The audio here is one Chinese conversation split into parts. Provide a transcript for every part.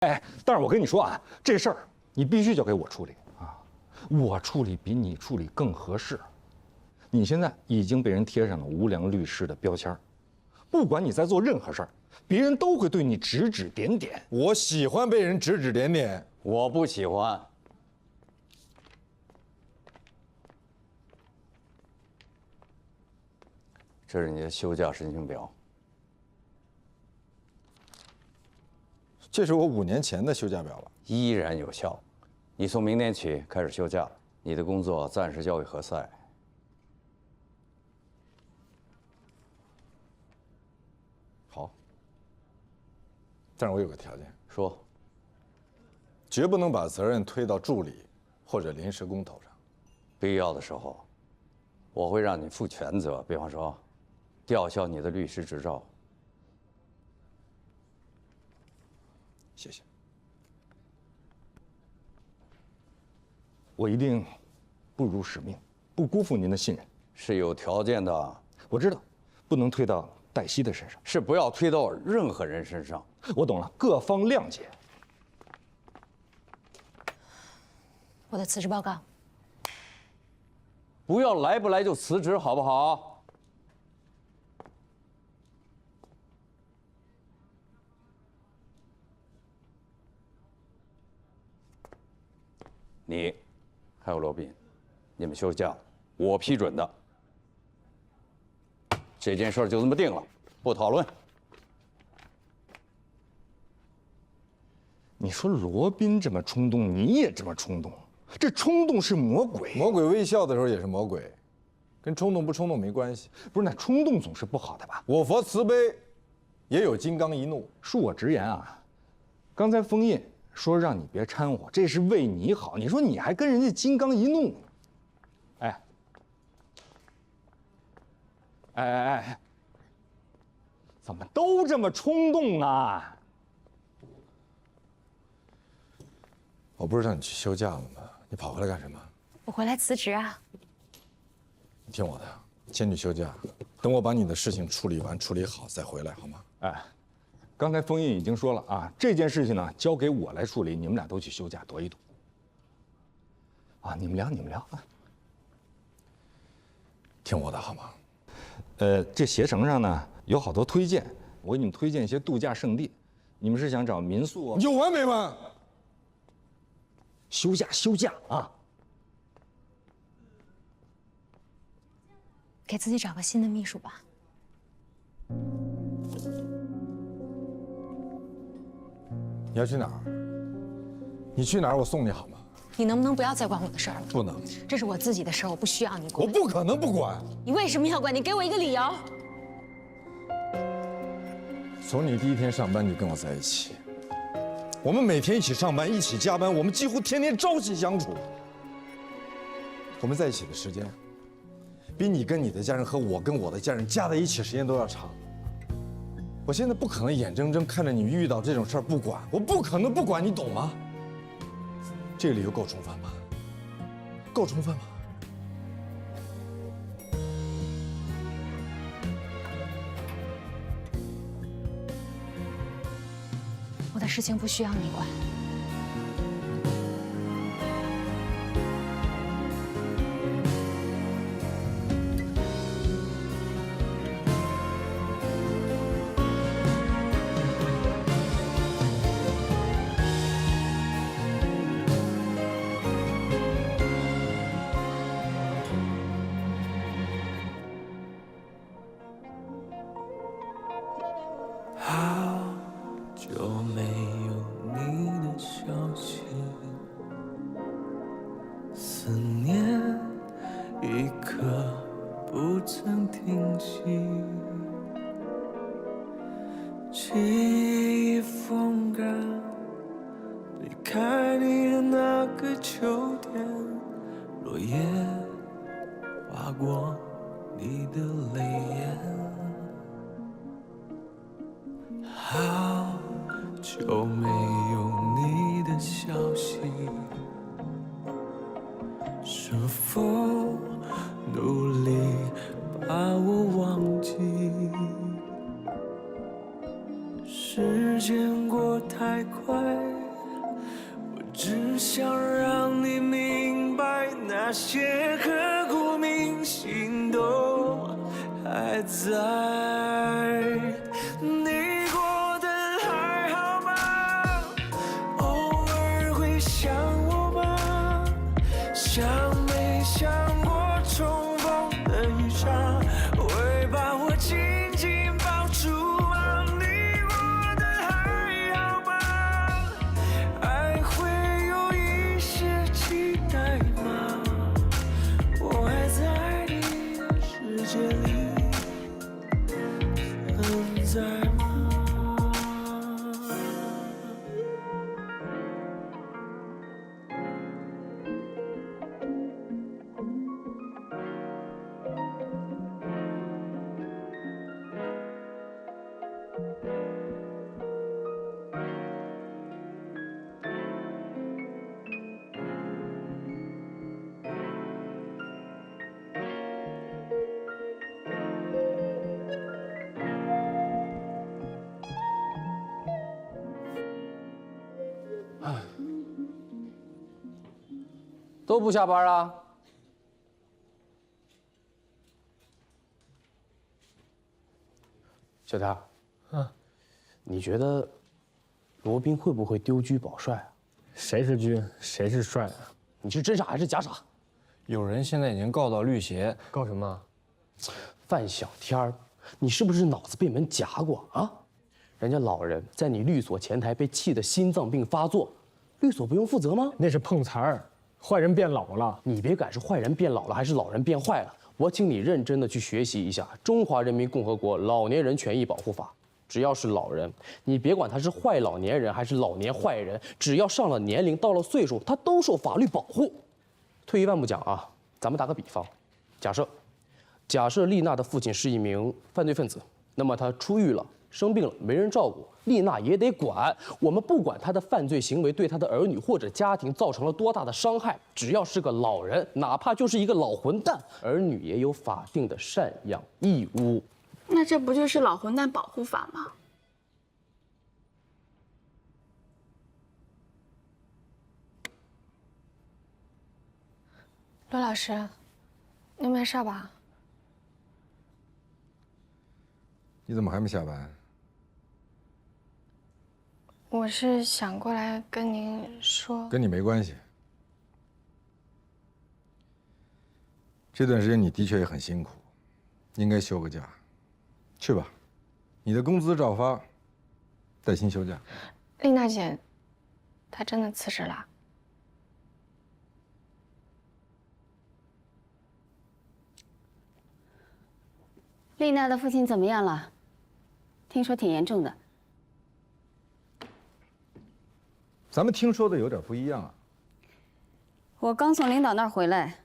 哎，但是我跟你说啊，这事儿你必须交给我处理啊，我处理比你处理更合适。你现在已经被人贴上了无良律师的标签，不管你在做任何事儿，别人都会对你指指点点。我喜欢被人指指点点，我不喜欢。这是你的休假申请表。 这是我5年前的休假表了，依然有效。你从明天起开始休假，你的工作暂时交给何塞。好。但是我有个条件，说，绝不能把责任推到助理或者临时工头上。必要的时候，我会让你负全责，比方说，吊销你的律师执照。 谢谢。我一定不辱使命，不辜负您的信任。是有条件的，我知道，不能推到黛西的身上，是不要推到任何人身上。我懂了，各方谅解。我的辞职报告。不要来不来就辞职，好不好？ 你，还有罗宾，你们休假，我批准的。这件事就这么定了，不讨论。你说罗宾这么冲动，你也这么冲动，这冲动是魔鬼。魔鬼微笑的时候也是魔鬼，跟冲动不冲动没关系。不是，那冲动总是不好的吧？我佛慈悲，也有金刚一怒。恕我直言啊，刚才封印。 说让你别掺和，这是为你好。你说你还跟人家金刚一怒，哎，怎么都这么冲动啊？我不是让你去休假了吗？你跑回来干什么？我回来辞职啊。你听我的，先去休假，等我把你的事情处理完、处理好再回来，好吗？哎。 刚才封印已经说了啊，这件事情呢交给我来处理，你们俩都去休假躲一躲。啊，你们聊啊。听我的好吗？这携程上呢有好多推荐，我给你们推荐一些度假胜地。你们是想找民宿？有完没完？休假啊！给自己找个新的秘书吧。 你要去哪儿？你去哪儿，我送你好吗？你能不能不要再管我的事儿了？不能，这是我自己的事儿，我不需要你管。我不可能不管。你为什么要管？你给我一个理由。从你第一天上班就跟我在一起，我们每天一起上班，一起加班，我们几乎天天朝夕相处。我们在一起的时间，比你跟你的家人和我跟我的家人加在一起时间都要长。 我现在不可能眼睁睁看着你遇到这种事儿不管，我不可能不管，你懂吗？这个理由够充分吗？够充分吗？我的事情不需要你管。 记忆风干，离开你的那个秋天，落叶划过你的泪眼。好久没有你的消息，是否努力把我忘记？ 时间过太快。想让你明白，那些刻骨铭心都还在。你过得还好吗？偶尔会想我吗？想没想过重逢的一刹，会把我紧紧抱住吗？你过得还好吗？还会有一些期待吗？我还在爱你的世界里存在吗？都不下班了？小天，你觉得罗宾会不会丢车保帅啊？谁是车，谁是帅啊？你是真傻还是假傻？有人现在已经告到律协，告什么？范小天儿，你是不是脑子被门夹过啊？人家老人在你律所前台被气得心脏病发作，律所不用负责吗？那是碰瓷儿，坏人变老了。你别管是坏人变老了还是老人变坏了，我请你认真的去学习一下《中华人民共和国老年人权益保护法》。只要是老人，你别管他是坏老年人还是老年坏人，只要上了年龄、到了岁数，他都受法律保护。退一万步讲啊，咱们打个比方，假设丽娜的父亲是一名犯罪分子，那么他出狱了。生病了没人照顾，丽娜也得管。我们不管她的犯罪行为对她的儿女或者家庭造成了多大的伤害，只要是个老人，哪怕就是一个老混蛋，儿女也有法定的赡养义务。那这不就是老混蛋保护法吗？罗老师，您没事吧？你怎么还没下班？我是想过来跟您说，跟你没关系。这段时间你的确也很辛苦，应该休个假。去吧，你的工资照发，带薪休假。丽娜姐，她真的辞职了？丽娜的父亲怎么样了？听说挺严重的。咱们听说的有点不一样啊。我刚从领导那儿回来，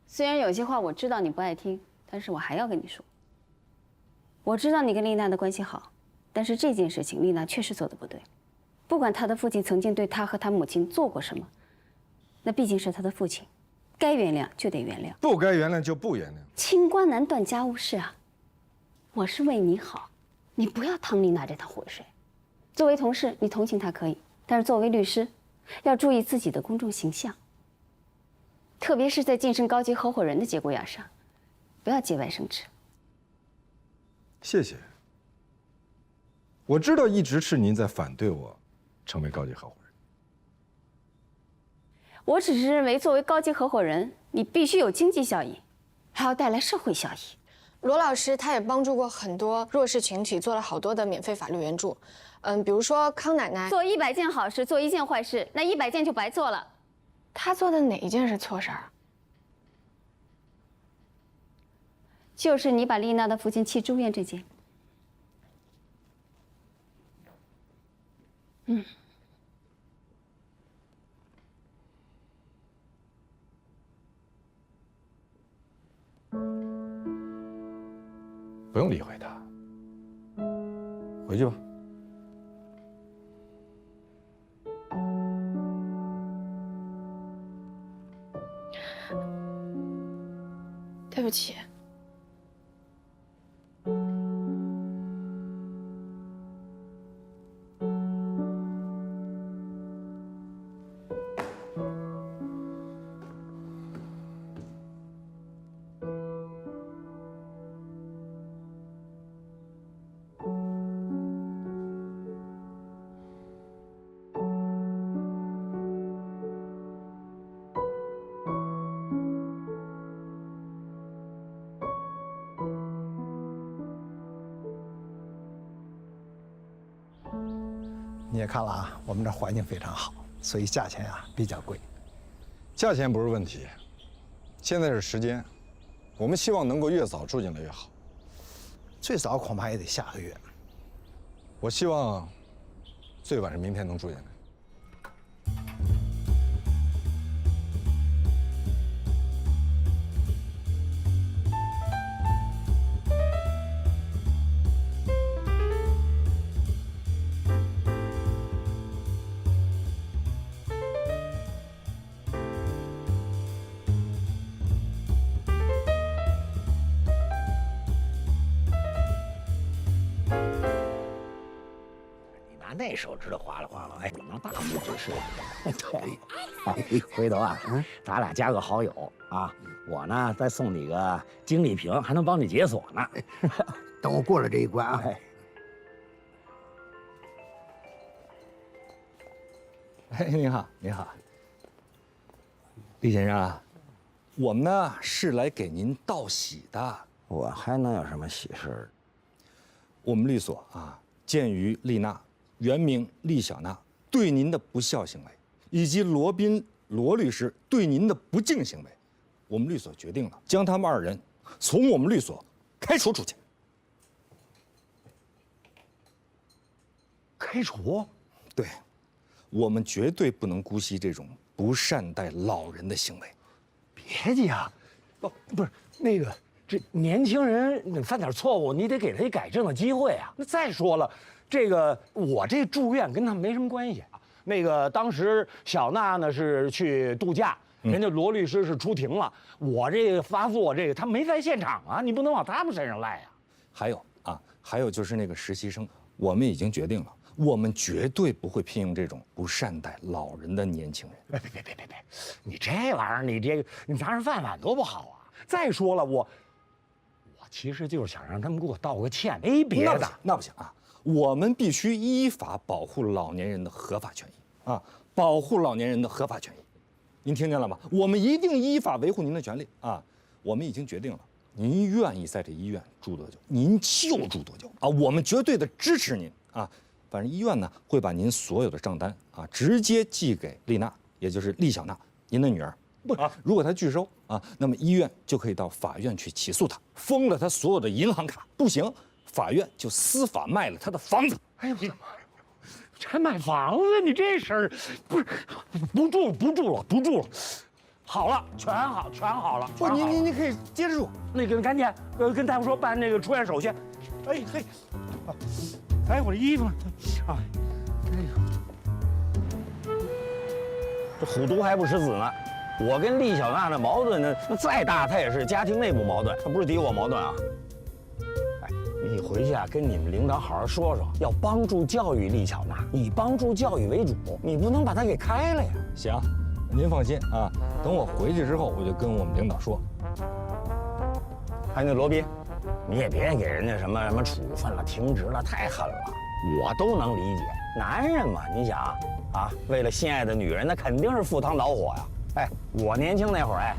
虽然有些话我知道你不爱听，但是我还要跟你说。我知道你跟丽娜的关系好，但是这件事情丽娜确实做的不对。不管她的父亲曾经对她和她母亲做过什么，那毕竟是她的父亲，该原谅就得原谅，不该原谅就不原谅。清官难断家务事啊！我是为你好，你不要趟丽娜这趟浑水。作为同事，你同情她可以，但是作为律师，要注意自己的公众形象，特别是在晋升高级合伙人的节骨眼上，不要节外生枝。谢谢。我知道一直是您在反对我成为高级合伙人。我只是认为，作为高级合伙人，你必须有经济效益，还要带来社会效益。罗老师他也帮助过很多弱势群体，做了好多的免费法律援助。比如说康奶奶做100件好事，做1件坏事，那100件就白做了。她做的哪一件是错事儿？就是你把丽娜的父亲气住院这件。不用理会他，回去吧。对不起。也看了啊，我们这环境非常好，所以价钱啊比较贵。价钱不是问题，现在是时间，我们希望能够越早住进来越好。最早恐怕也得下个月。我希望最晚是明天能住进来。那手指头划拉划拉，哎，拿大拇指示。对，哎，回头啊，咱俩加个好友啊，我呢再送你个金利平，还能帮你解锁呢。等我过了这一关啊。哎，您好，您好，厉先生啊，我们呢是来给您道喜的。我还能有什么喜事儿？我们律所啊，鉴于丽娜原名厉小娜对您的不孝行为，以及罗律师对您的不敬行为，我们律所决定了将他们2人从我们律所开除出去。开除？对，我们绝对不能姑息这种不善待老人的行为。别介啊，不是那个，这年轻人犯点错误，你得给他一改正的机会啊。那再说了。这个我这住院跟他们没什么关系啊。那个当时小娜呢是去度假，人家罗律师是出庭了。我这个发作这个他没在现场啊，你不能往他们身上赖啊。还有就是那个实习生，我们已经决定了，我们绝对不会聘用这种不善待老人的年轻人。别，你这玩意儿你拿人饭碗多不好啊。再说了，我其实就是想让他们给我道个歉，没别的。那不行啊。我们必须依法保护老年人的合法权益啊！保护老年人的合法权益，您听见了吗？我们一定依法维护您的权利啊！我们已经决定了，您愿意在这医院住多久，您就住多久啊！我们绝对的支持您啊！反正医院呢会把您所有的账单啊直接寄给丽娜，也就是厉小娜，您的女儿。不啊，如果她拒收啊，那么医院就可以到法院去起诉她，封了她所有的银行卡。不行。法院就司法卖了他的房子。哎呦我的妈呀！还买房子？你这事儿不住了。好了，全好了。不，你可以接着住。那个赶紧跟大夫说办那个出院手续。哎嘿，哎我的衣服呢？啊，哎呦，这虎毒还不食子呢。我跟厉小娜的矛盾呢，那再大，他也是家庭内部矛盾，他不是敌我矛盾啊。你回去啊，跟你们领导好好说说，要帮助教育厉小娜，以帮助教育为主，你不能把她给开了呀。行，您放心啊，等我回去之后，我就跟我们领导说。还有那罗宾，你也别给人家什么处分了、停职了，太狠了，我都能理解。男人嘛，你想啊，为了心爱的女人，那肯定是赴汤蹈火呀。哎，我年轻那会儿，哎，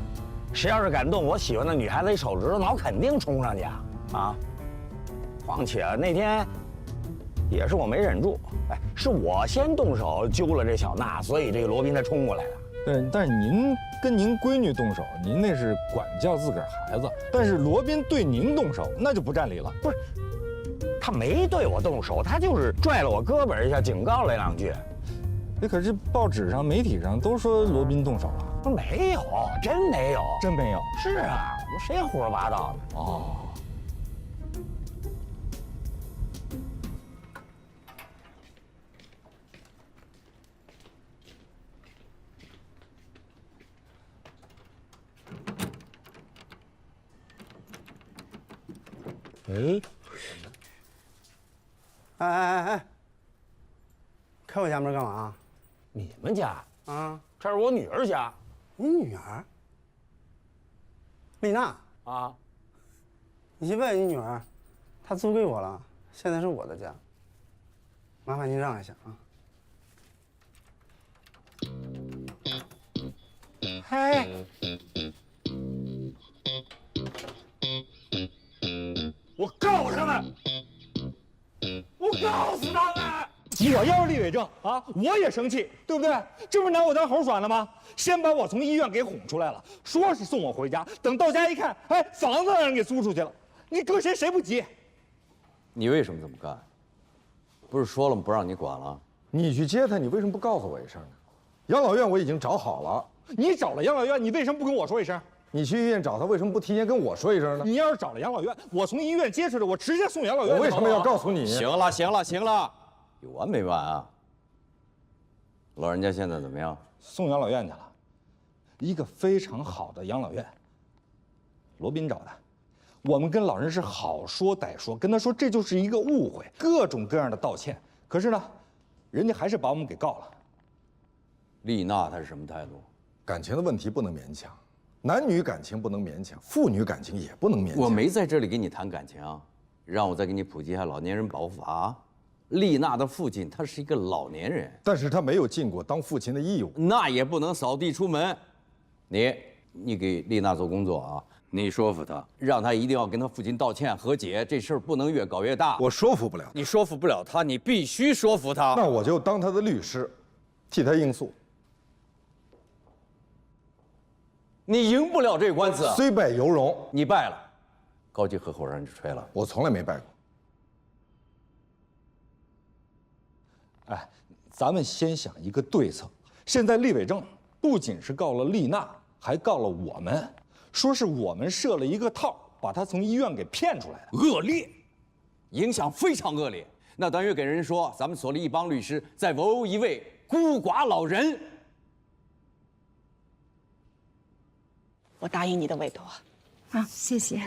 谁要是敢动我喜欢的女孩子一手指头，那我肯定冲上去啊。况且那天也是我没忍住，哎，是我先动手揪了这小娜，所以这个罗宾才冲过来的。但是您跟您闺女动手，您那是管教自个儿孩子；但是罗宾对您动手，那就不占理了。不是，他没对我动手，他就是拽了我胳膊一下，警告了2句。那可是报纸上、媒体上都说罗宾动手了。没有，真没有，真没有。是啊，谁胡说八道的？哦。哎，开我家门干嘛？你们家啊？这是我女儿家。你女儿？丽娜啊？你去问你女儿，她租给我了，现在是我的家。麻烦您让一下啊。哎。我告他们！我告诉他们！我要是厉伟正啊，我也生气，对不对？这不是拿我当猴耍了吗？先把我从医院给哄出来了，说是送我回家，等到家一看，哎，房子让人给租出去了。你搁谁不急？你为什么这么干？不是说了吗？不让你管了。你去接他，你为什么不告诉我一声呢？养老院我已经找好了。你找了养老院，你为什么不跟我说一声？你去医院找他，为什么不提前跟我说一声呢？你要是找了养老院，我从医院接出来，我直接送养老院。我为什么要告诉你？行了，行了，行了，有完没完啊？老人家现在怎么样？送养老院去了，一个非常好的养老院。罗宾找的，我们跟老人是好说歹说，跟他说这就是一个误会，各种各样的道歉。可是呢，人家还是把我们给告了。丽娜她是什么态度？感情的问题不能勉强。男女感情不能勉强，父女感情也不能勉强。我没在这里跟你谈感情，让我再给你普及一下老年人保护法。丽娜的父亲他是一个老年人，但是他没有尽过当父亲的义务，那也不能扫地出门。你给丽娜做工作啊，你说服她，让她一定要跟她父亲道歉和解，这事儿不能越搞越大。我说服不了，你说服不了她，你必须说服她。那我就当他的律师，替他应诉。你赢不了这官司，虽败犹荣。你败了，高级合伙人就吹了。我从来没败过。哎，咱们先想一个对策。现在厉伟正不仅是告了丽娜，还告了我们，说是我们设了一个套，把他从医院给骗出来的，恶劣，影响非常恶劣。那等于给人说咱们所了一帮律师在围殴一位孤寡老人。我答应你的委托，啊，谢谢。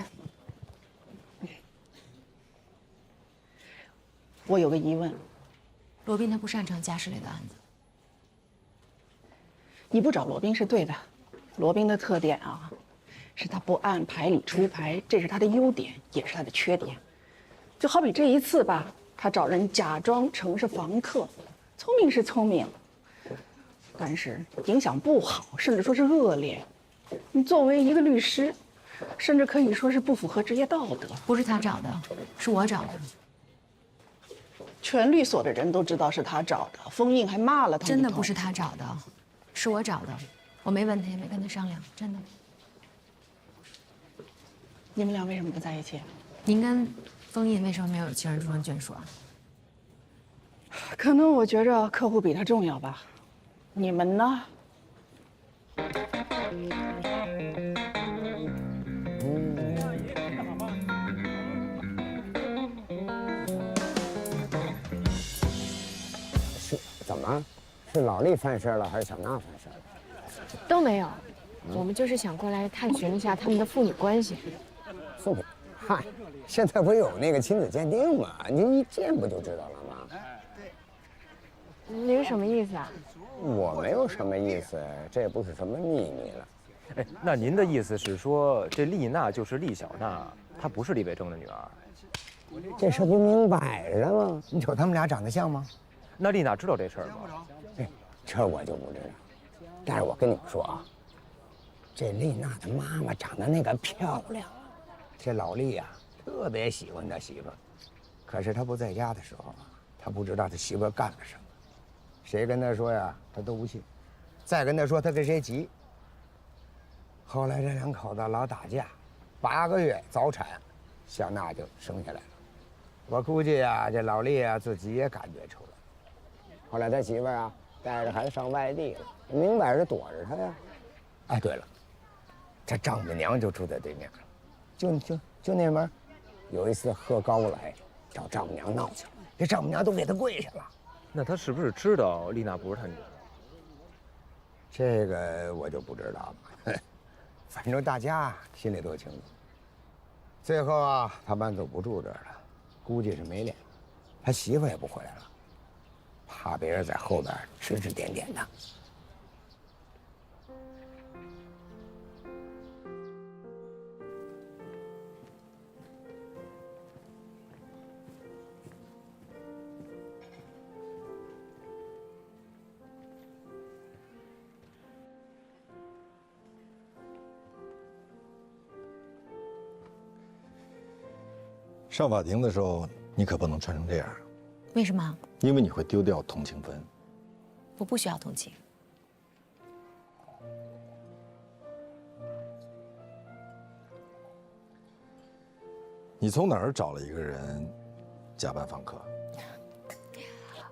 我有个疑问，罗宾他不擅长家事类的案子。你不找罗宾是对的，罗宾的特点啊，是他不按牌理出牌，这是他的优点，也是他的缺点。就好比这一次吧，他找人假装成是房客，聪明是聪明，但是影响不好，甚至说是恶劣。你作为一个律师，甚至可以说是不符合职业道德。不是他找的，是我找的。全律所的人都知道是他找的，封印还骂了他。真的不是他找的，是我找的。我没问他，也没跟他商量，真的。你们俩为什么不在一起？您跟封印为什么没有情人终成眷属啊？可能我觉着客户比他重要吧。你们呢？是怎么？是老厉犯事了，还是小娜犯事了？都没有，我们就是想过来探寻一下他们的父女关系。父女？嗨，现在不有那个亲子鉴定吗？你一见不就知道了吗？你是什么意思啊？我没有什么意思，这也不是什么秘密了。哎，那您的意思是说，这丽娜就是厉小娜，她不是厉伟正的女儿？这事不明摆着吗？你瞅他们俩长得像吗？那丽娜知道这事儿吗？哎，这我就不知道。但是我跟你们说啊，这丽娜的妈妈长得那个漂亮，这老厉呀特别喜欢他媳妇儿。可是他不在家的时候啊，他不知道他媳妇儿干了什么。谁跟他说呀，他都不信。再跟他说他跟谁急。后来这两口子老打架，8个月早产，小娜就生下来了。我估计啊，这老厉啊自己也感觉出来。后来他媳妇儿啊带着孩子上外地了，明摆着躲着他呀。哎，对了，这丈母娘就住在对面了，就那门，有一次喝高了，哎，找丈母娘闹去了，这丈母娘都给他跪下了。那他是不是知道丽娜不是他女儿？这个我就不知道了，反正大家心里都清楚。最后啊，他搬走不住这儿了，估计是没脸，他媳妇也不回来了，怕别人在后边指指点点的。上法庭的时候，你可不能穿成这样。为什么？因为你会丢掉同情分。我不需要同情。你从哪儿找了一个人假扮访客？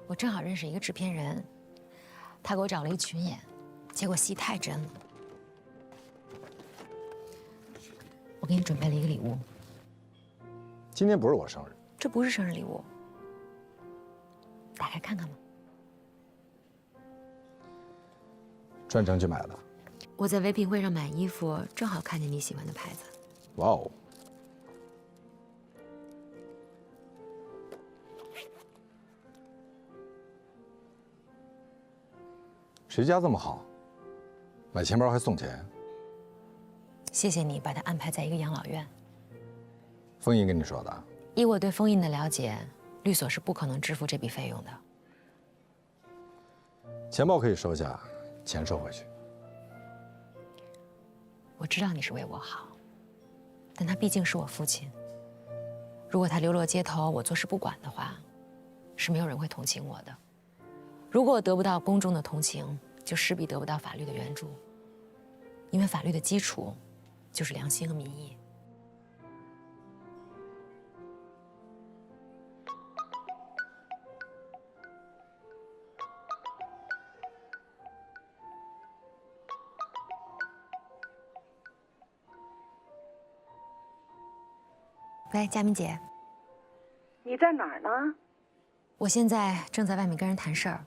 我正好认识一个制片人，他给我找了一群演，结果戏太真了。我给你准备了一个礼物。今天不是我生日。这不是生日礼物，打开看看吧。专程去买的。我在唯品会上买衣服，正好看见你喜欢的牌子。哇哦！谁家这么好？买钱包还送钱？谢谢你把它安排在一个养老院。风吟跟你说的。以我对封印的了解，律所是不可能支付这笔费用的。钱包可以收下，钱收回去。我知道你是为我好，但他毕竟是我父亲。如果他流落街头，我坐视不管的话，是没有人会同情我的。如果我得不到公众的同情，就势必得不到法律的援助，因为法律的基础就是良心和民意。喂，佳敏姐，你在哪儿呢？我现在正在外面跟人谈事儿。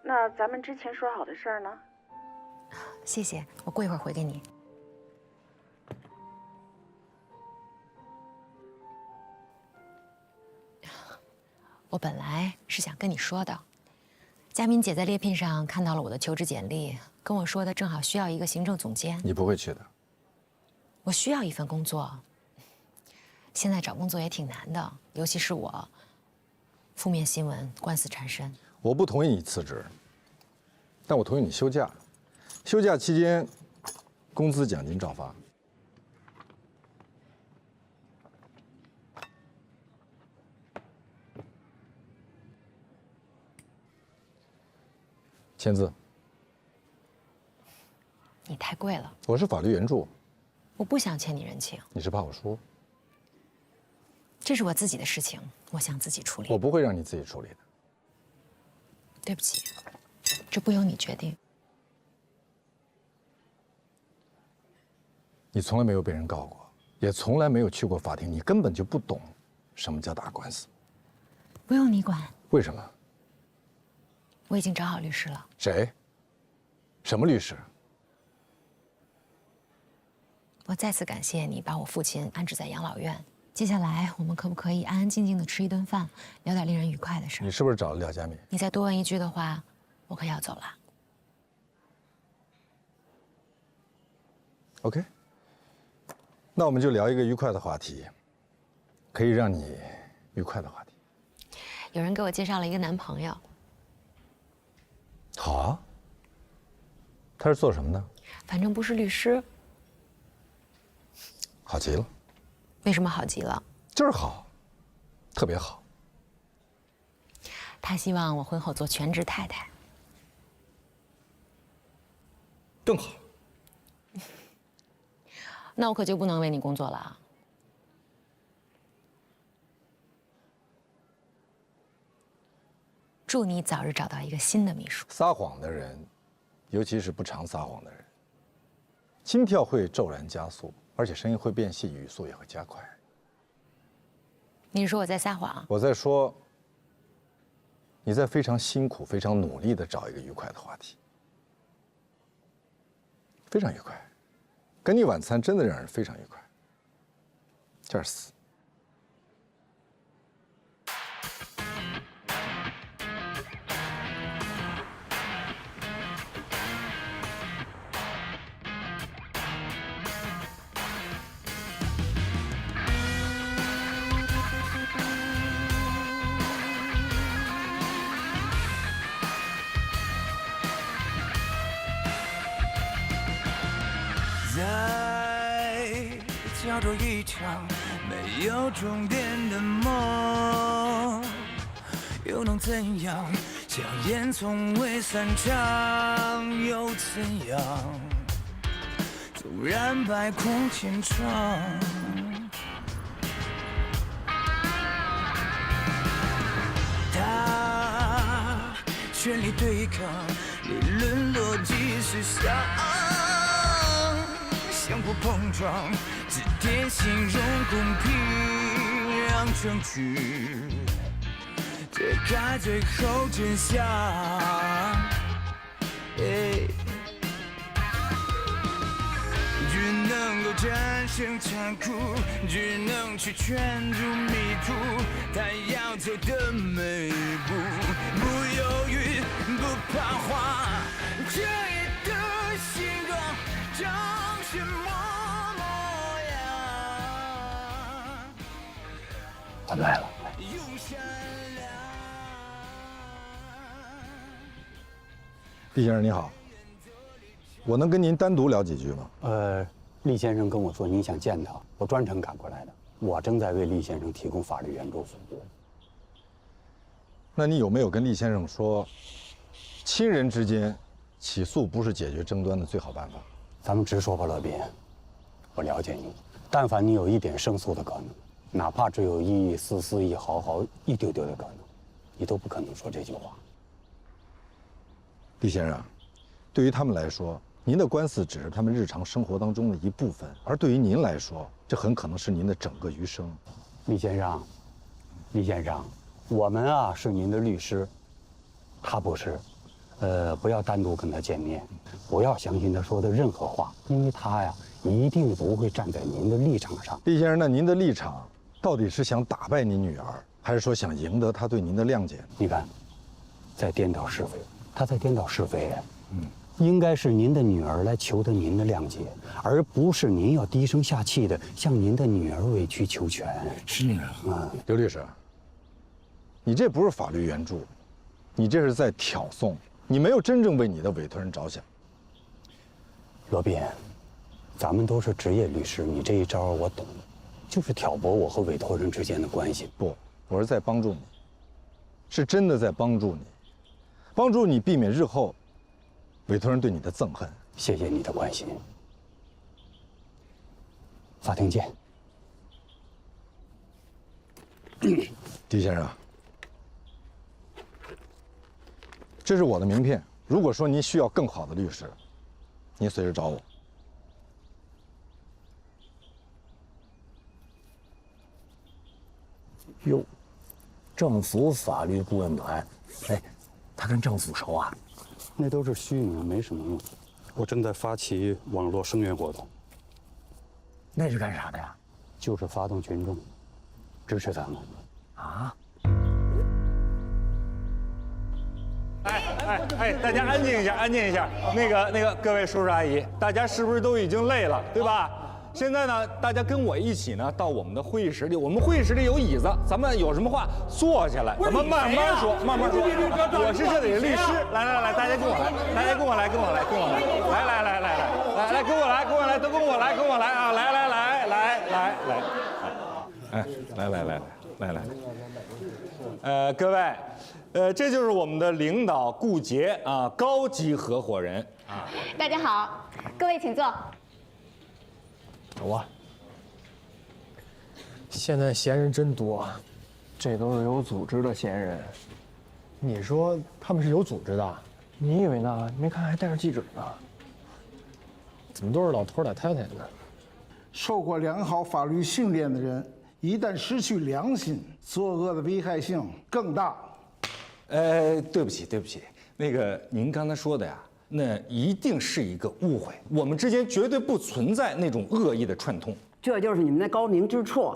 那咱们之前说好的事儿呢？谢谢，我过一会儿回给你。我本来是想跟你说的，佳敏姐在猎聘上看到了我的求职简历，跟我说的正好需要一个行政总监。你不会去的。我需要一份工作。现在找工作也挺难的，尤其是我，负面新闻、官司缠身。我不同意你辞职，但我同意你休假。休假期间，工资奖金照发。签字。你太贵了。我是法律援助。我不想欠你人情。你是怕我输？这是我自己的事情，我想自己处理。我不会让你自己处理的。对不起，这不由你决定。你从来没有被人告过，也从来没有去过法庭，你根本就不懂什么叫打官司。不用你管。为什么？我已经找好律师了。谁？什么律师？我再次感谢你把我父亲安置在养老院。接下来我们可不可以安安静静的吃一顿饭，聊点令人愉快的事儿？你是不是找了廖佳敏？你再多问一句的话，我可要走了。OK， 那我们就聊一个愉快的话题，可以让你愉快的话题。有人给我介绍了一个男朋友。好啊。他是做什么的？反正不是律师。好极了。为什么好极了？就是好，特别好。他希望我婚后做全职太太。更好。那我可就不能为你工作了啊。祝你早日找到一个新的秘书。撒谎的人，尤其是不常撒谎的人，心跳会骤然加速，而且声音会变细，语速也会加快。你是说我在撒谎？我在说，你在非常辛苦、非常努力地找一个愉快的话题，非常愉快。跟你晚餐真的让人非常愉快。Cheers。叫做一场没有终点的梦，又能怎样？香烟从未散场，又怎样？纵然百孔千疮，他全力对抗，理论逻辑失丧，相互碰撞，字典形容公平，让证据揭开最后真相。只能够战胜残酷，只能去圈住迷途。他要走的每一步，不犹豫，不彷徨。这夜的星光长什么模样？他们来了。厉先生你好，我能跟您单独聊几句吗？厉先生跟我说您想见他，我专程赶过来的。我正在为厉先生提供法律援助服务。那你有没有跟厉先生说，亲人之间起诉不是解决争端的最好办法？咱们直说吧，乐斌，我了解你。但凡你有一点胜诉的可能，哪怕只有一丝丝、一毫毫、一丢丢的可能，你都不可能说这句话。厉先生，对于他们来说，您的官司只是他们日常生活当中的一部分，而对于您来说，这很可能是您的整个余生。厉先生，我们啊是您的律师，他不是，不要单独跟他见面，不要相信他说的任何话，因为他呀一定不会站在您的立场上。厉先生，那您的立场到底是想打败您女儿，还是说想赢得她对您的谅解？你看，在颠倒是非，他在颠倒是非呀。应该是您的女儿来求得您的谅解，而不是您要低声下气的向您的女儿委曲求全。是啊，刘律师，你这不是法律援助，你这是在挑唆，你没有真正为你的委托人着想。罗斌，咱们都是职业律师，你这一招我懂，就是挑拨我和委托人之间的关系。不，我是在帮助你，是真的在帮助你，帮助你避免日后委托人对你的憎恨。谢谢你的关心。法庭见。狄先生，这是我的名片，如果说您需要更好的律师，您随时找我。哟，政府法律顾问团，哎，他跟政府熟啊？那都是虚名，没什么用。我正在发起网络声援活动。那是干啥的呀？就是发动群众支持咱们。啊？大家安静一下，安静一下。那个，各位叔叔阿姨，大家是不是都已经累了，对吧？现在呢，大家跟我一起呢到我们的会议室里，我们会议室里有椅子，咱们有什么话坐下来，咱们慢慢说，慢慢说。我是这里的律师，来，大家跟我来，大家跟我来，跟我来，跟我来，来，跟我来，跟我来，都跟我来，跟我来啊，来，各位，这就是我们的领导顾杰啊，高级合伙人啊。大家好，各位请坐。走啊！现在闲人真多，这都是有组织的闲人。你说他们是有组织的？你以为呢？没看还带着记者呢。怎么都是老头老太太呢？受过良好法律训练的人，一旦失去良心，作恶的危害性更大。对不起，那个您刚才说的呀，那一定是一个误会，我们之间绝对不存在那种恶意的串通。这就是你们的高明之处，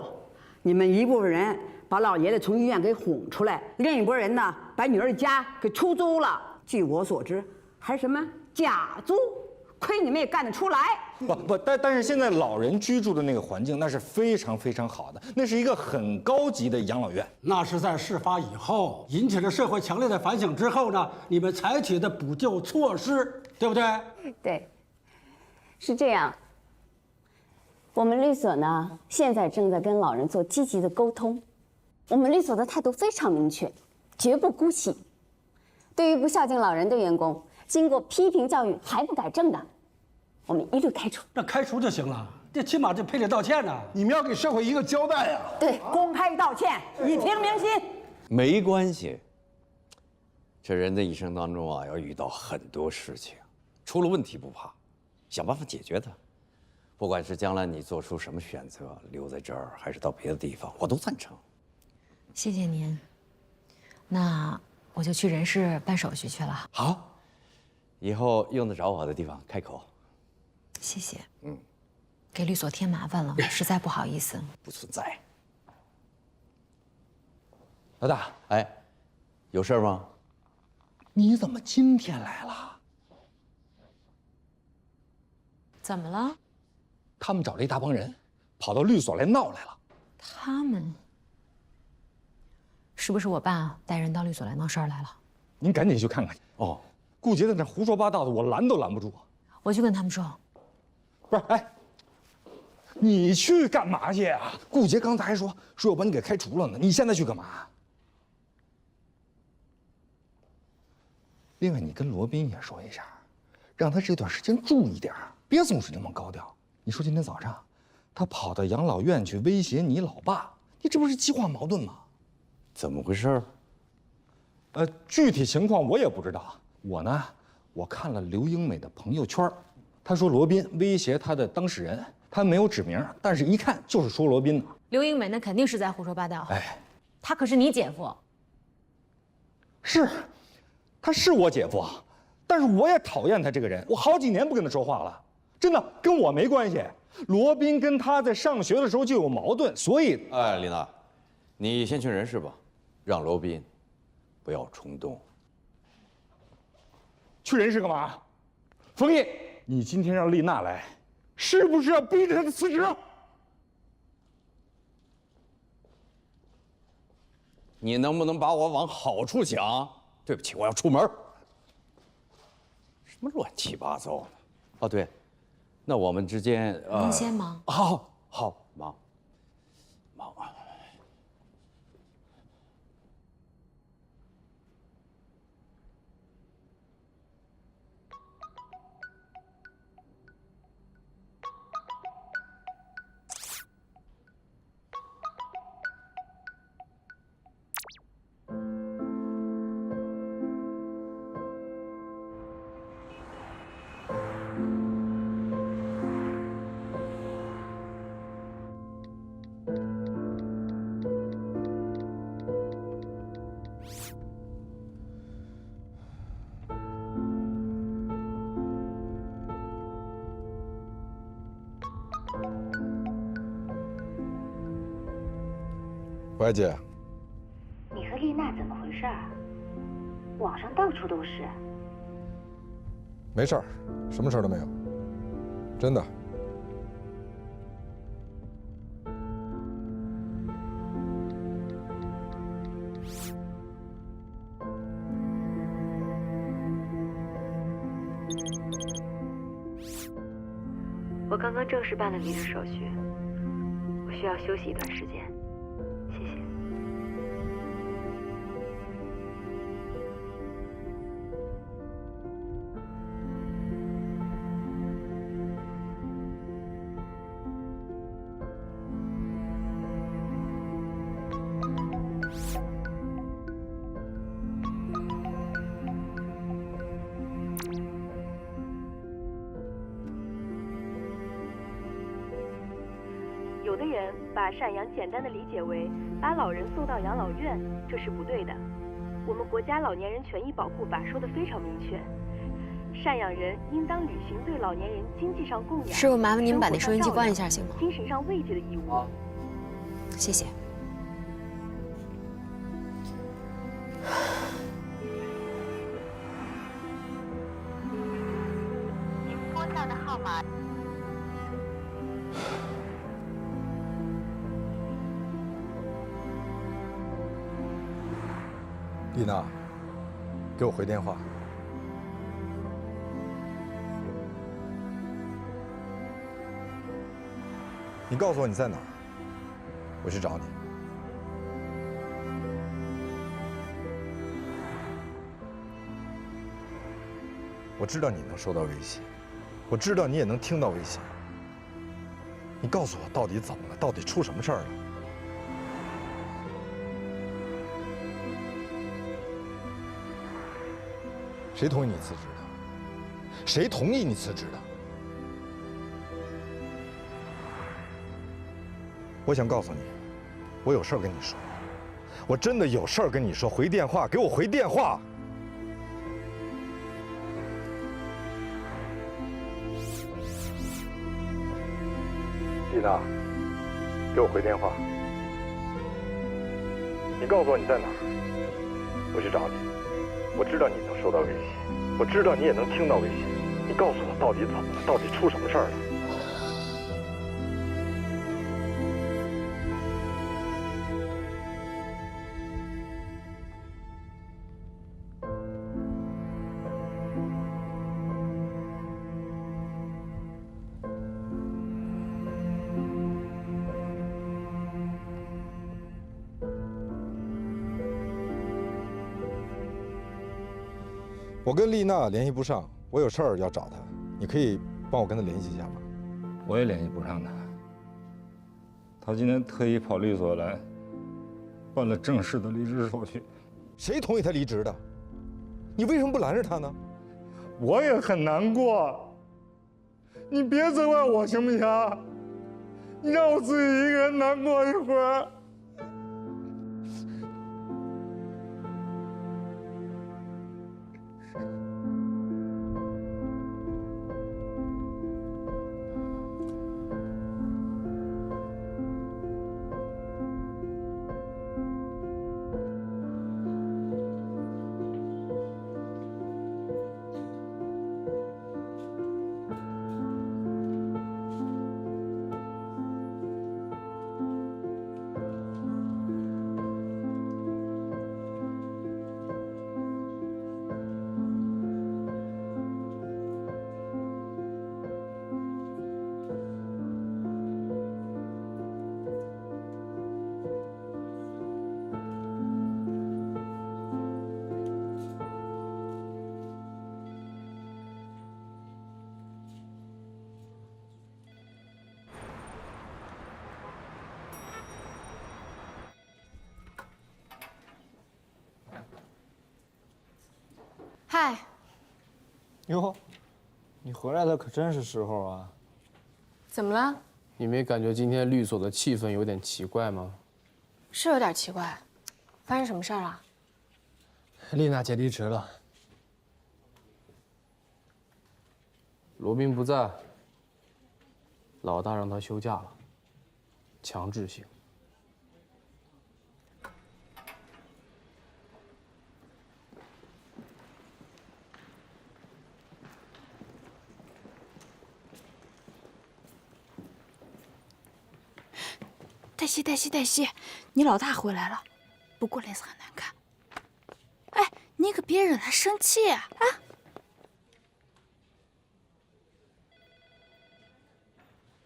你们一部分人把老爷子从医院给哄出来，另一拨人呢把女儿的家给出租了。据我所知，还什么假租，亏你们也干得出来。但是现在老人居住的那个环境，那是非常非常好的，那是一个很高级的养老院。那是在事发以后引起了社会强烈的反响之后呢，你们采取的补救措施，对不对？对，是这样。我们律所呢，现在正在跟老人做积极的沟通。我们律所的态度非常明确，绝不姑息。对于不孝敬老人的员工，经过批评教育还不改正的，我们一律开除。那开除就行了，这起码这赔礼道歉呢。你们要给社会一个交代呀。对，公开道歉，以平民心。没关系，这人的一生当中啊，要遇到很多事情，出了问题不怕，想办法解决它。不管是将来你做出什么选择，留在这儿还是到别的地方，我都赞成。谢谢您。那我就去人事办手续去了。好，以后用得着我的地方开口。谢谢。给律所添麻烦了，实在不好意思。不存在。老大，哎，有事吗？你怎么今天来了？怎么了？他们找了一大帮人，跑到律所来闹来了。他们是不是我爸带人到律所来闹事儿来了？您赶紧去看看去。哦，顾杰在那胡说八道的，我拦都拦不住。我去跟他们说。不是，哎，你去干嘛去啊？顾杰刚才还说要把你给开除了呢，你现在去干嘛？另外，你跟罗宾也说一下，让他这段时间注意点，别总是那么高调。你说今天早上，他跑到养老院去威胁你老爸，你这不是激化矛盾吗？怎么回事？具体情况我也不知道。我看了刘英美的朋友圈，她说罗宾威胁她的当事人，她没有指名，但是一看就是说罗宾的。刘英美那肯定是在胡说八道。哎，他可是你姐夫。是，他是我姐夫，但是我也讨厌他这个人，我好几年不跟他说话了，真的跟我没关系。罗宾跟他在上学的时候就有矛盾，所以……哎，丽娜，你先去人事吧，让罗宾不要冲动。去人事干嘛？冯毅，你今天让丽娜来，是不是要逼着她辞职？你能不能把我往好处想？对不起，我要出门。什么乱七八糟的？哦，对，那我们之间您先忙。好，忙。怀姐，你和丽娜怎么回事儿？网上到处都是。没事儿，什么事儿都没有，真的。我刚刚正式办了离职手续，我需要休息一段时间。谢谢。有的人把赡养简单的理解为把老人送到养老院，这是不对的。我们国家老年人权益保护法说得非常明确，赡养人应当履行对老年人经济上供养、师傅，麻烦您把那收音机关一下，行吗？精神上慰藉的义务。谢谢。您拨打的号码。丽娜，给我回电话。你告诉我你在哪儿，我去找你。我知道你能受到威胁，我知道你也能听到威胁。你告诉我到底怎么了？到底出什么事儿了？谁同意你辞职的？谁同意你辞职的？我想告诉你，我有事儿跟你说，我真的有事儿跟你说。回电话，给我回电话。丽娜，给我回电话。你告诉我你在哪儿，我去找你。我知道你能受到威胁，我知道你也能听到威胁。你告诉我到底怎么了？到底出什么事儿了？我跟丽娜联系不上，我有事儿要找她，你可以帮我跟她联系一下吗？我也联系不上她。她今天特意跑律所来，办了正式的离职手续。谁同意她离职的？你为什么不拦着她呢？我也很难过，你别责怪我行不行？你让我自己一个人难过一会儿。嗨，哟，你回来的可真是时候啊！怎么了？你没感觉今天律所的气氛有点奇怪吗？是有点奇怪，发生什么事儿了？丽娜姐离职了。罗宾不在，老大让他休假了，强制性。黛西，你老大回来了，不过脸色很难看。哎，你可别惹他生气啊！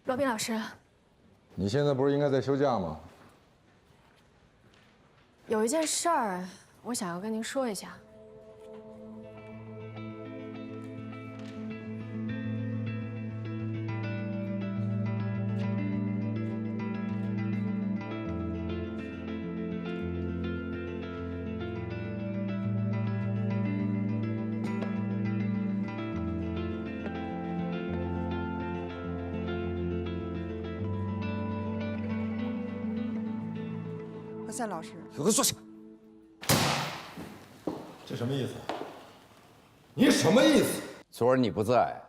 罗宾老师，你现在不是应该在休假吗？有一件事儿，我想要跟您说一下。夏老师，给我坐下！这什么意思？你什么意思？昨儿你不在，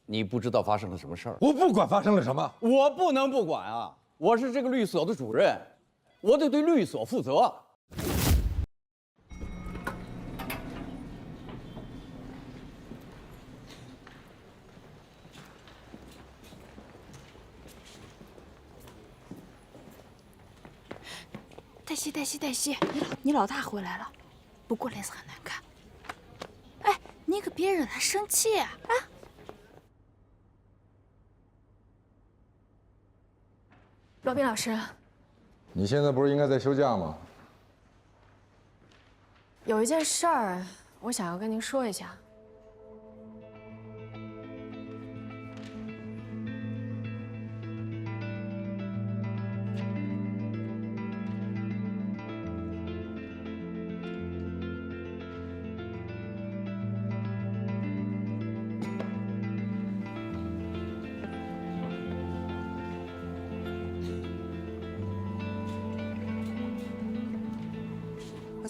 你不知道发生了什么事儿。我不管发生了什么，我不能不管啊！我是这个律所的主任，我得对律所负责。黛西，你老大回来了，不过脸色很难看。哎，你可别惹他生气啊！罗宾老师，你现在不是应该在休假吗？有一件事儿，我想要跟您说一下。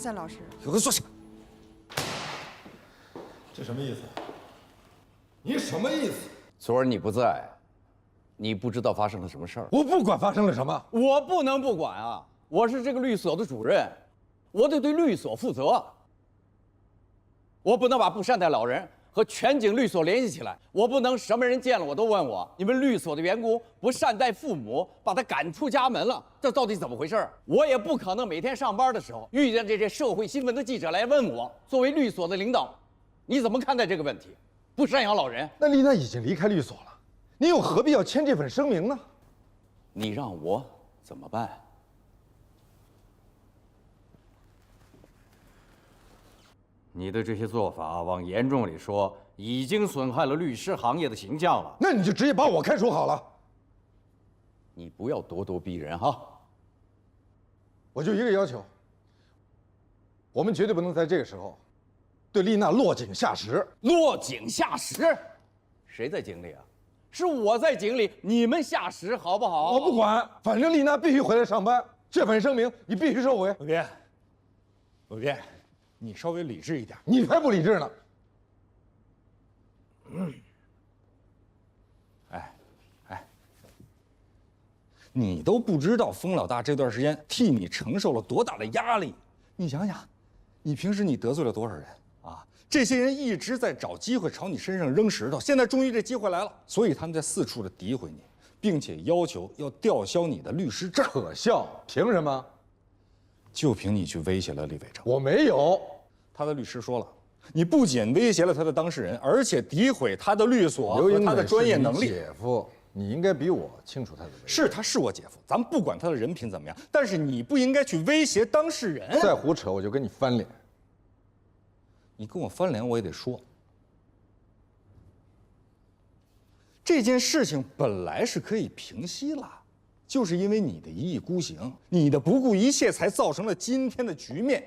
赛老师。给我坐下。这什么意思？你什么意思？昨儿你不在，你不知道发生了什么事儿。我不管发生了什么，我不能不管啊！我是这个律所的主任，我得对律所负责。我不能把不善待老人和全景律所联系起来，我不能什么人见了我都问我，你们律所的员工不善待父母，把他赶出家门了，这到底怎么回事？我也不可能每天上班的时候遇见这些社会新闻的记者来问我，作为律所的领导，你怎么看待这个问题？不赡养老人？那丽娜已经离开律所了，你又何必要签这份声明呢？你让我怎么办？你的这些做法，往严重里说，已经损害了律师行业的形象了。那你就直接把我开除好了。你不要咄咄逼人哈！我就一个要求，我们绝对不能在这个时候对丽娜落井下石。落井下石？谁在井里啊？是我在井里，你们下石好不好？我不管，反正丽娜必须回来上班。这份声明你必须收回。鲁斌，鲁斌。你稍微理智一点，你才不理智呢。你都不知道封老大这段时间替你承受了多大的压力。你想想，你平时你得罪了多少人啊？这些人一直在找机会朝你身上扔石头，现在终于这机会来了，所以他们在四处的诋毁你，并且要求要吊销你的律师证。可笑！凭什么？就凭你去威胁了李伟成。我没有。他的律师说了，你不仅威胁了他的当事人，而且诋毁他的律所和他的专业能力。姐夫，你应该比我清楚他的为人。是，他是我姐夫，咱们不管他的人品怎么样，但是你不应该去威胁当事人。再胡扯，我就跟你翻脸。你跟我翻脸，我也得说，这件事情本来是可以平息了。就是因为你的一意孤行，你的不顾一切，才造成了今天的局面。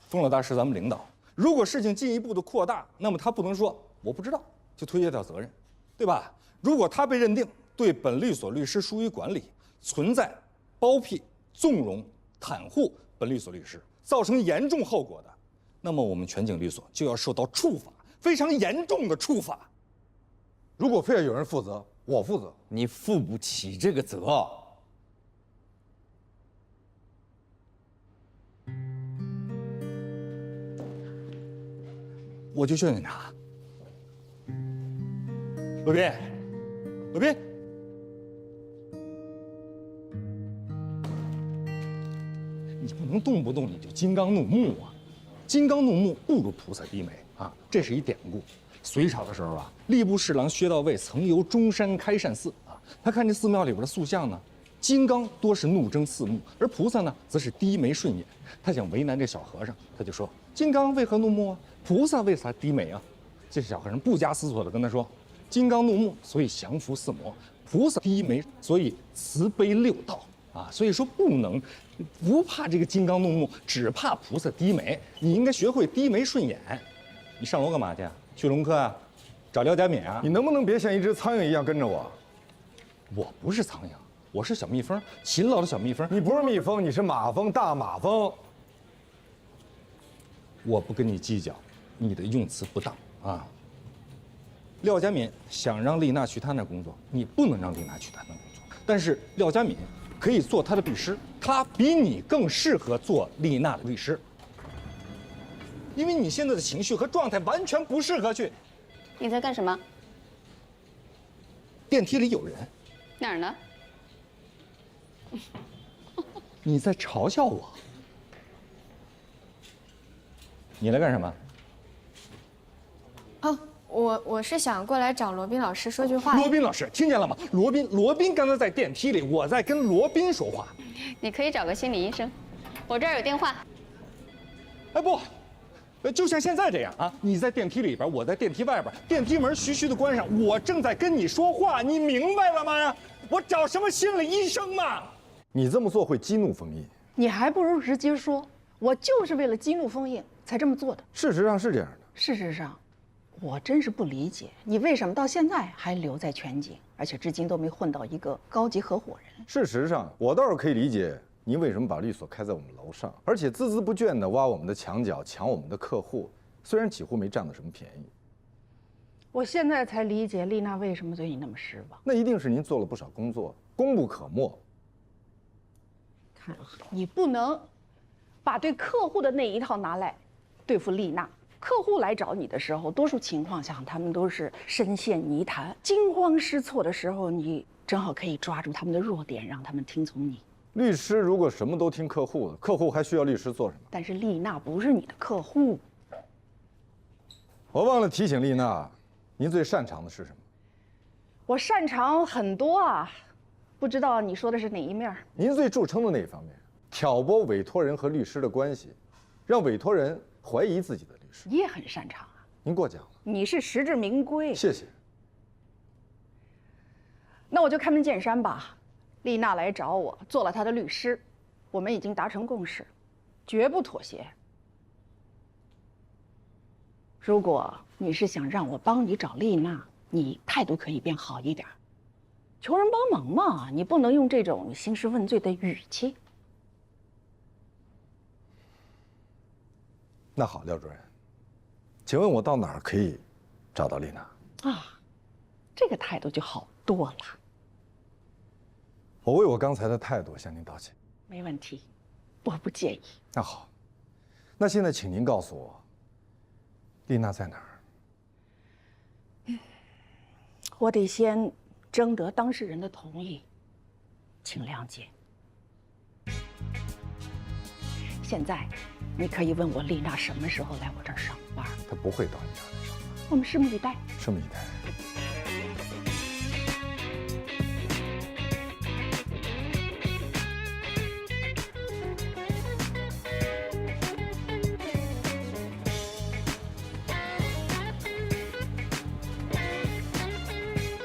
封老大是咱们领导，如果事情进一步的扩大，那么他不能说我不知道就推卸掉责任，对吧？如果他被认定对本律所律师疏于管理，存在包庇、纵容、袒护本律所律师，造成严重后果的，那么我们全景律所就要受到处罚，非常严重的处罚。如果非要有人负责，我负责。你负不起这个责。我就劝劝他。鲁斌，鲁斌，你不能动不动你就金刚怒目啊！金刚怒目不如菩萨低眉啊，这是一典故。隋朝的时候啊，吏部侍郎薛道卫曾游中山开善寺啊，他看这寺庙里边的塑像呢，金刚多是怒睁四目，而菩萨呢则是低眉顺眼。他想为难这小和尚，他就说：“金刚为何怒目啊？菩萨为啥低眉啊？”这小和尚不加思索地跟他说：“金刚怒目，所以降伏四魔；菩萨低眉，所以慈悲六道啊。所以说不怕这个金刚怒目，只怕菩萨低眉。你应该学会低眉顺眼。你上楼干嘛去？去龙科啊？找廖家敏啊？你能不能别像一只苍蝇一样跟着我？我不是苍蝇，我是小蜜蜂，勤劳的小蜜蜂。你不是蜜蜂，你是马蜂，大马蜂。我不跟你计较，你的用词不当啊。廖家敏想让丽娜去他那工作，你不能让丽娜去他那工作。但是廖家敏可以做他的律师，他比你更适合做丽娜的律师，因为你现在的情绪和状态完全不适合去。你在干什么？电梯里有人。哪儿呢？你在嘲笑我？你来干什么？哦，我是想过来找罗宾老师说句话。罗宾老师，听见了吗？罗宾刚才在电梯里，我在跟罗宾说话。你可以找个心理医生，我这儿有电话。哎不，就像现在这样啊，你在电梯里边，我在电梯外边，电梯门徐徐的关上，我正在跟你说话，你明白了吗？我找什么心理医生嘛？你这么做会激怒封印。你还不如直接说，我就是为了激怒封印才这么做的。事实上是这样的。事实上，我真是不理解你为什么到现在还留在全景，而且至今都没混到一个高级合伙人。事实上，我倒是可以理解您为什么把律所开在我们楼上，而且孜孜不倦地挖我们的墙角，抢我们的客户？虽然几乎没占到什么便宜。我现在才理解丽娜为什么对你那么失望。那一定是您做了不少工作，功不可没。看，你不能把对客户的那一套拿来对付丽娜。客户来找你的时候，多数情况下他们都是深陷泥潭、惊慌失措的时候，你正好可以抓住他们的弱点，让他们听从你。律师如果什么都听客户的，客户还需要律师做什么？但是丽娜不是你的客户。我忘了提醒丽娜，您最擅长的是什么？我擅长很多啊，不知道你说的是哪一面？您最著称的那一方面，挑拨委托人和律师的关系，让委托人怀疑自己的律师。你也很擅长啊。您过奖了。你是实至名归。谢谢。那我就开门见山吧。丽娜来找我，做了她的律师，我们已经达成共识，绝不妥协。如果你是想让我帮你找丽娜，你态度可以变好一点，求人帮忙嘛，你不能用这种兴师问罪的语气。那好，廖主任，请问我到哪儿可以找到丽娜？啊，这个态度就好多了。我为我刚才的态度向您道歉。没问题，我不介意。那好，那现在请您告诉我，丽娜在哪儿？我得先征得当事人的同意，请谅解。现在，你可以问我丽娜什么时候来我这儿上班。她不会到你这儿来上班。我们拭目以待。拭目以待。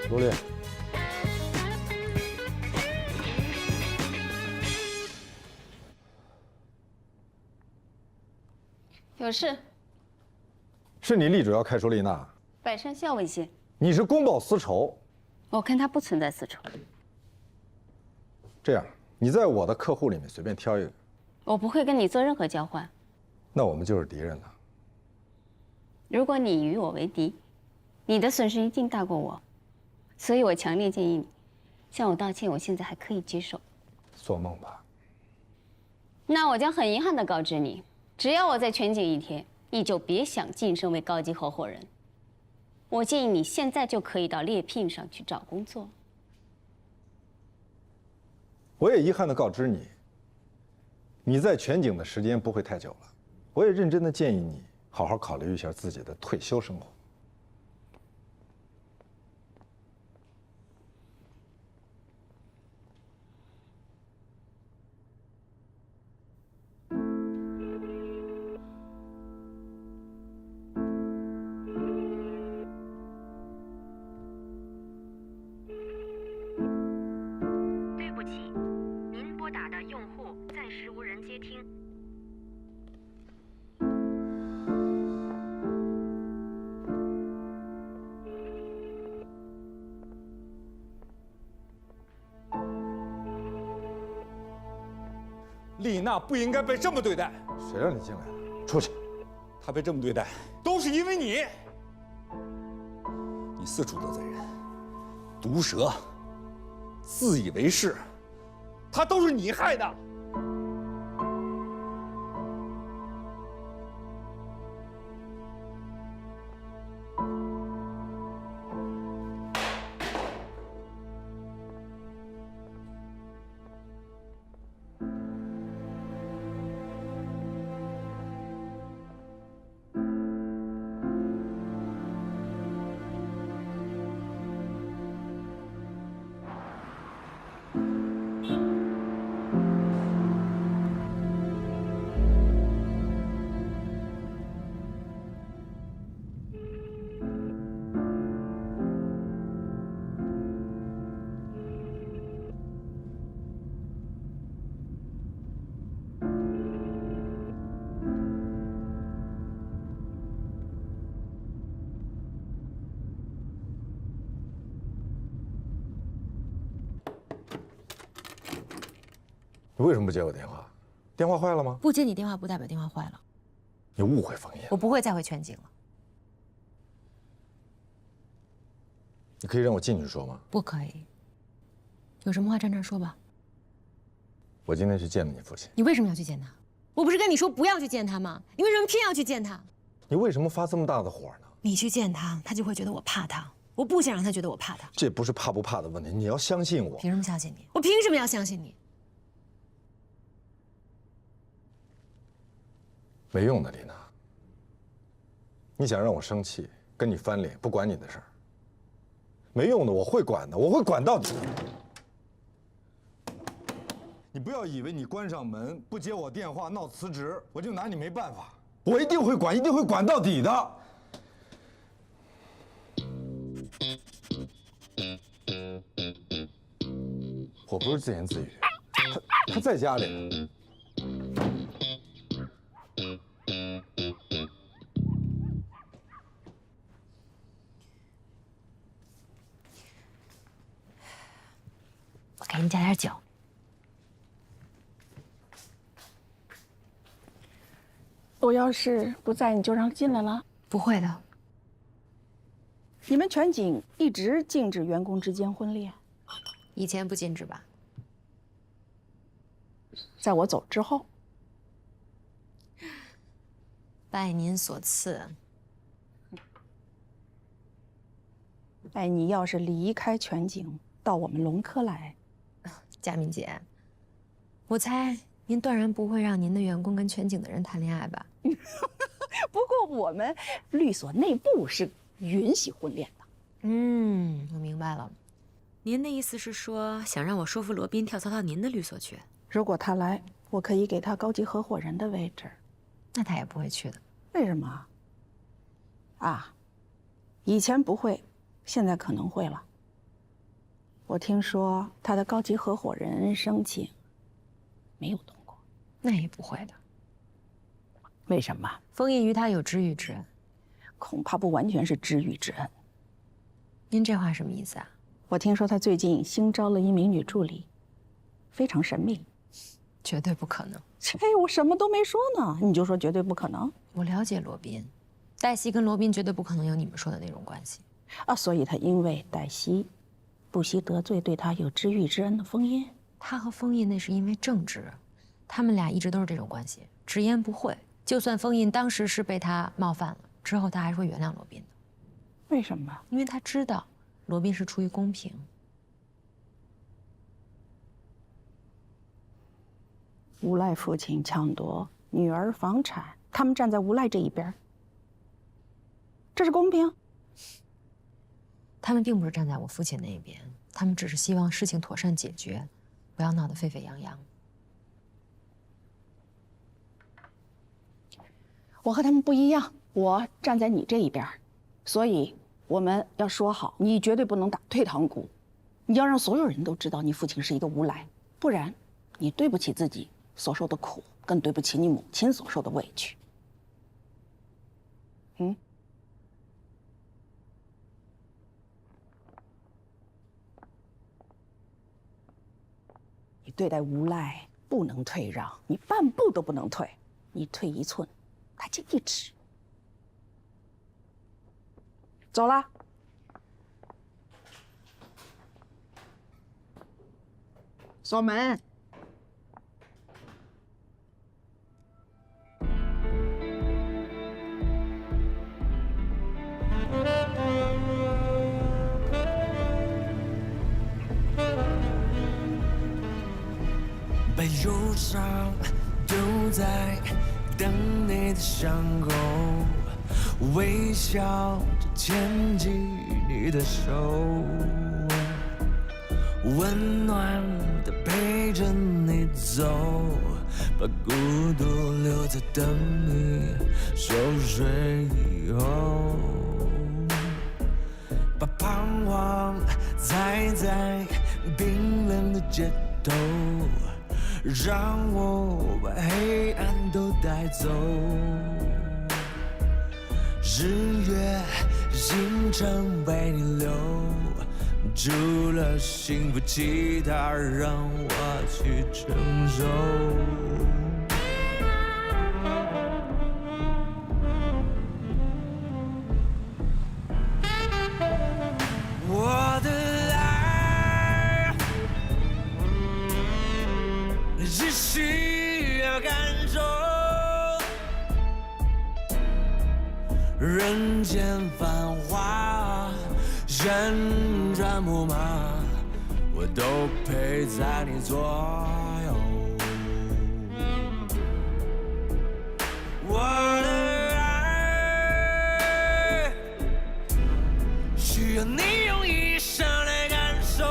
罗烈，有事？是你力主要开除丽娜？百善孝为先。你是公报私仇？我看他不存在私仇。这样，你在我的客户里面随便挑一个。我不会跟你做任何交换。那我们就是敌人了。如果你与我为敌，你的损失一定大过我。所以我强烈建议你向我道歉，我现在还可以接受。做梦吧。那我将很遗憾地告知你，只要我在全景一天，你就别想晋升为高级合伙人。我建议你现在就可以到猎聘上去找工作。我也遗憾地告知你，你在全景的时间不会太久了。我也认真地建议你好好考虑一下自己的退休生活。丽娜不应该被这么对待。谁让你进来的？出去！她被这么对待，都是因为你。你四处得罪人，毒舌，自以为是，她都是你害的。你为什么不接我电话？电话坏了吗？不接你电话不代表电话坏了。你误会枫叶。我不会再回全景了。你可以让我进去说吗？不可以。有什么话站这儿说吧。我今天去见了你父亲。你为什么要去见他？我不是跟你说不要去见他吗？你为什么偏要去见他？你为什么发这么大的火呢？你去见他，他就会觉得我怕他。我不想让他觉得我怕他。这不是怕不怕的问题，你要相信我。凭什么相信你？我凭什么要相信你？没用的，丽娜。你想让我生气，跟你翻脸，不管你的事儿。没用的，我会管的，我会管到底。你不要以为你关上门不接我电话闹辞职，我就拿你没办法。我一定会管，一定会管到底的。我不是自言自语，他在家里。我给你加点酒。我要是不在，你就让进来了？不会的。你们全景一直禁止员工之间婚恋，以前不禁止吧？在我走之后，拜您所赐。哎，你要是离开全景，到我们龙科来，佳敏姐，我猜您断然不会让您的员工跟全景的人谈恋爱吧？不过我们律所内部是允许婚恋的。我明白了。您的意思是说，想让我说服罗宾跳槽到您的律所去？如果他来，我可以给他高级合伙人的位置。那他也不会去的。为什么？啊，以前不会，现在可能会了。我听说他的高级合伙人申请没有通过。那也不会的。为什么？枫叶与他有知遇之恩，恐怕不完全是知遇之恩。您这话什么意思啊？我听说他最近新招了一名女助理，非常神秘。绝对不可能。嘿，我什么都没说呢，你就说绝对不可能？我了解罗宾，黛西跟罗宾绝对不可能有你们说的那种关系啊。所以他因为黛西，不惜得罪对他有知遇之恩的枫叶。他和枫叶那是因为正直，他们俩一直都是这种关系，直言不讳。就算枫叶当时是被他冒犯了，之后他还是会原谅罗宾的。为什么？因为他知道罗宾是出于公平。无赖父亲抢夺女儿房产，他们站在无赖这一边，这是公平？他们并不是站在我父亲那一边，他们只是希望事情妥善解决，不要闹得沸沸扬扬。我和他们不一样，我站在你这一边，所以我们要说好，你绝对不能打退堂鼓，你要让所有人都知道你父亲是一个无赖，不然你对不起自己所受的苦，更对不起你母亲所受的委屈。你对待无赖不能退让，你半步都不能退，你退一寸，他进一尺。走了。锁门。把忧伤丢在等你的伤口，微笑着牵起你的手，温暖的陪着你走，把孤独留在等你熟睡以后，把彷徨踩在冰冷的街头，让我把黑暗都带走。日月星辰为你留除了幸福，其他让我去承受。我的爱只需要感受，人间繁华，旋转木马，我都陪在你左右。我的爱需要你用一生来感受，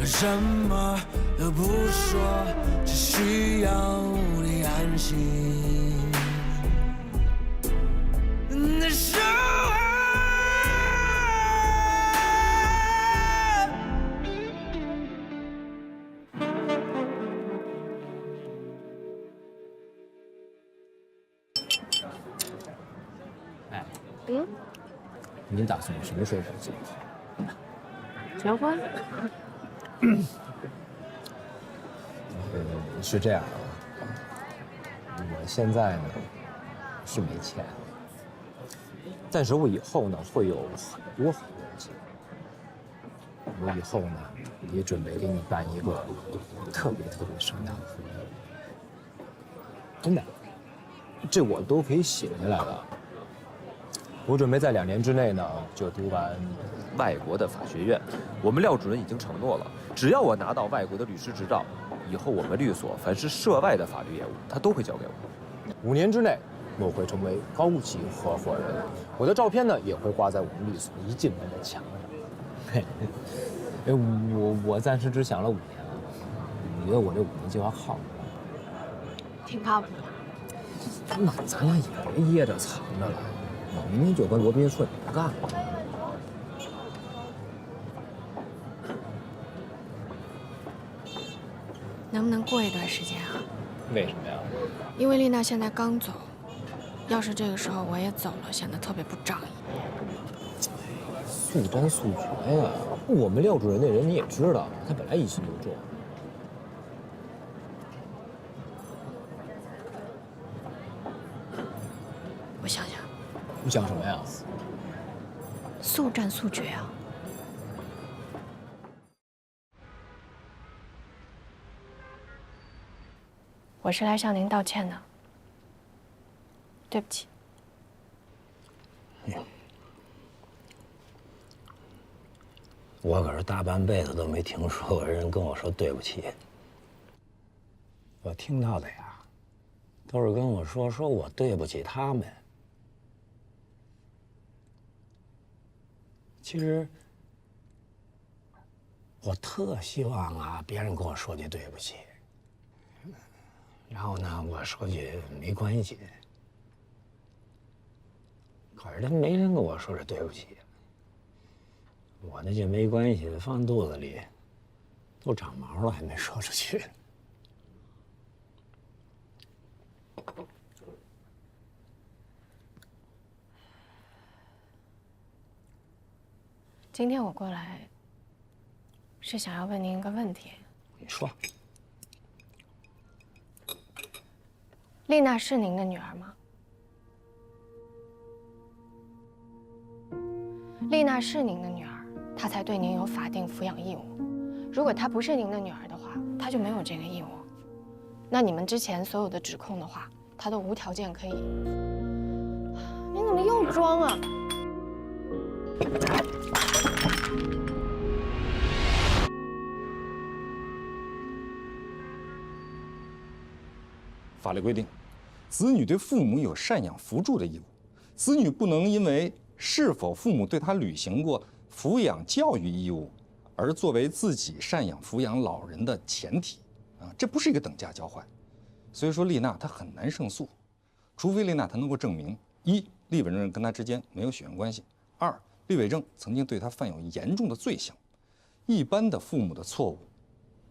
什么都不说，只需要你安心的守候。哎，嗯，您打算什么时候结婚？结婚？是这样啊，我现在呢是没钱，但是我以后呢会有很多很多的钱。我以后呢也准备给你办一个特别盛大的婚礼，真的，这我都可以写下来了。我准备在2年之内呢就读完外国的法学院，我们廖主任已经承诺了，只要我拿到外国的律师执照，以后我们律所凡是涉外的法律业务，他都会交给我。5年之内，我会成为高级合伙人，我的照片呢也会挂在我们律所一进门的墙上。嘿，我暂时只想了5年啊，你觉得我这5年计划靠谱吗？挺靠谱的。那咱俩也别掖着藏着了，我明天就跟罗宾说你不干了。能不能过一段时间啊？为什么呀？因为丽娜现在刚走，要是这个时候我也走了，显得特别不仗义。速战速决呀！我们廖主任那人你也知道，他本来一心就重。我想想，你想什么呀？速战速决啊！我是来向您道歉的，对不起。我可是大半辈子都没听说过人跟我说对不起。我听到的呀，都是跟我说我对不起他们。其实，我特希望啊，别人跟我说句对不起，然后呢，我说句没关系。可是他没人跟我说这对不起。我那句没关系放肚子里，都长毛了，还没说出去。今天我过来，是想要问您一个问题。你说，丽娜是您的女儿吗？丽娜是您的女儿，她才对您有法定抚养义务。如果她不是您的女儿的话，她就没有这个义务。那你们之前所有的指控的话，她都无条件可以。你怎么又装啊？法律规定，子女对父母有赡养扶助的义务，子女不能因为是否父母对他履行过抚养教育义务，而作为自己赡养抚养老人的前提啊，这不是一个等价交换。所以说，丽娜她很难胜诉，除非丽娜她能够证明：一，厉伟正跟她之间没有血缘关系；二，厉伟正曾经对她犯有严重的罪行。一般的父母的错误，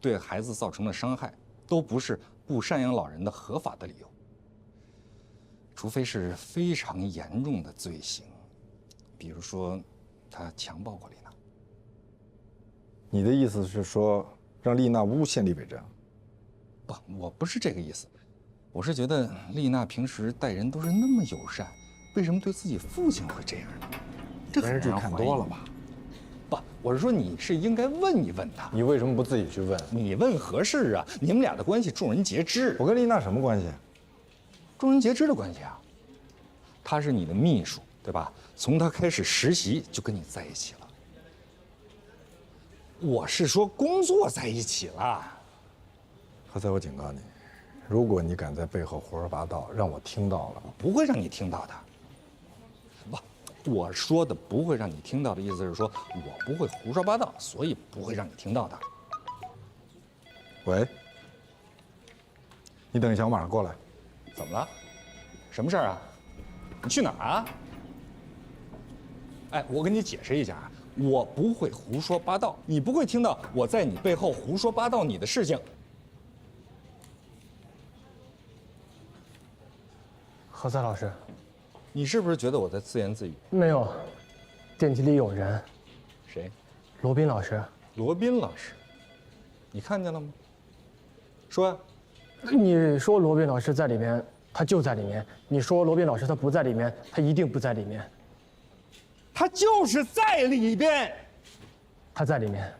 对孩子造成的伤害，都不是不赡养老人的合法的理由。除非是非常严重的罪行，比如说，他强暴过丽娜。你的意思是说，让丽娜诬陷李北辰？不，我不是这个意思。我是觉得丽娜平时待人都是那么友善，为什么对自己父亲会这样呢？这电视剧看多了吧？不，我是说你是应该问一问他。你为什么不自己去问？你问合适啊！你们俩的关系众人皆知。我跟丽娜什么关系？众人皆知的关系啊。他是你的秘书，对吧？从他开始实习就跟你在一起了。我是说工作在一起了。何才，我警告你，如果你敢在背后胡说八道，让我听到了，我不会让你听到的。不，我说的不会让你听到的意思是说，我不会胡说八道，所以不会让你听到的。喂，你等一下，我马上过来。怎么了？什么事儿啊？你去哪儿啊？哎，我跟你解释一下啊，我不会胡说八道，你不会听到我在你背后胡说八道你的事情。何塞老师，你是不是觉得我在自言自语？没有，电梯里有人。谁？罗宾老师。罗宾老师，你看见了吗？说呀。你说罗宾老师在里面，他就在里面；你说罗宾老师他不在里面，他一定不在里面。他就是在里边。他在里面。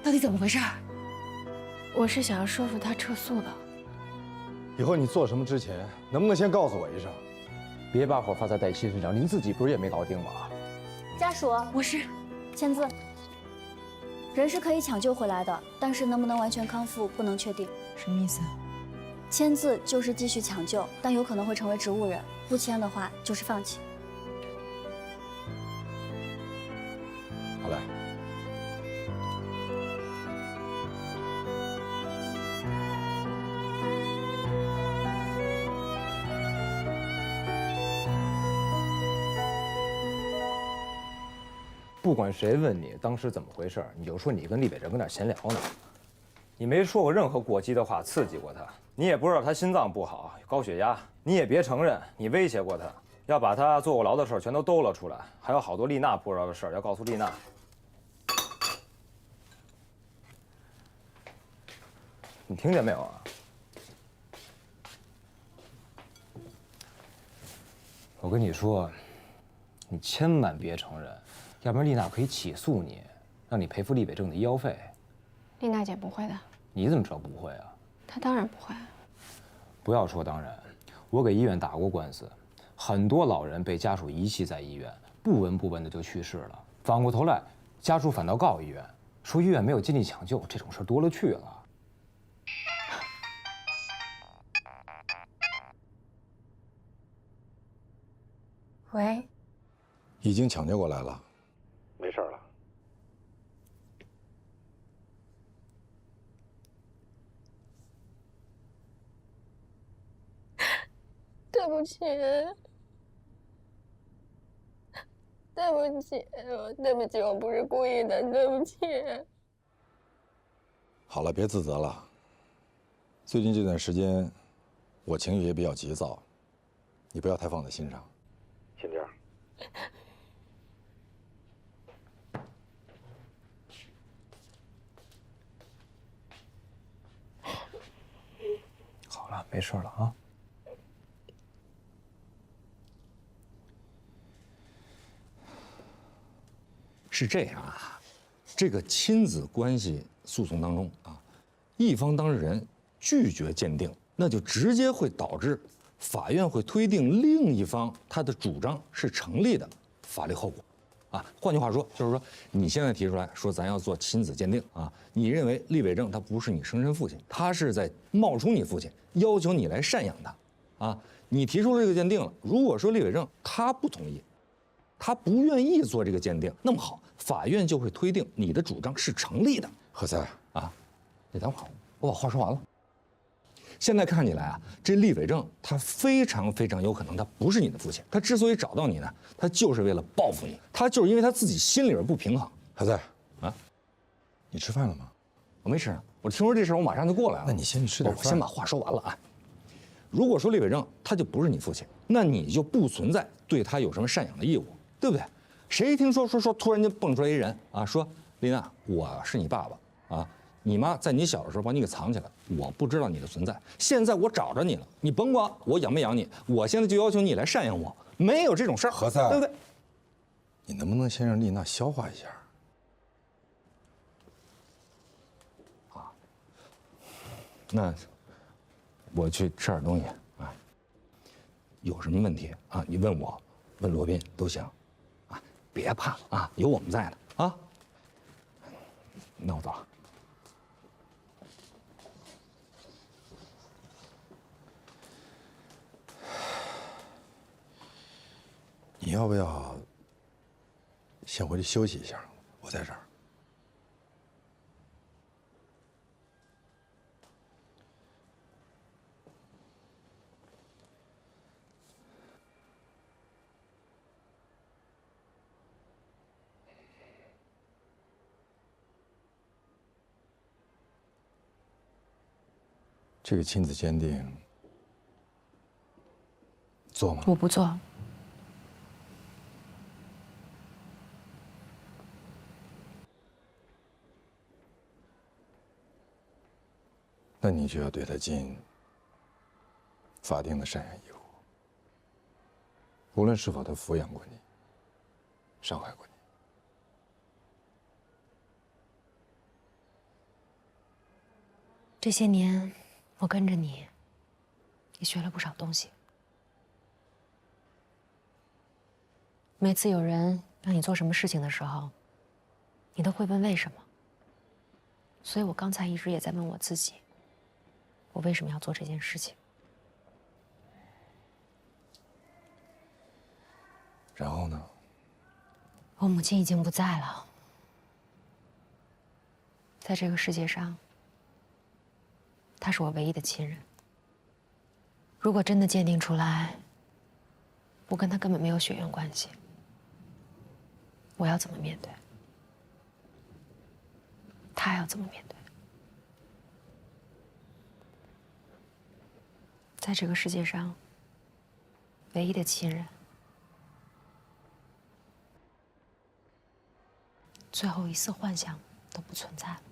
到底怎么回事？我是想要说服他撤诉的。以后你做什么之前，能不能先告诉我一声？别把火发在黛西身上，您自己不是也没搞定吗？家属，我是签字。人是可以抢救回来的，但是能不能完全康复不能确定。什么意思？签字就是继续抢救，但有可能会成为植物人；不签的话就是放弃。好嘞。不管谁问你当时怎么回事，你就说你跟厉北辰跟那闲聊呢。你没说过任何过激的话刺激过他，你也不知道他心脏不好，高血压，你也别承认你威胁过他，要把他坐过牢的事全都兜了出来，还有好多丽娜不知道的事要告诉丽娜。你听见没有啊？我跟你说，你千万别承认。要不然丽娜可以起诉你，让你赔付厉北辰的医药费。丽娜姐不会的。你怎么知道不会啊？她当然不会。不要说当然，我给医院打过官司，很多老人被家属遗弃在医院，不闻不问的就去世了。反过头来，家属反倒告医院，说医院没有尽力抢救，这种事多了去了。喂，已经抢救过来了。没事了。对不起，对不起，对不起，我不是故意的，对不起。好了，别自责了。最近这段时间，我情绪也比较急躁，你不要太放在心上。心点儿。没事了啊。是这样啊，这个亲子关系诉讼当中啊，一方当事人拒绝鉴定，那就直接会导致法院会推定另一方他的主张是成立的法律后果。啊，换句话说，就是说你现在提出来说咱要做亲子鉴定啊，你认为厉伟正他不是你生身父亲，他是在冒充你父亲，要求你来赡养他，啊，你提出了这个鉴定了，如果说厉伟正他不同意，他不愿意做这个鉴定，那么好，法院就会推定你的主张是成立的。何塞啊，你等会儿，我把话说完了。现在看起来啊，这厉伟正他非常有可能他不是你的父亲，他之所以找到你呢，他就是为了报复你，他就是因为他自己心里边不平衡。何塞啊，你吃饭了吗？我没吃，我听说这事我马上就过来了。那你先去吃点饭。我先把话说完了啊。如果说厉伟正他就不是你父亲，那你就不存在对他有什么赡养的义务，对不对？谁听说突然间蹦出来一人啊，说丽娜，我是你爸爸啊。你妈在你小的时候把你给藏起来，我不知道你的存在。现在我找着你了，你甭管我养没养你，我现在就要求你来赡养我，没有这种事儿。何塞，对不对？你能不能先让丽娜消化一下？啊，那我去吃点东西啊。有什么问题啊？你问我，问罗宾都行，啊，别怕啊，有我们在呢啊。那我走了。你要不要先回去休息一下？我在这儿。这个亲子鉴定做吗？我不做。那你就要对他尽法定的赡养义务，无论是否他抚养过你、伤害过你。这些年，我跟着你，也学了不少东西。每次有人让你做什么事情的时候，你都会问为什么。所以我刚才一直也在问我自己。我为什么要做这件事情？然后呢？我母亲已经不在了，在这个世界上，她是我唯一的亲人。如果真的鉴定出来，我跟她根本没有血缘关系，我要怎么面对？她要怎么面对？在这个世界上，唯一的亲人，最后一丝幻想都不存在了。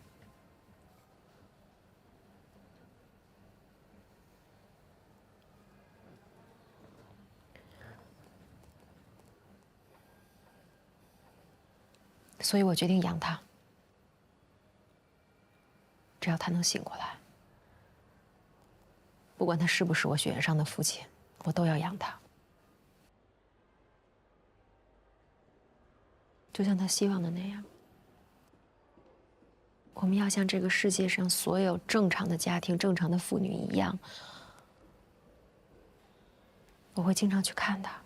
所以我决定养他，只要他能醒过来。不管他是不是我血缘上的父亲，我都要养他。就像他希望的那样，我们要像这个世界上所有正常的家庭、正常的妇女一样，我会经常去看他，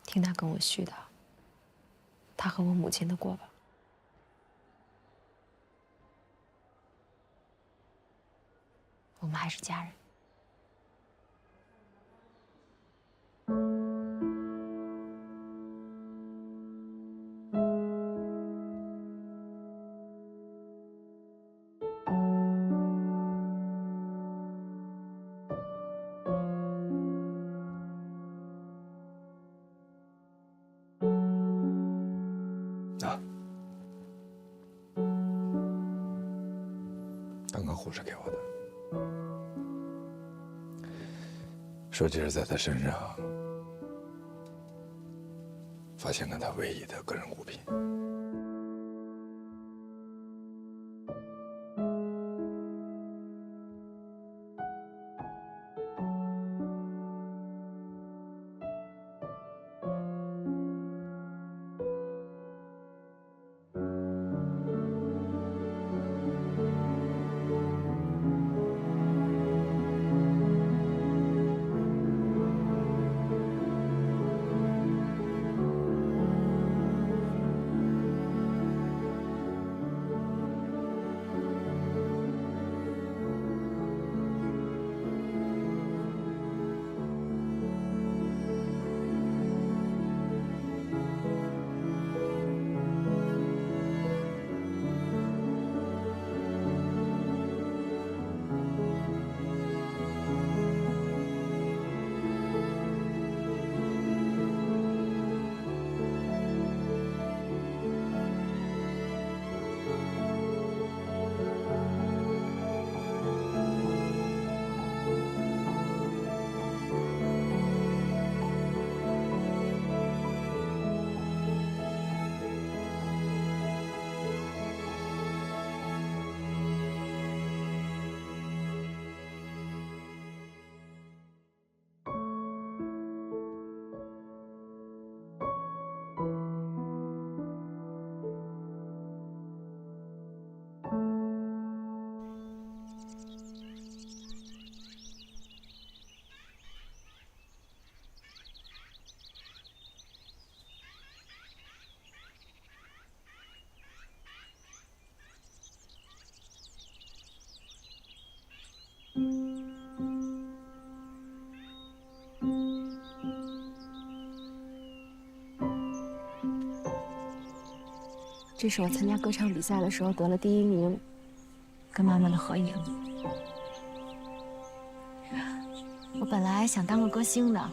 听他跟我絮叨他和我母亲的过往。我们还是家人。个护士给我的，说这是在他身上发现了他唯一的个人物品。这是我参加歌唱比赛的时候得了第1名，跟妈妈的合影。我本来想当个歌星的，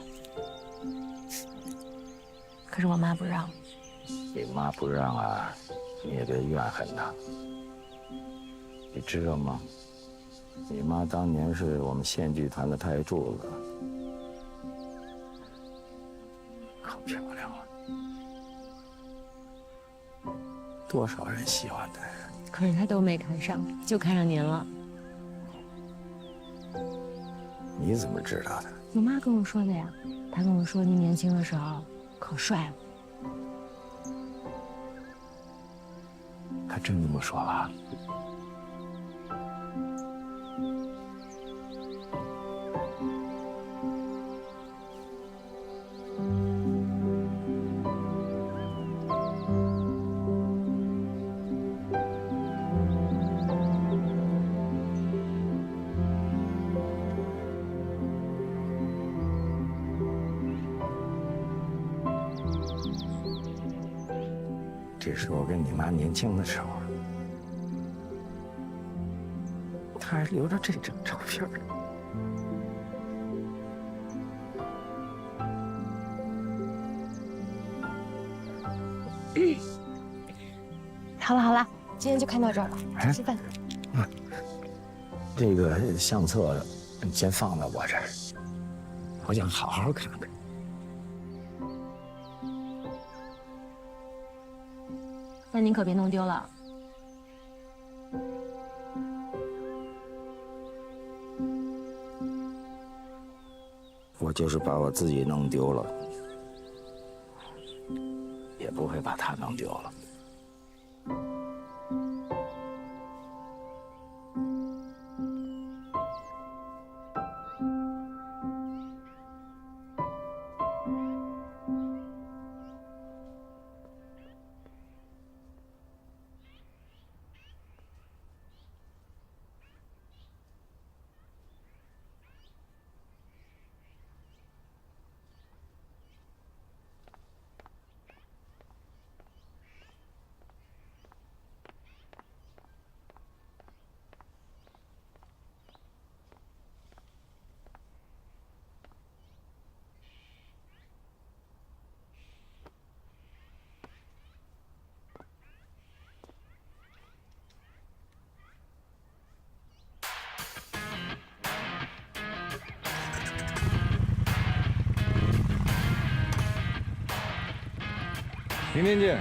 可是我妈不让。你妈不让啊，你也别怨恨她。你知道吗？你妈当年是我们县剧团的台柱子，可漂亮了，多少人喜欢她呀！可是她都没看上，就看上您了。你怎么知道的？我妈跟我说的呀，她跟我说您年轻的时候可帅了。她真这么说了？这是我跟你妈年轻的时候，她还留着这张照片呢。好了好了，今天就看到这儿了，吃饭。这个相册你先放在我这儿，我想好好看看。那您可别弄丢了。我就是把我自己弄丢了，也不会把他弄丢了。明天见。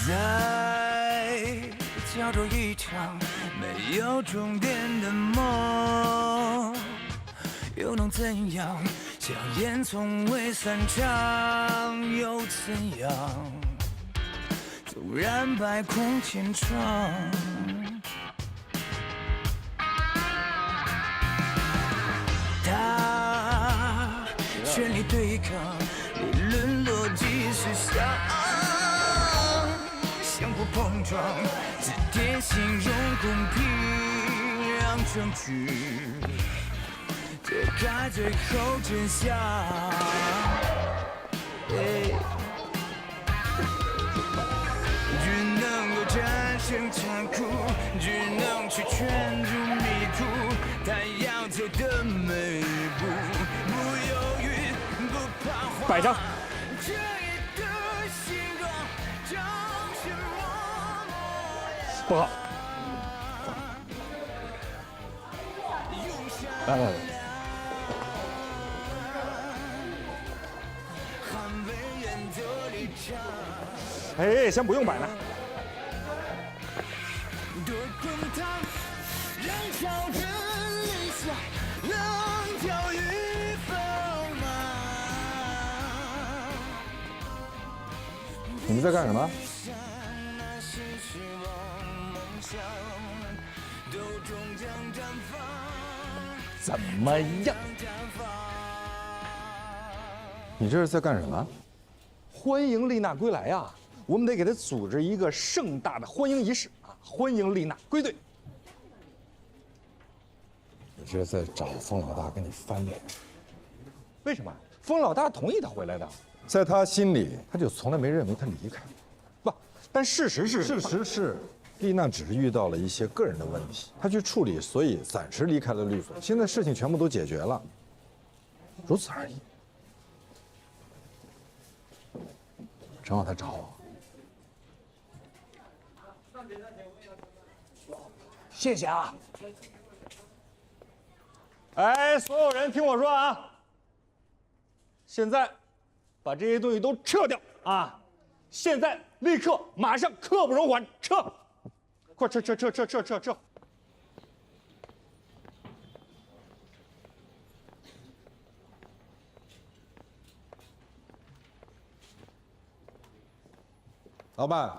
在角逐一场没有终点的梦，又能怎样？硝烟从未散场，又怎样？纵然百孔千疮，他全力对抗，理论逻辑思想。相互碰撞，字典形容公平，让证据揭开最后真相。只能够战胜残酷，只能去圈住迷途。他要走的每一步，不犹豫，不彷徨。摆上。不好！来来来，哎，先不用摆了。你们在干什么？怎么样？你这是在干什么？欢迎丽娜归来呀！我们得给她组织一个盛大的欢迎仪式啊！欢迎丽娜归队。你这是在找封老大跟你翻脸？为什么？封老大同意他回来的，在他心里，他就从来没认为他离开。不，但事实是，丽娜只是遇到了一些个人的问题，她去处理，所以暂时离开了律所。现在事情全部都解决了，如此而已。正好他找我，谢谢啊。哎，所有人听我说啊，现在把这些东西都撤掉啊！现在立刻马上刻不容缓，撤！快撤！老板，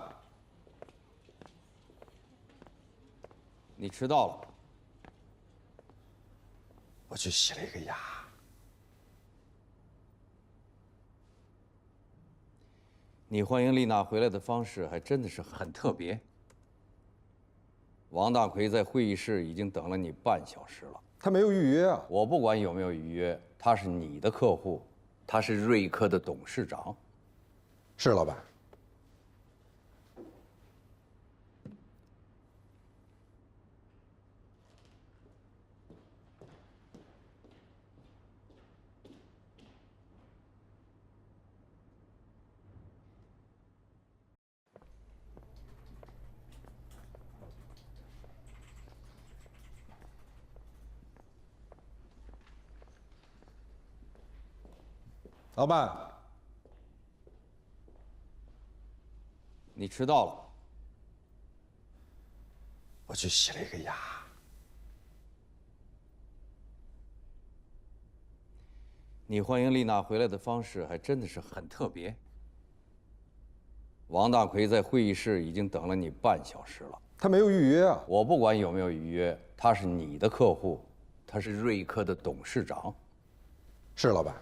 你迟到了。我去洗了一个牙。你欢迎丽娜回来的方式还真的是很特别。王大奎在会议室已经等了你半小时了。他没有预约啊。我不管有没有预约，他是你的客户，他是瑞科的董事长。是老板。老板，你迟到了。我去洗了一个牙。你欢迎丽娜回来的方式还真的是很特别。王大奎在会议室已经等了你半小时了。他没有预约啊。我不管有没有预约，他是你的客户，他是瑞科的董事长。是老板。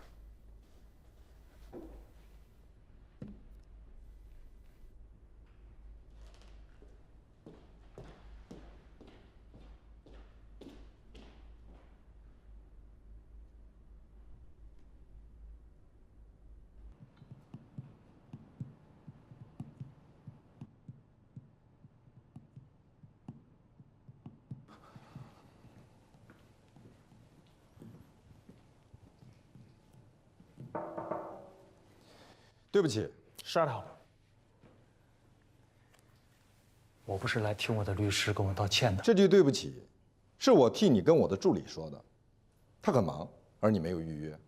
对不起，杀他了。我不是来听我的律师跟我道歉的。这句对不起，是我替你跟我的助理说的，他很忙，而你没有预约。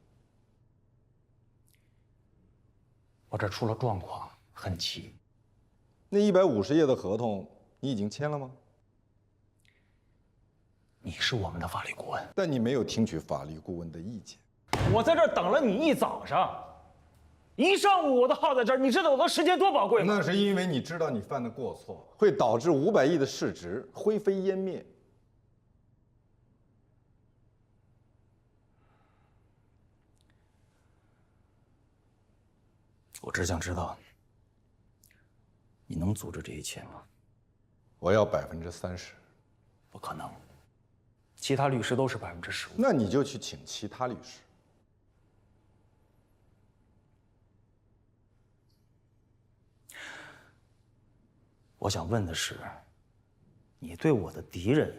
我这出了状况，很急。那150页的合同你已经签了吗？你是我们的法律顾问，但你没有听取法律顾问的意见。我在这儿等了你一早上，一上午我都耗在这儿，你知道我的时间多宝贵吗？那是因为你知道你犯的过错会导致500亿的市值灰飞烟灭。我只想知道，你能阻止这一切吗？我要30%，不可能。其他律师都是15%。那你就去请其他律师。我想问的是，你对我的敌人，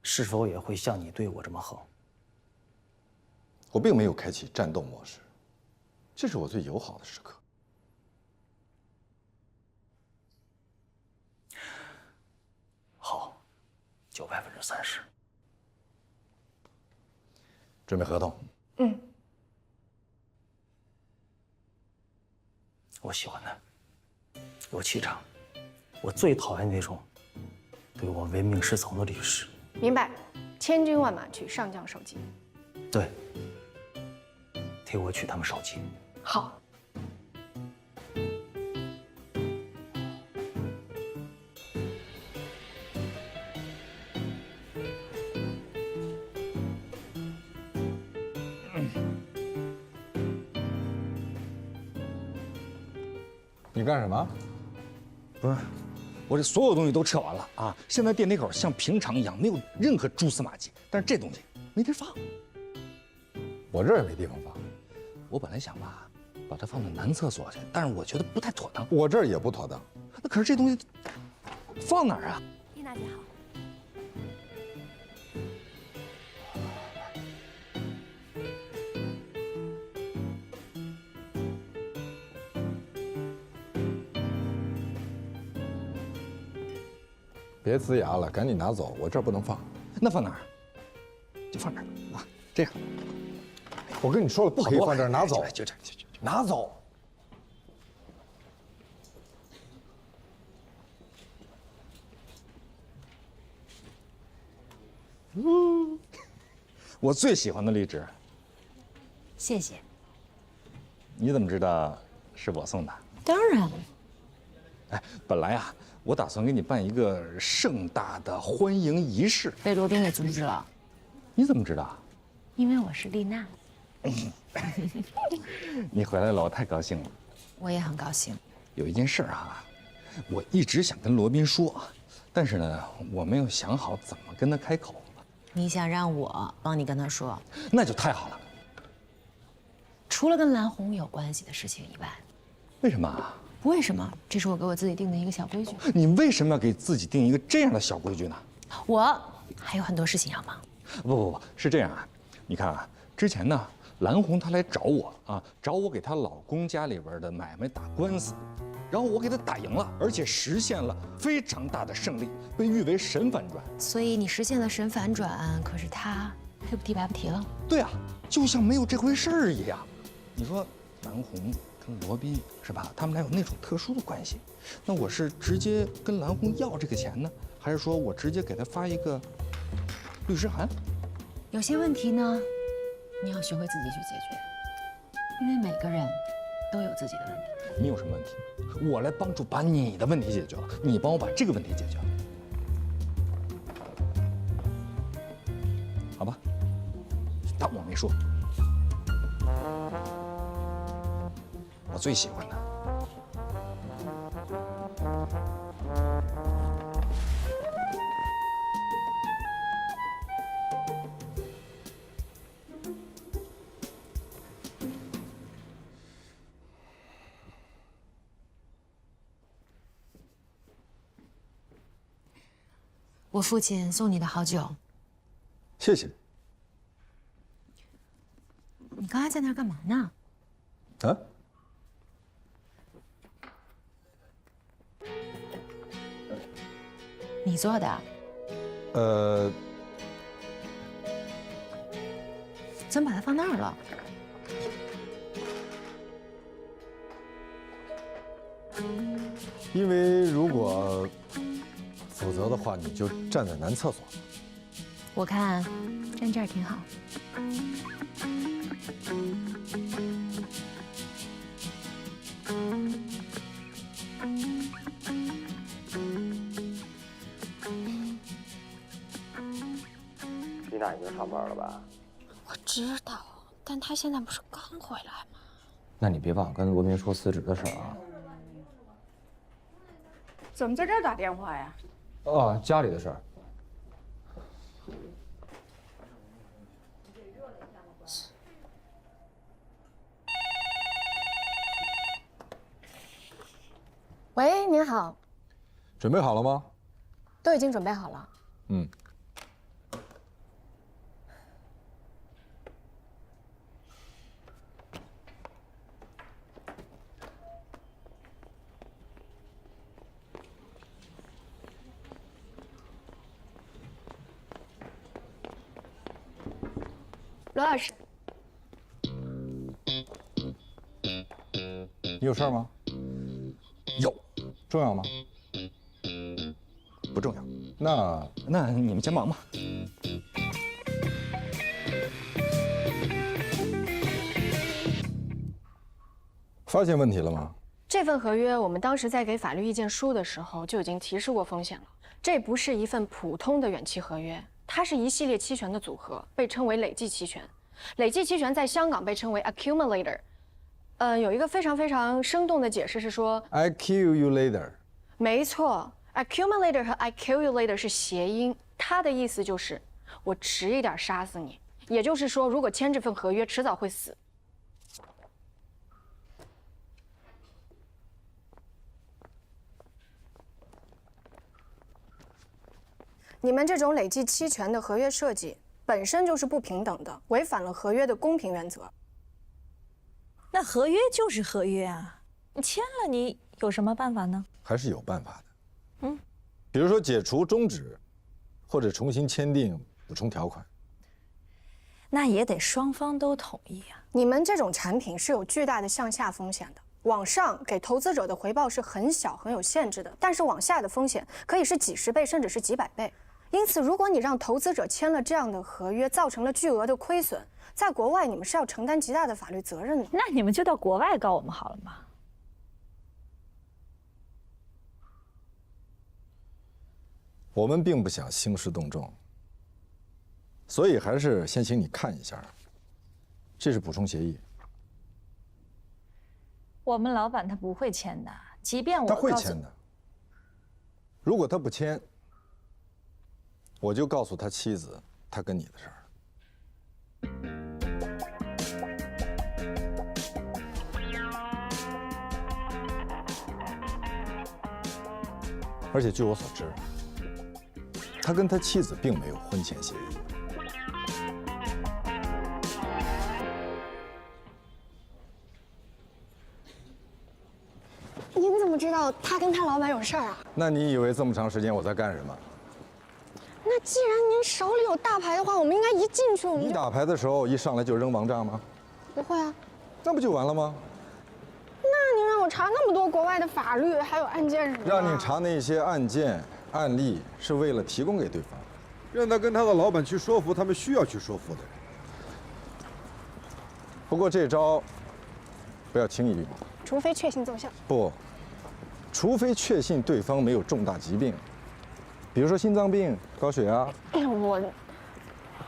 是否也会像你对我这么横？我并没有开启战斗模式，这是我最友好的时刻。好，就30%。准备合同。嗯。我喜欢他，有气场。我最讨厌那种对我唯命是从的律师。明白，千军万马取上将手机。对，替我取他们手机。好。你干什么？不是，我这所有东西都撤完了啊！现在店里口像平常一样，没有任何蛛丝马迹。但是这东西没地放，我这儿也没地方放。我本来想吧，把它放到男厕所去，但是我觉得不太妥当。我这儿也不妥当。那可是这东西放哪儿啊？丽娜姐好。别呲牙了，赶紧拿走，我这儿不能放。那放哪儿？就放这儿啊，这样。我跟你说了，不可以放这儿，拿走。就这，拿走。我最喜欢的荔枝。谢谢。你怎么知道是我送的？当然了。哎，本来啊，我打算给你办一个盛大的欢迎仪式，被罗宾给阻止了。你怎么知道？因为我是丽娜。你回来了，我太高兴了。我也很高兴。有一件事啊，我一直想跟罗宾说，但是呢，我没有想好怎么跟他开口。你想让我帮你跟他说？那就太好了。除了跟蓝红有关系的事情以外，为什么？不为什么，这是我给我自己定的一个小规矩。你为什么要给自己定一个这样的小规矩呢？我还有很多事情要忙。不，是这样啊。你看啊，之前呢，蓝红她来找我啊，找我给她老公家里边的买卖打官司，然后我给她打赢了，而且实现了非常大的胜利，被誉为神反转。所以你实现了神反转，可是他黑不提白不提了。对啊，就像没有这回事儿一样。你说蓝红跟罗宾是吧？他们俩有那种特殊的关系，那我是直接跟蓝红要这个钱呢，还是说我直接给他发一个律师函？有些问题呢，你要学会自己去解决，因为每个人都有自己的问题。你有什么问题？我来帮助把你的问题解决了，你帮我把这个问题解决了，好吧？当我没说。我最喜欢的。我父亲送你的好酒。谢谢。你刚才在那儿干嘛呢？啊？你做的？怎么把它放那儿了？因为如果否则的话，你就站在男厕所。我看站这儿挺好。丽娜已经上班了吧？我知道，但他现在不是刚回来吗？那你别忘了跟罗宾说辞职的事儿啊。怎么在这儿打电话呀？哦，家里的事儿。喂，您好，准备好了吗？都已经准备好了。嗯。罗老师，你有事儿吗？有。重要吗？不重要。那你们先忙吧。发现问题了吗？这份合约我们当时在给法律意见书的时候就已经提示过风险了。这不是一份普通的远期合约，它是一系列期权的组合，被称为累计期权。累计期权在香港被称为 accumulator。有一个非常生动的解释是说 I kill you later。没错 ，accumulator 和 accumulator 是谐音，它的意思就是我迟一点杀死你。也就是说，如果签这份合约，迟早会死。你们这种累计期权的合约设计本身就是不平等的，违反了合约的公平原则。那合约就是合约啊，你签了，你有什么办法呢？还是有办法的。比如说解除、终止，或者重新签订补充条款。那也得双方都同意啊。你们这种产品是有巨大的向下风险的，往上给投资者的回报是很小、很有限制的，但是往下的风险可以是几十倍，甚至是几百倍。因此，如果你让投资者签了这样的合约，造成了巨额的亏损，在国外你们是要承担极大的法律责任的。那你们就到国外告我们好了嘛。我们并不想兴师动众，所以还是先请你看一下，这是补充协议。我们老板他不会签的，即便我他会签的。如果他不签，我就告诉他妻子，他跟你的事儿。而且据我所知，他跟他妻子并没有婚前协议。您怎么知道他跟他老板有事儿啊？那你以为这么长时间我在干什么？那既然您手里有大牌的话，我们应该一进去我们就……你打牌的时候一上来就扔王炸吗？不会啊。那不就完了吗？那您让我查那么多国外的法律还有案件什么的？让你查那些案件案例，是为了提供给对方，让他跟他的老板去说服他们需要去说服的人。不过这招不要轻易用，除非确信奏效。不，除非确信对方没有重大疾病，比如说心脏病、高血压。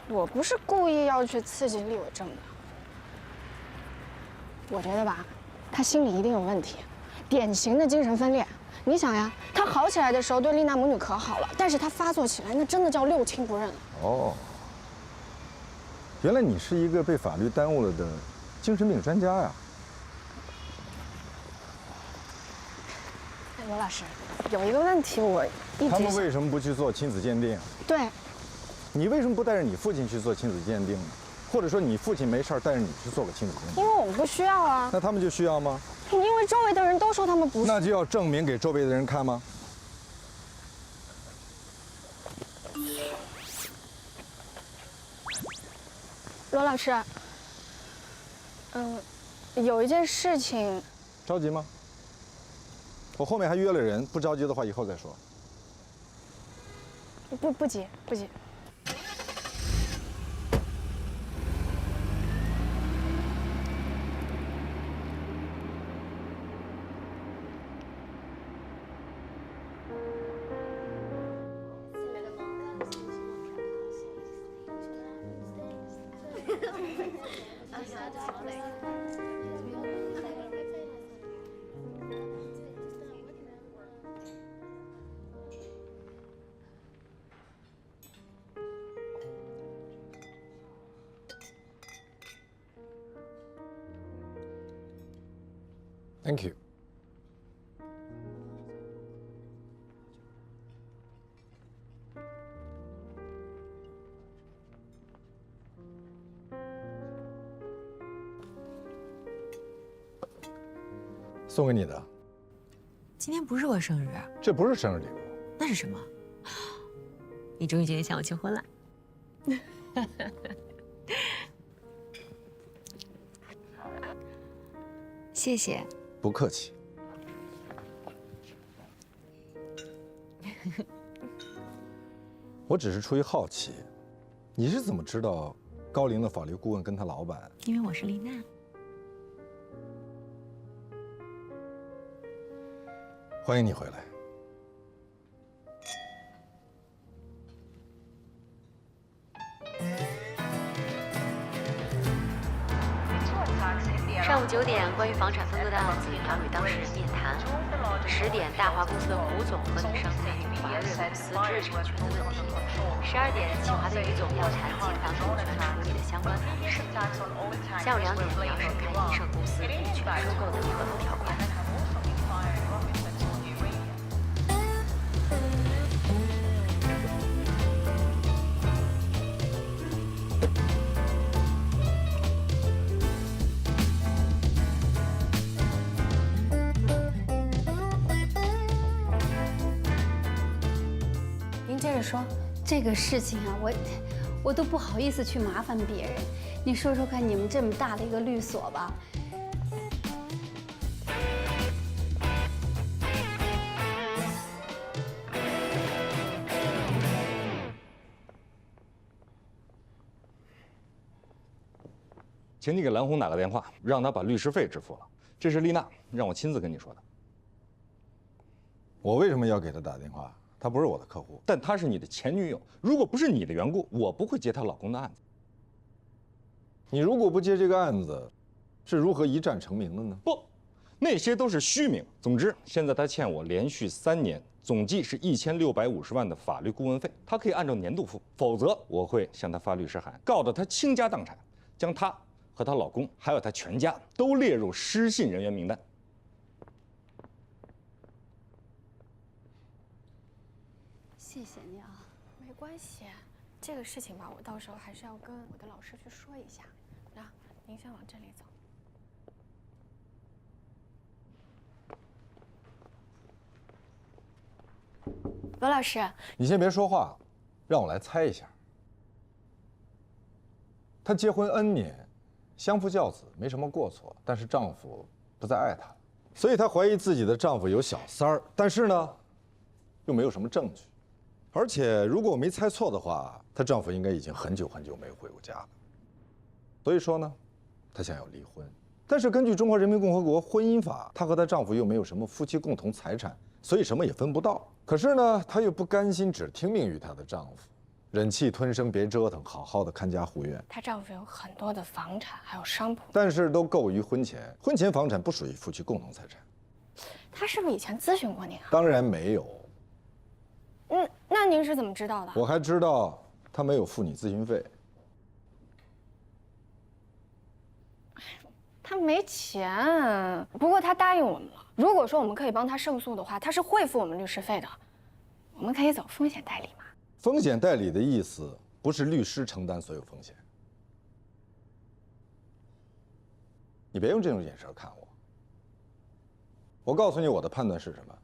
我不是故意要去刺激厉伟正的。我觉得吧，他心里一定有问题，典型的精神分裂。你想呀，他好起来的时候对丽娜母女可好了，但是他发作起来，那真的叫六亲不认。哦，原来你是一个被法律耽误了的精神病专家呀。罗老师，有一个问题我一直……他们为什么不去做亲子鉴定？对，你为什么不带着你父亲去做亲子鉴定呢？或者说你父亲没事带着你去做个亲子鉴定？因为我们不需要啊。那他们就需要吗？因为周围的人都说他们不是。那就要证明给周围的人看吗？罗老师，有一件事情。着急吗？我后面还约了人，不着急的话以后再说。不急，不急。Thank you。送给你的。今天不是我生日，这不是生日礼物，那是什么？你终于决定向我求婚了。谢谢。不客气。我只是出于好奇，你是怎么知道高龄的法律顾问跟他老板？因为我是丽娜。欢迎你回来。上午9点，关于房产分割的案子，党与当事人面谈。10点，大华公司的胡总和你商谈华瑞公司知识产权的问题。12点，清华的于总要谈进党股权处理的相关法律事宜。下午2点，你要审看英盛公司股权收购的合同条款。说这个事情啊，我都不好意思去麻烦别人。你说说看，你们这么大的一个律所吧，请你给蓝红打个电话，让他把律师费支付了。这是丽娜让我亲自跟你说的。我为什么要给他打电话？她不是我的客户，但她是你的前女友。如果不是你的缘故，我不会接她老公的案子。你如果不接这个案子，是如何一战成名的呢？不，那些都是虚名。总之，现在她欠我连续3年，总计是1650万的法律顾问费，她可以按照年度付，否则我会向她发律师函，告得她倾家荡产，将她和她老公还有她全家都列入失信人员名单。谢谢你啊。没关系，这个事情吧，我到时候还是要跟我的老师去说一下。那您先往这里走。罗老师，你先别说话，让我来猜一下。她结婚N年，相夫教子，没什么过错，但是丈夫不再爱她了，所以她怀疑自己的丈夫有小三儿，但是呢，又没有什么证据。而且，如果我没猜错的话，她丈夫应该已经很久很久没有回过家了。所以说呢，她想要离婚。但是根据《中华人民共和国婚姻法》，她和她丈夫又没有什么夫妻共同财产，所以什么也分不到。可是呢，她又不甘心只听命于她的丈夫，忍气吞声，别折腾，好好的看家护院。她丈夫有很多的房产，还有商铺，但是都购于婚前，婚前房产不属于夫妻共同财产。他是不是以前咨询过您啊？当然没有。那您是怎么知道的？我还知道他没有付你咨询费。他没钱，不过他答应我们了。如果说我们可以帮他胜诉的话，他是会付我们律师费的。我们可以走风险代理嘛？风险代理的意思不是律师承担所有风险。你别用这种眼神看我。我告诉你我的判断是什么。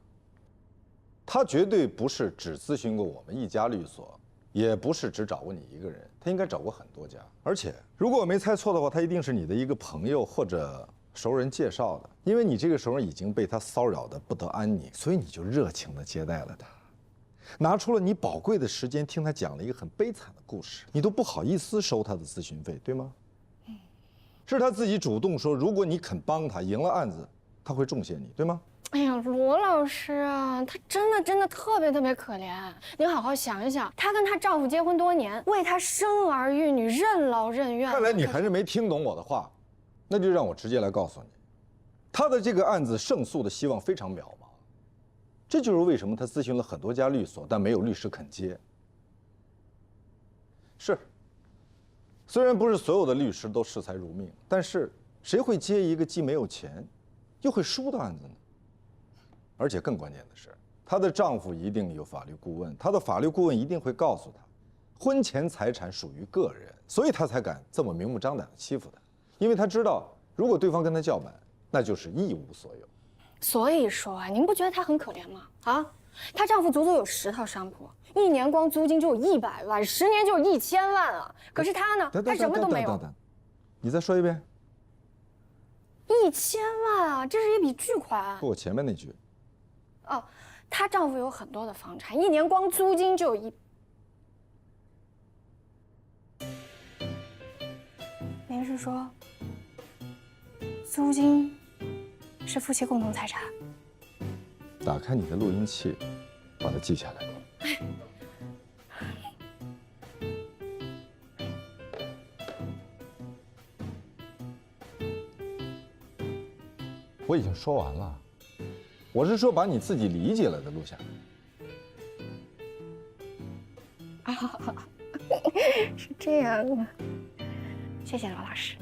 他绝对不是只咨询过我们一家律所，也不是只找过你一个人，他应该找过很多家。而且，如果我没猜错的话，他一定是你的一个朋友或者熟人介绍的。因为你这个熟人已经被他骚扰得不得安宁，所以你就热情地接待了他，拿出了你宝贵的时间听他讲了一个很悲惨的故事，你都不好意思收他的咨询费，对吗？是他自己主动说，如果你肯帮他赢了案子，他会重谢你，对吗？哎呀，罗老师啊，她真的特别可怜。您好好想一想，她跟她丈夫结婚多年，为他生儿育女，任劳任怨。看来你还是没听懂我的话，那就让我直接来告诉你，他的这个案子胜诉的希望非常渺茫。这就是为什么他咨询了很多家律所，但没有律师肯接。是，虽然不是所有的律师都视财如命，但是谁会接一个既没有钱，又会输的案子呢？而且更关键的是，她的丈夫一定有法律顾问，她的法律顾问一定会告诉她，婚前财产属于个人，所以她才敢这么明目张胆地欺负她，因为她知道，如果对方跟她叫板，那就是一无所有。所以说啊，您不觉得她很可怜吗？啊，她丈夫足足有10套商铺，1年光租金就有100万，10年就有1000万啊！可是她呢，她什么都没有。你再说一遍。1000万啊，这是一笔巨款。不，我前面那句。哦，她丈夫有很多的房产，1年光租金就有您是说，租金是夫妻共同财产？打开你的录音器，把它记下来。我已经说完了，我是说把你自己理解了的录下来。啊，是这样啊，谢谢罗老师。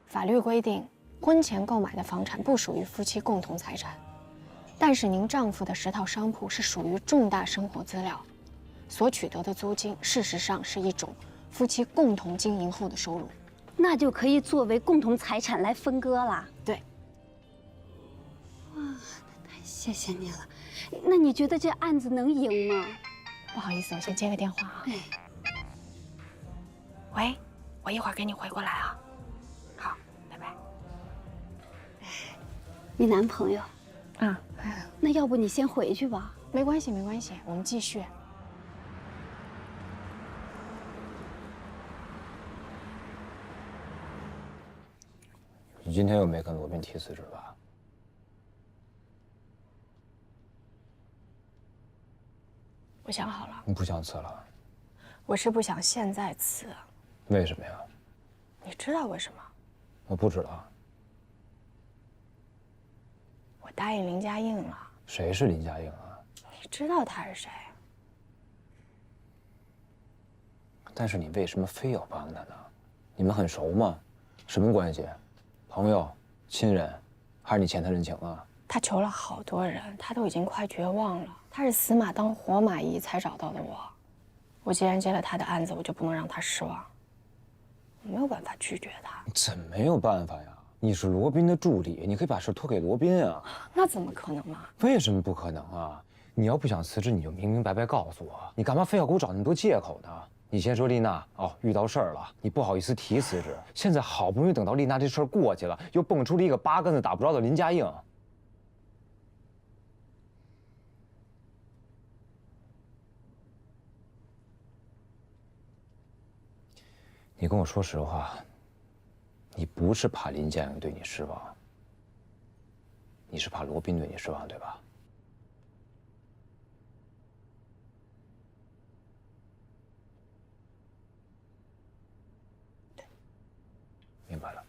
法律规定，婚前购买的房产不属于夫妻共同财产，但是您丈夫的10套商铺是属于重大生活资料，所取得的租金，事实上是一种夫妻共同经营后的收入，那就可以作为共同财产来分割啦。对。哇，太谢谢你了。那你觉得这案子能赢吗？不好意思，我先接个电话啊。喂，我一会儿给你回过来啊。好，拜拜。你男朋友？啊，那要不你先回去吧。没关系，没关系，我们继续。你今天又没跟罗宾提辞职吧？我想好了。你不想辞了？我是不想现在辞。为什么呀？你知道为什么？我不知道。我答应林家映了。谁是林家映啊？你知道他是谁？但是你为什么非要帮他呢？你们很熟吗？什么关系？朋友、亲人，还是你欠他人情啊？他求了好多人，他都已经快绝望了。他是死马当活马医才找到的我。我既然接了他的案子，我就不能让他失望。我没有办法拒绝他。怎么没有办法呀？你是罗宾的助理，你可以把事托给罗宾啊。那怎么可能嘛？为什么不可能啊？你要不想辞职，你就明明白白告诉我，你干嘛非要给我找那么多借口呢？你先说丽娜哦，遇到事儿了，你不好意思提辞职。现在好不容易等到丽娜这事儿过去了，又蹦出了一个8竿子打不着的林家映。你跟我说实话，你不是怕林家映对你失望，你是怕罗宾对你失望，对吧？明白了。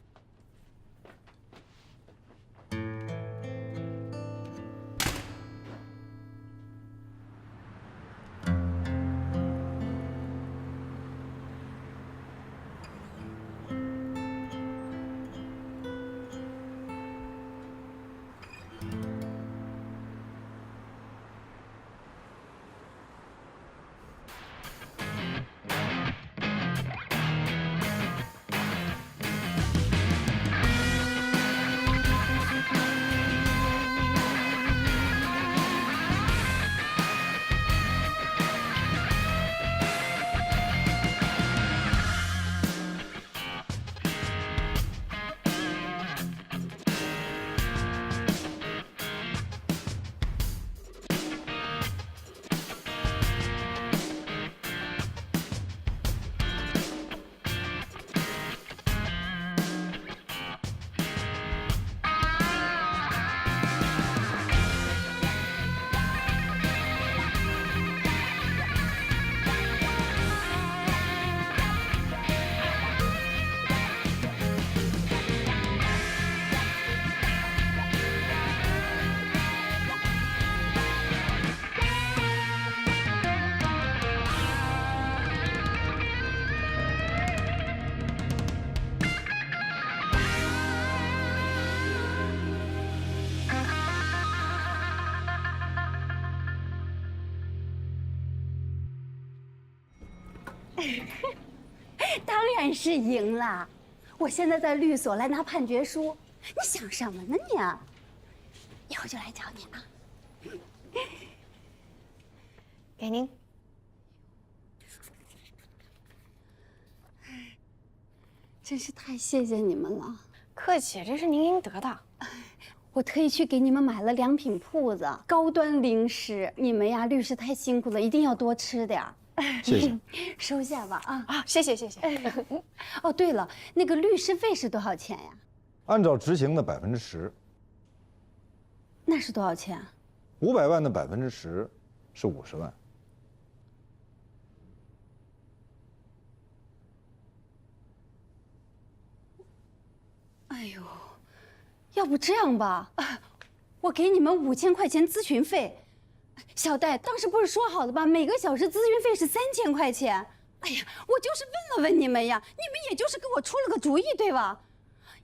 当然是赢了。我现在在律所来拿判决书，你想什么呢你？以后就来找你啊。给您。真是太谢谢你们了。客气，这是您应得的。我特意去给你们买了良品铺子，高端零食。你们呀，律师太辛苦了，一定要多吃点儿。谢谢。收下吧啊！啊，谢谢谢谢。哦，对了，那个律师费是多少钱呀？按照执行的10%。那是多少钱？500万的10%是50万。哎呦，要不这样吧，我给你们5000块钱咨询费。小戴，当时不是说好了吧，每个小时咨询费是3000块钱。哎呀，我就是问了问你们呀，你们也就是给我出了个主意，对吧？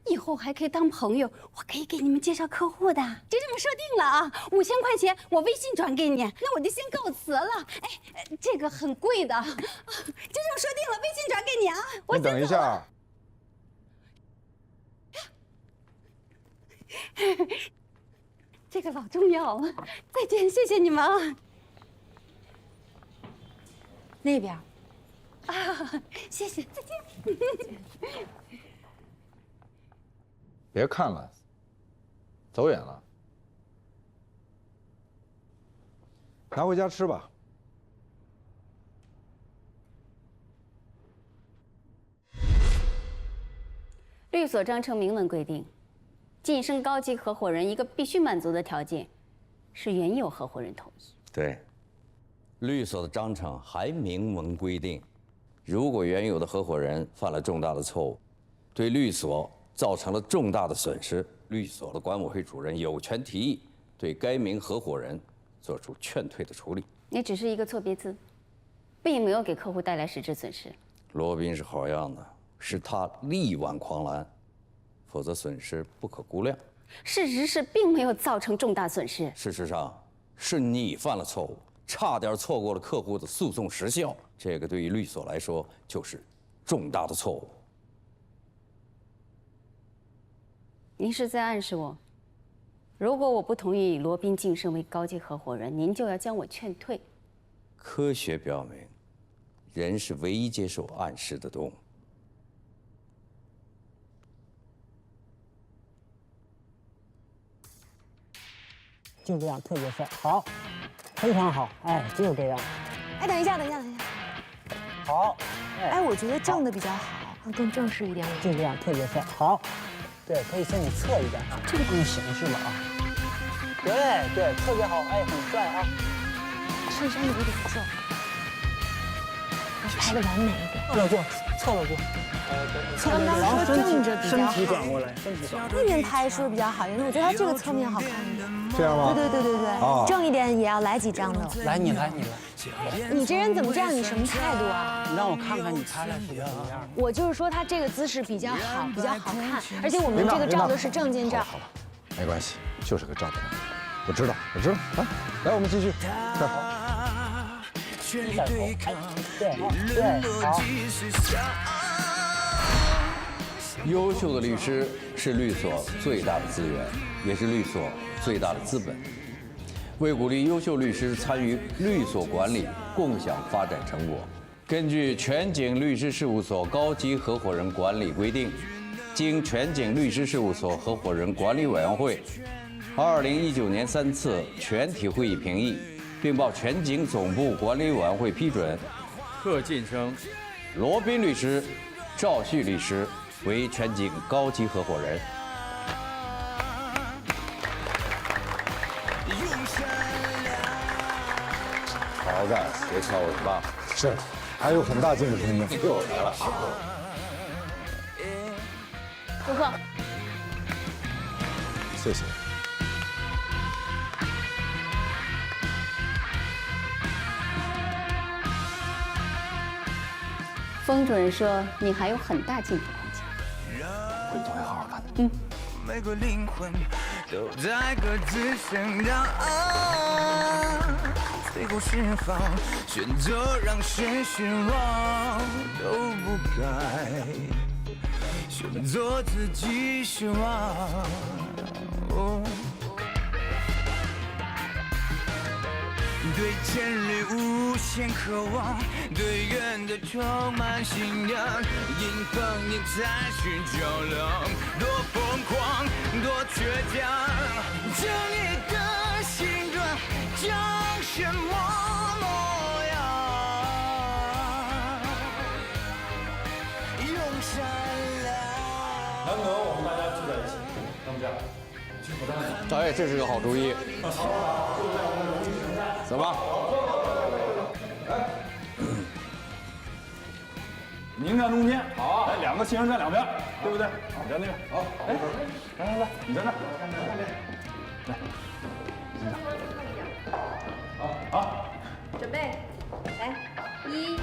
以后还可以当朋友，我可以给你们介绍客户的，就这么设定了啊。5000块钱我微信转给你，那我就先告辞了。哎，这个很贵的，就这么设定了，微信转给你啊。我你等一下。这个老重要了，再见，谢谢你们啊。那边。啊，谢谢，再见。别看了，走远了，拿回家吃吧。律所章程明文规定，晋升高级合伙人一个必须满足的条件，是原有合伙人同意。对，律所的章程还明文规定，如果原有的合伙人犯了重大的错误，对律所造成了重大的损失，律所的管委会主任有权提议对该名合伙人做出劝退的处理。你只是一个错别字，并没有给客户带来实质损失。罗宾是好样的，是他力挽狂澜，否则损失不可估量。事实是，并没有造成重大损失。事实上，是你犯了错误，差点错过了客户的诉讼时效。这个对于律所来说就是重大的错误。您是在暗示我，如果我不同意罗宾晋升为高级合伙人，您就要将我劝退。科学表明，人是唯一接受暗示的动物。就这样，特别帅，好，非常好，哎，就这样。哎，等一下。好，哎，我觉得正的比较好，更正式一点。就这样，特别帅，好。对，可以向你侧一点啊，这个更形式了啊。对，特别好，哎，很帅啊。衬衫有点重，要拍的完美一点。侧着坐。刚刚说正着比较好，身体转过来，身体转过来。那边拍是不是比较好？因为我觉得它这个侧面好看一点。这样吗？对，正一点也要来几张的。来，你来。你这人怎么这样？你什么态度啊？你让我看看你拍来是怎么样。我就是说他这个姿势比较好，比较好看，而且我们这个照的是证件照。好了，没关系，就是个照片。我知道。来，我们继续。对，好。优秀的律师是律所最大的资源，也是律所最大的资本。为鼓励优秀律师参与律所管理，共享发展成果，根据全景律师事务所高级合伙人管理规定，经全景律师事务所合伙人管理委员会2019年3次全体会议评议，并报全景总部管理委员会批准，贺晋升、罗宾律师、赵旭律师为全景高级合伙人。好好干，别瞧我爸。是，还有很大进步空间。又来了。祝贺。谢谢。风主任说你还有很大进步空间。回头会好好干的。每个灵魂都在各自生长。最后释放，选择让谁失望都不该，选择自己失望。对真理无限渴望，对远的充满信仰，迎风迎才是较量，多疯狂，多倔强，这你的心转长什么模样？用善良。难得我们大家聚在一起，咱们这样，去河滩。哎，这是个好主意。走吧。您站中间，好，来2个新人站2边，对不对？好，站那边，好，哎，来，你站这儿，来，你站这儿，好，准备，来，1、2。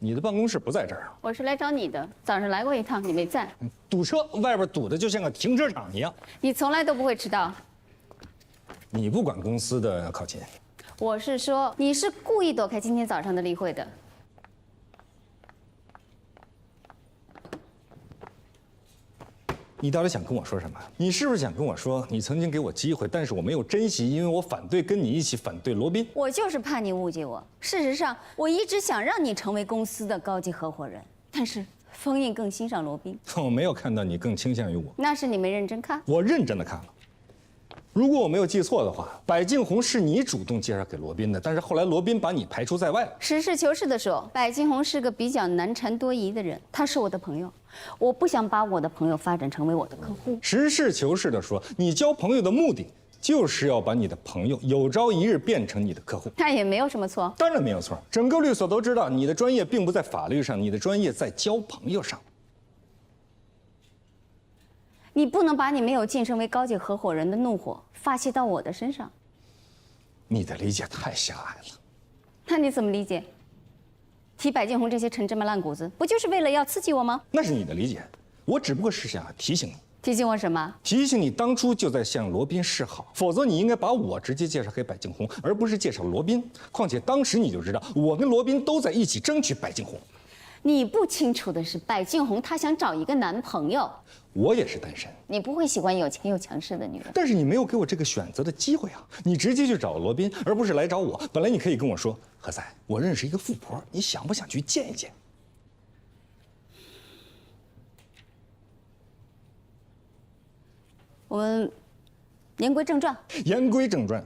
你的办公室不在这儿啊？我是来找你的，早上来过一趟，你没在。堵车，外边堵得就像个停车场一样。你从来都不会迟到。你不管公司的考勤？我是说，你是故意躲开今天早上的例会的。你到底想跟我说什么？你是不是想跟我说，你曾经给我机会，但是我没有珍惜，因为我反对跟你一起反对罗宾？我就是怕你误解我。事实上，我一直想让你成为公司的高级合伙人，但是封印更欣赏罗宾。我没有看到你更倾向于我。那是你没认真看。我认真的看了。如果我没有记错的话，百敬红是你主动介绍给罗宾的，但是后来罗宾把你排除在外了。实事求是的说，百敬红是个比较难缠多疑的人，他是我的朋友，我不想把我的朋友发展成为我的客户。实事求是的说，你交朋友的目的就是要把你的朋友有朝一日变成你的客户。那也没有什么错。当然没有错，整个律所都知道你的专业并不在法律上，你的专业在交朋友上。你不能把你没有晋升为高级合伙人的怒火发泄到我的身上。你的理解太狭隘了。那你怎么理解？提百敬红这些陈芝麻烂谷子，不就是为了要刺激我吗？那是你的理解，我只不过是想提醒你。提醒我什么？提醒你当初就在向罗宾示好，否则你应该把我直接介绍给百敬红，而不是介绍罗宾。况且当时你就知道，我跟罗宾都在一起争取百敬红。你不清楚的是，百敬红她想找一个男朋友。我也是单身。你不会喜欢有钱又强势的女人。但是你没有给我这个选择的机会啊！你直接去找罗宾，而不是来找我。本来你可以跟我说，何塞，我认识一个富婆，你想不想去见一见？我们言归正传。言归正传。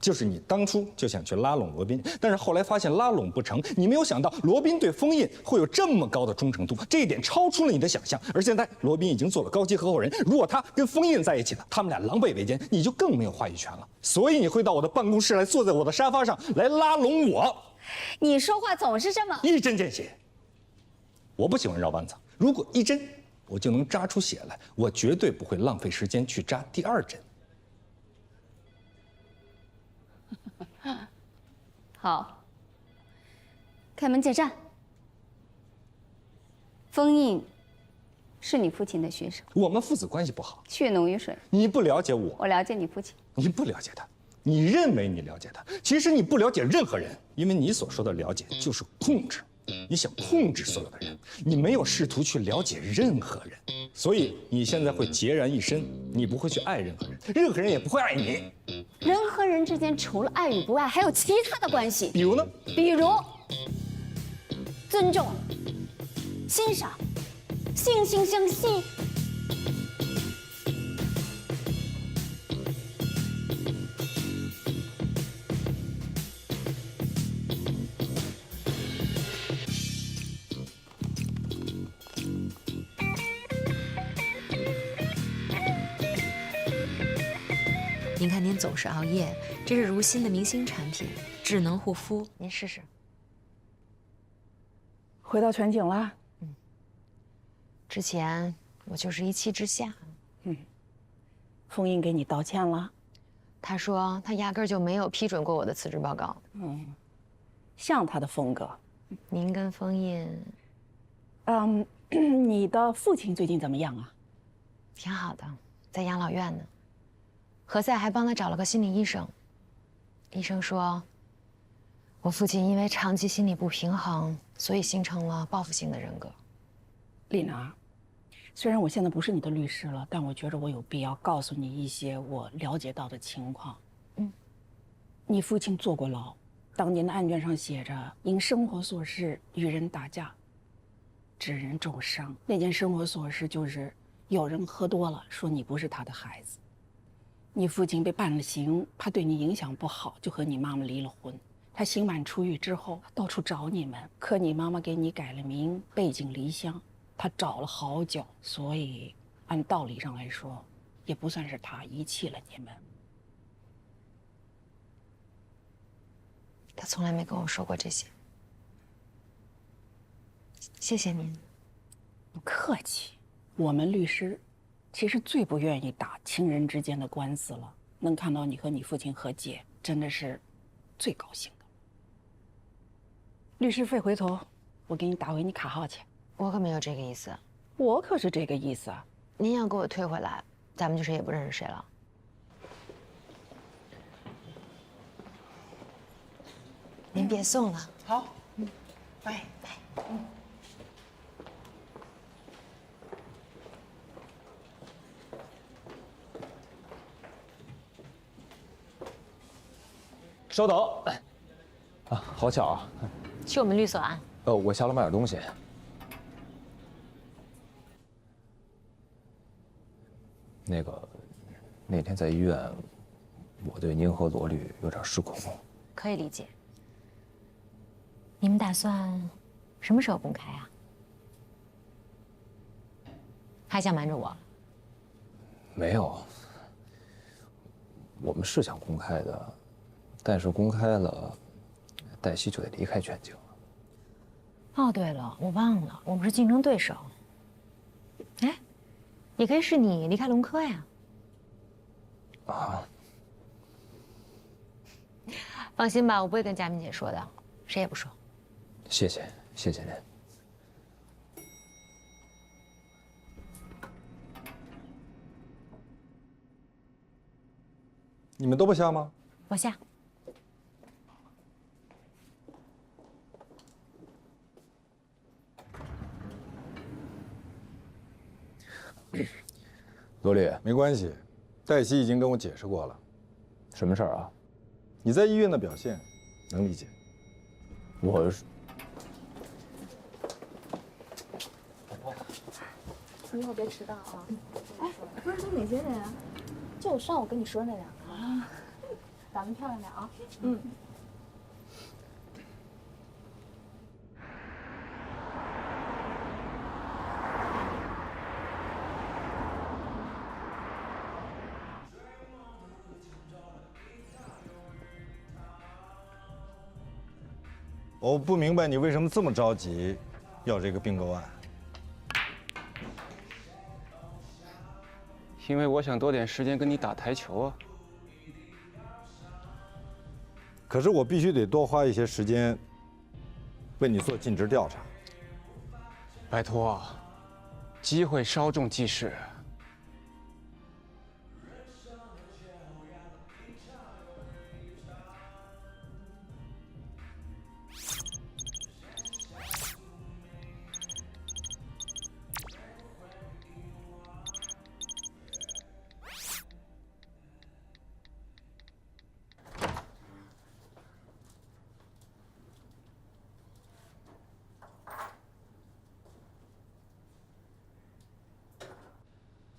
就是你当初就想去拉拢罗宾，但是后来发现拉拢不成，你没有想到罗宾对封印会有这么高的忠诚度，这一点超出了你的想象。而现在罗宾已经做了高级合伙人，如果他跟封印在一起了，他们俩狼狈为奸，你就更没有话语权了。所以你会到我的办公室来，坐在我的沙发上来拉拢我。你说话总是这么一针见血。我不喜欢绕弯子，如果一针我就能扎出血来，我绝对不会浪费时间去扎第2针。好，开门见山。封印是你父亲的学生，我们父子关系不好，血浓于水。你不了解我，我了解你父亲。你不了解他，你认为你了解他，其实你不了解任何人，因为你所说的了解就是控制。你想控制所有的人，你没有试图去了解任何人，所以你现在会孑然一身，你不会去爱任何人，任何人也不会爱你。人和人之间除了爱与不爱，还有其他的关系。比如呢？比如尊重、欣赏、惺惺相惜。您看您总是熬夜，这是如新的明星产品，智能护肤，您试试。回到全景了。之前我就是一气之下。封印给你道歉了。他说他压根儿就没有批准过我的辞职报告。像他的风格。您跟封印，你的父亲最近怎么样啊？挺好的，在养老院呢。何塞还帮他找了个心理医生。医生说，我父亲因为长期心理不平衡，所以形成了报复性的人格。丽娜，虽然我现在不是你的律师了，但我觉得我有必要告诉你一些我了解到的情况。你父亲坐过牢，当年的案卷上写着因生活琐事与人打架，致人重伤。那件生活琐事就是有人喝多了，说你不是他的孩子。你父亲被判了刑，怕对你影响不好，就和你妈妈离了婚。他刑满出狱之后，到处找你们，可你妈妈给你改了名，背井离乡。他找了好久，所以按道理上来说，也不算是他遗弃了你们。他从来没跟我说过这些。谢谢您。不客气。我们律师其实最不愿意打亲人之间的官司了，能看到你和你父亲和解，真的是最高兴的。律师费回头我给你打回你卡号去。我可没有这个意思。我可是这个意思啊。您要给我退回来，咱们就谁也不认识谁了。您别送了。好，拜拜。稍等。啊，好巧啊！去我们律所啊？我下楼买点东西。那天在医院，我对您和罗律有点失控。可以理解。你们打算什么时候公开啊？还想瞒着我？没有，我们是想公开的，但是公开了，黛西就得离开全景了。哦，对了，我忘了，我们是竞争对手。哎，也可以是你离开龙科呀。啊。放心吧，我不会跟佳敏姐说的，谁也不说。谢谢，谢谢您。你们都不下吗？我下。罗律，没关系，黛西已经跟我解释过了。什么事儿啊？你在医院的表现，能理解。我是。一会儿别迟到啊！哎，不是说哪些人啊？就我上午跟你说那两个啊，长得漂亮点啊。嗯。我不明白你为什么这么着急要这个并购案。因为我想多点时间跟你打台球啊。可是我必须得多花一些时间为你做尽职调查。拜托，机会稍纵即逝。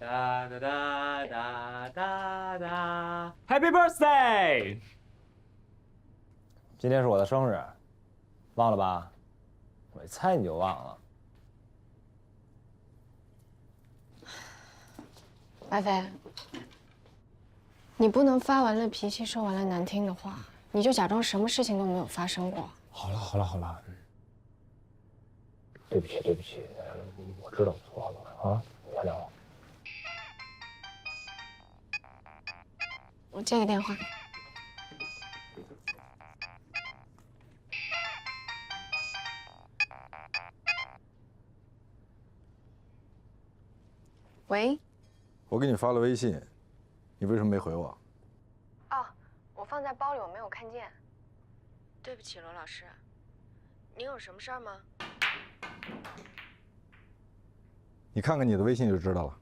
哒哒哒哒哒哒 ！Happy birthday！ 今天是我的生日，忘了吧？我一猜你就忘了。白飞，你不能发完了脾气，说完了难听的话，你就假装什么事情都没有发生过。好了好了好了，对不起对不起，我知道错了啊，原谅我。我接个电话。喂。我给你发了微信，你为什么没回我？哦，我放在包里，我没有看见。对不起，罗老师，您有什么事儿吗？你看看你的微信就知道了。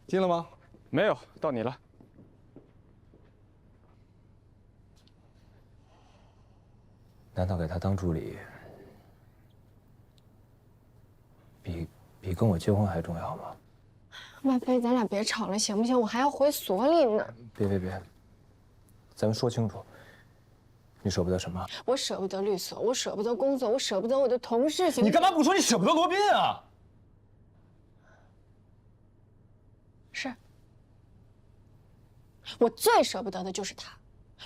进了吗？没有，到你了。难道给他当助理，比跟我结婚还重要吗？万飞，咱俩别吵了，行不行？我还要回所里呢。别，咱们说清楚，你舍不得什么？我舍不得律所，我舍不得工作，我舍不得我的同事。你干嘛不说你舍不得罗宾啊？是，我最舍不得的就是他。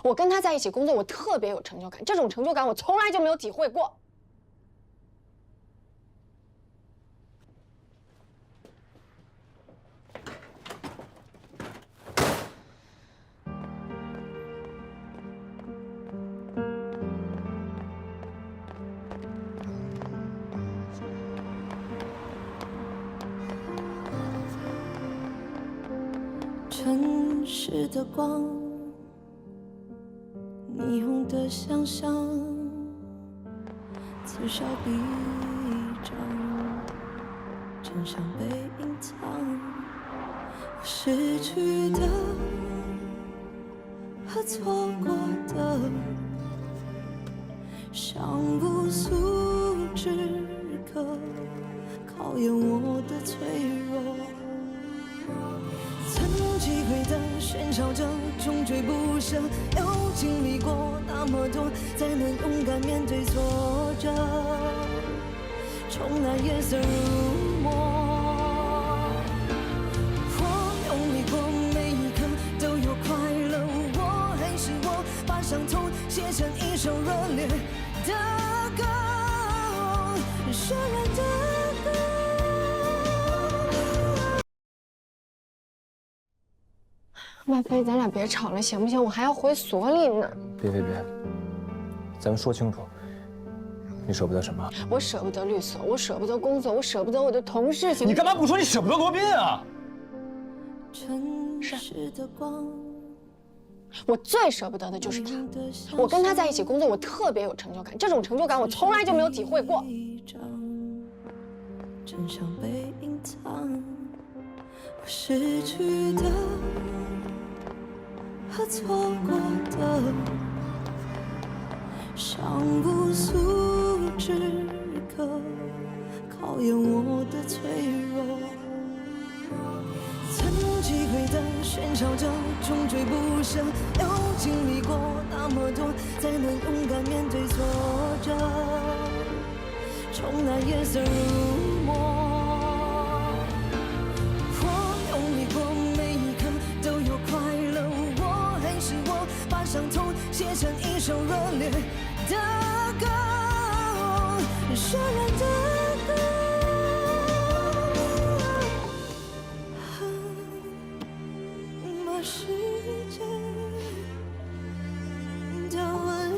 我跟他在一起工作，我特别有成就感，这种成就感我从来就没有体会过。城市的光，霓虹的想象，此消彼长，真相被隐藏。我失去的和错过的，像无数之刻，考验我的脆弱。曾击溃的喧嚣着，终追不舍，又经历过那么多，才能勇敢面对挫折，重来夜色如墨。我用力过每一刻都有快乐，我还是我，把伤痛写成一首热烈的歌，绚烂的歌。万飞，咱俩别吵了，行不行？我还要回所里呢。别，咱们说清楚，你舍不得什么？我舍不得律所，我舍不得工作，我舍不得我的同事。你干嘛不说你舍不得罗宾啊？是的光，我最舍不得的就是他。我跟他在一起工作，我特别有成就感，这种成就感我从来就没有体会过。真相被隐藏，我失去的和错过的，像无数之刻，考验我的脆弱。曾击溃的喧嚣着，终追不舍，又经历过那么多，才能勇敢面对挫折，重来夜色如墨。伤痛写成一首热烈的歌，绚烂的歌，把世界的温柔。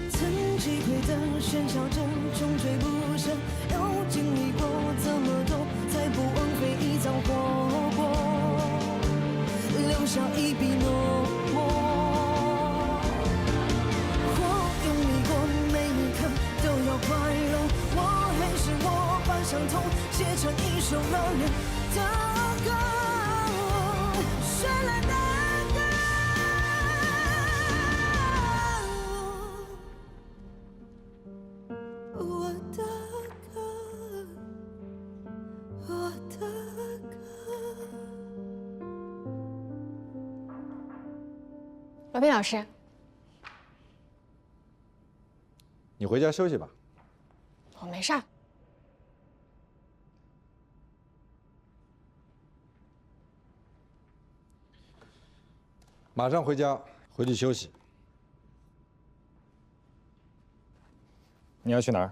曾击溃的喧嚣着，终追不舍，又经历过这么多，才不枉费一遭活过，留下一笔浓墨。我用力过每一刻都要快乐，我还是我，把伤痛写成一首热烈的歌，绚烂的歌。我的歌，我的歌。罗宾老师，你回家休息吧。我没事儿。马上回家，回去休息。你要去哪儿？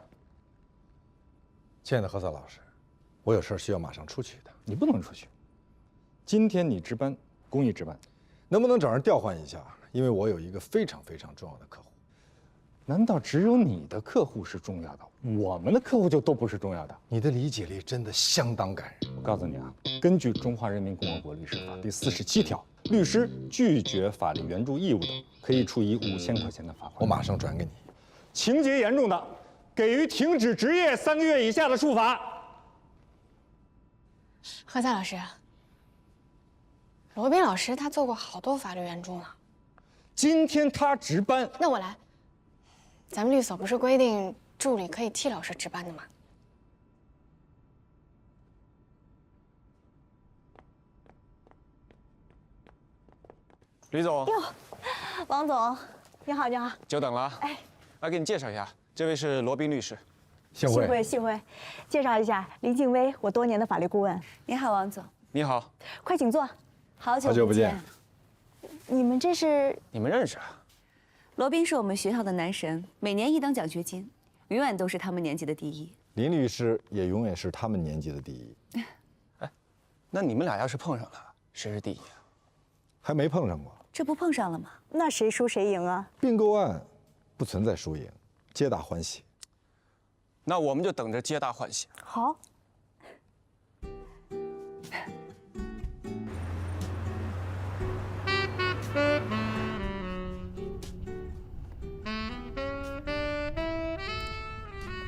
亲爱的何塞老师，我有事需要马上出去的。你不能出去。今天你值班，公益值班，能不能找人调换一下？因为我有一个非常非常重要的客户。难道只有你的客户是重要的，我们的客户就都不是重要的？你的理解力真的相当感人。我告诉你啊，根据《中华人民共和国律师法》第47条，律师拒绝法律援助义务的，可以处以5000块钱的罚款。我马上转给你。情节严重的，给予停止执业3个月以下的处罚。何塞老师，罗宾老师他做过好多法律援助呢。今天他值班，那我来。咱们律所不是规定助理可以替老师值班的吗？吕总，哟，王总，你好，你好，久等了。哎，来给你介绍一下，这位是罗宾律师。幸会，幸会。介绍一下，林静薇，我多年的法律顾问。你好，王总。你好，快请坐。好久不见。你们这是？你们认识啊？罗宾是我们学校的男神，每年1等奖学金，永远都是他们年级的第一。林律师也永远是他们年级的第一。哎，那你们俩要是碰上了，谁是第一啊？还没碰上过。这不碰上了吗？那谁输谁赢啊？并购案不存在输赢，皆大欢喜。那我们就等着皆大欢喜。好。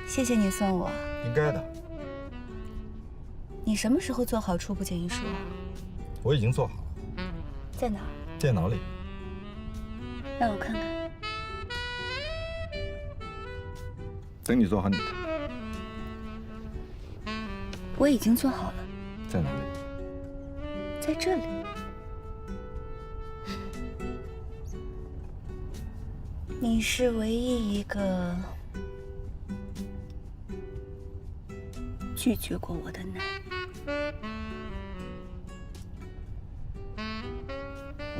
谢谢你送我。应该的。你什么时候做好初步建议书啊？我已经做好了。在哪儿？电脑里。让我看看。等你做好你的。我已经做好了。在哪里？在这里。你是唯一一个拒绝过我的男人。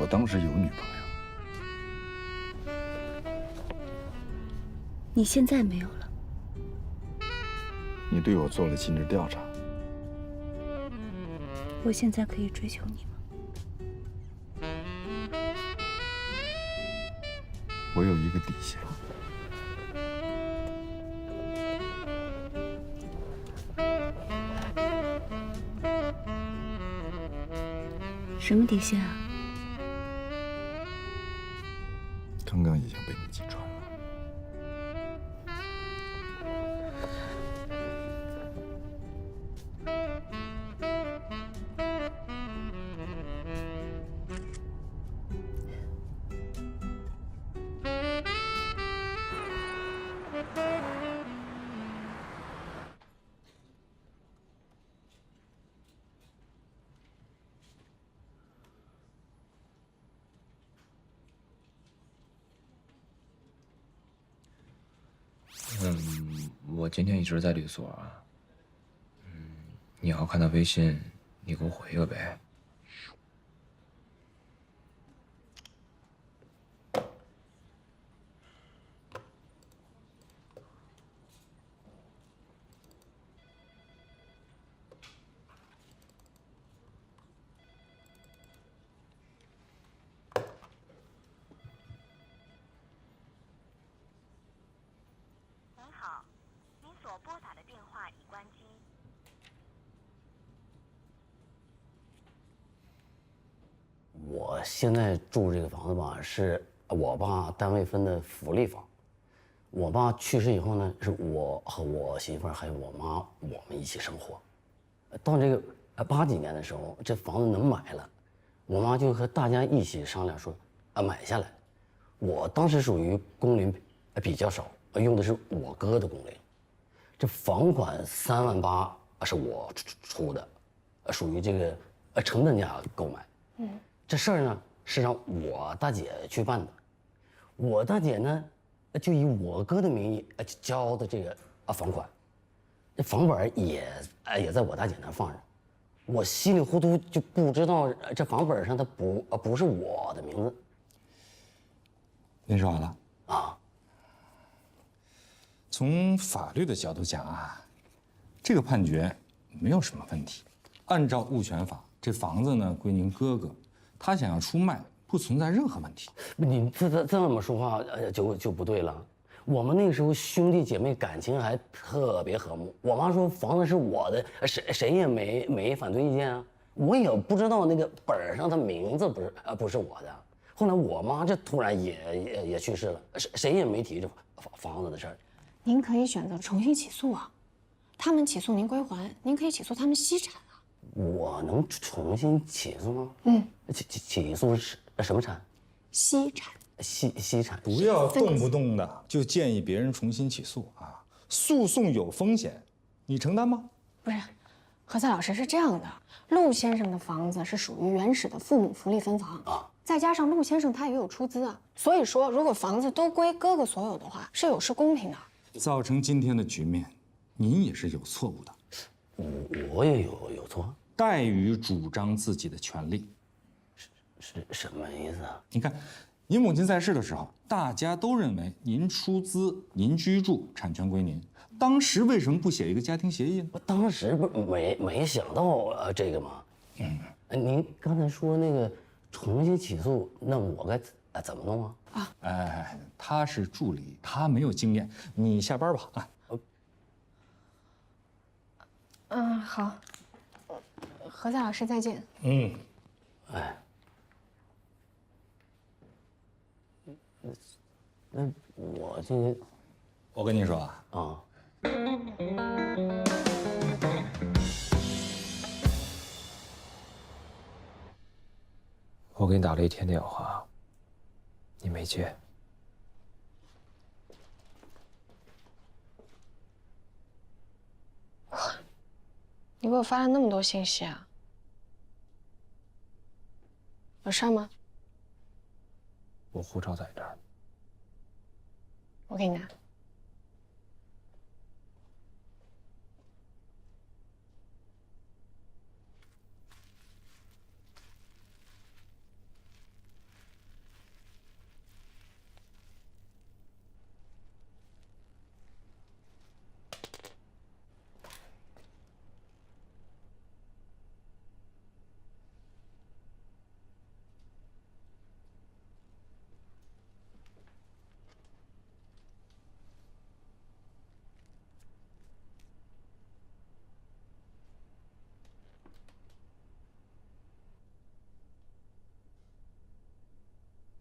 我当时有女朋友。你现在没有了。你对我做了尽职调查。我现在可以追求你吗？我有一个底线。什么底线啊？刚刚已经被你击穿了。我今天一直在律所。你要看到微信，你给我回个呗。我现在住这个房子吧，是我爸单位分的福利房。我爸去世以后呢，是我和我媳妇儿还有我妈，我们一起生活。到这个80几年的时候，这房子能买了，我妈就和大家一起商量说，买下来。我当时属于工龄比较少，用的是我哥的工龄。这房款3.8万是我出的，属于这个成本价购买。这事儿呢是让我大姐去办的，我大姐呢就以我哥的名义交的这个房款，这房本也在我大姐那放着，我稀里糊涂就不知道这房本上它不是我的名字。您说完了啊？从法律的角度讲啊，这个判决没有什么问题。按照物权法，这房子呢归您哥哥，他想要出卖不存在任何问题。你这么说话就不对了。我们那时候兄弟姐妹感情还特别和睦。我妈说房子是我的，谁也没反对意见啊。我也不知道那个本上的名字不是我的。后来我妈这突然也去世了，谁也没提这房子的事儿。您可以选择重新起诉啊，他们起诉您归还，您可以起诉他们析产啊。我能重新起诉吗？起诉是什么产？析产。析产。不要动不动的就建议别人重新起诉啊！诉讼有风险，你承担吗？不是，何塞老师是这样的，陆先生的房子是属于原始的父母福利分房啊，再加上陆先生他也有出资啊，所以说如果房子都归哥哥所有的话，是有失公平的。造成今天的局面，您也是有错误的。我也有错？怠于主张自己的权利，是什么意思啊？你看，您母亲在世的时候，大家都认为您出资、您居住，产权归您。当时为什么不写一个家庭协议呢？我当时不没想到这个吗？您刚才说那个重新起诉，那我该怎么弄啊？他是助理，他没有经验，你下班吧啊。好，何塞老师再见。那我这，我跟你说啊，我给你打了1天电话，你没接。你给我发了那么多信息啊？有事吗？我护照在这儿。我给你拿。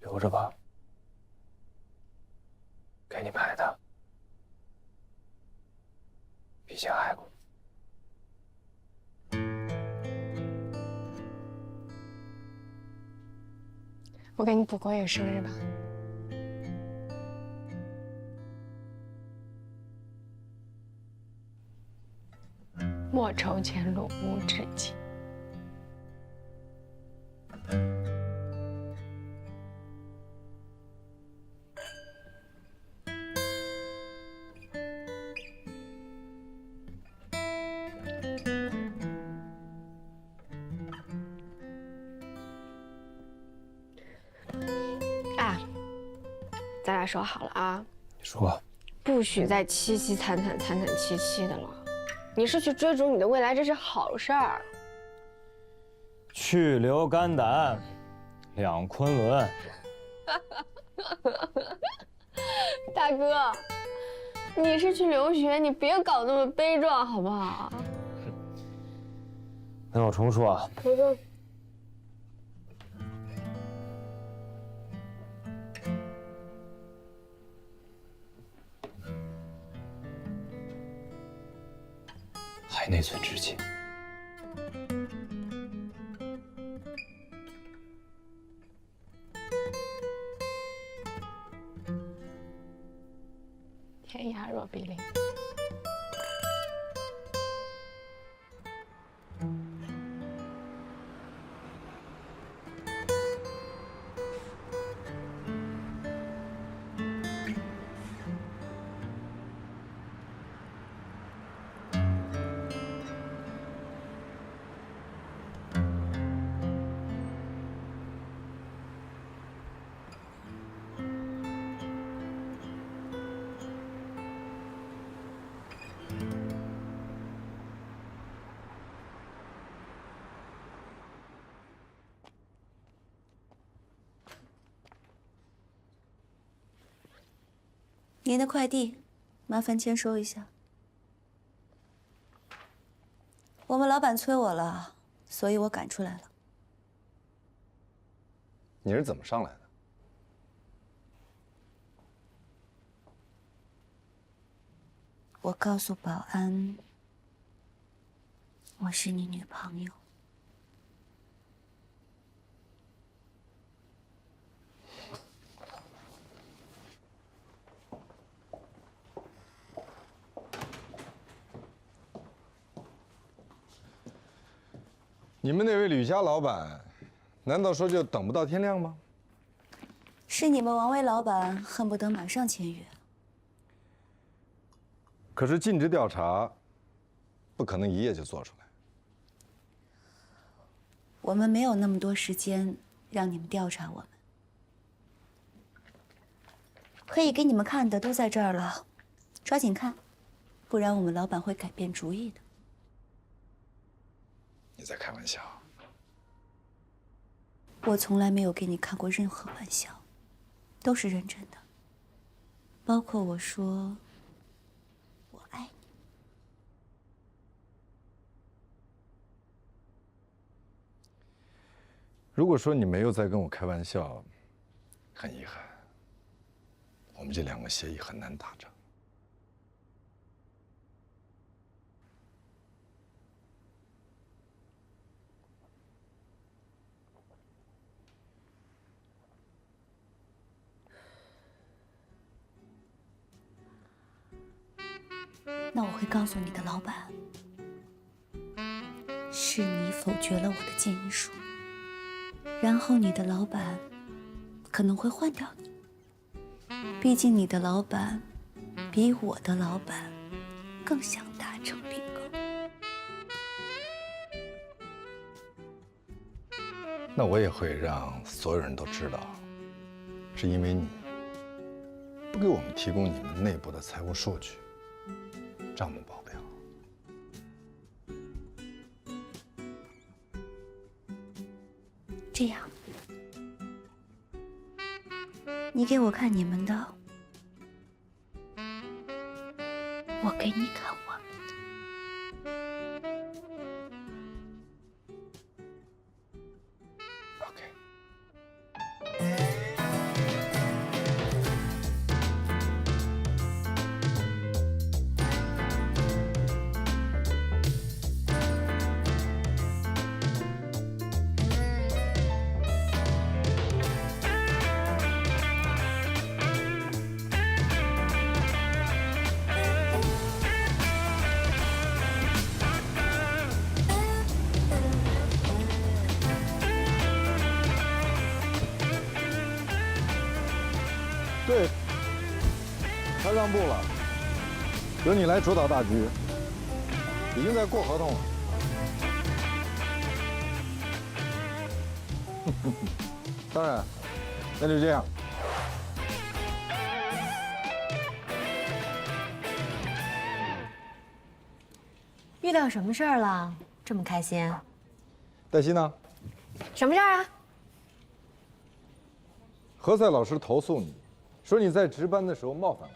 留着吧，给你买的，毕竟爱过。我给你补过一个生日吧。莫愁前路无知己。咱俩说好了啊，你说，不许再凄凄惨惨戚戚的了。你是去追逐你的未来，这是好事儿。去留肝胆，两昆仑。大哥，你是去留学，你别搞那么悲壮好不好？那我重说啊。还内存之情。天涯若比邻。您的快递，麻烦签收一下。我们老板催我了，所以我赶出来了。你是怎么上来的？我告诉保安，我是你女朋友。你们那位吕家老板，难道说就等不到天亮吗？是你们王威老板恨不得马上签约。可是尽职调查，不可能一夜就做出来。我们没有那么多时间让你们调查我们，可以给你们看的都在这儿了，抓紧看，不然我们老板会改变主意的。你在开玩笑？我从来没有给你开过任何玩笑，都是认真的。包括我说我爱你。如果说你没有在跟我开玩笑，很遗憾，我们这2个协议很难达成。那我会告诉你的老板，是你否决了我的建议书，然后你的老板可能会换掉你。毕竟你的老板比我的老板更想达成并购。那我也会让所有人都知道，是因为你不给我们提供你们内部的财务数据。账目报表。这样，你给我看你们的，我给你看我们的。OK。对，他让步了，由你来主导大局，已经在过合同了。当然，那就这样。遇到什么事儿了？这么开心？黛西呢？什么事儿啊？何塞老师投诉你，说你在值班的时候冒犯了。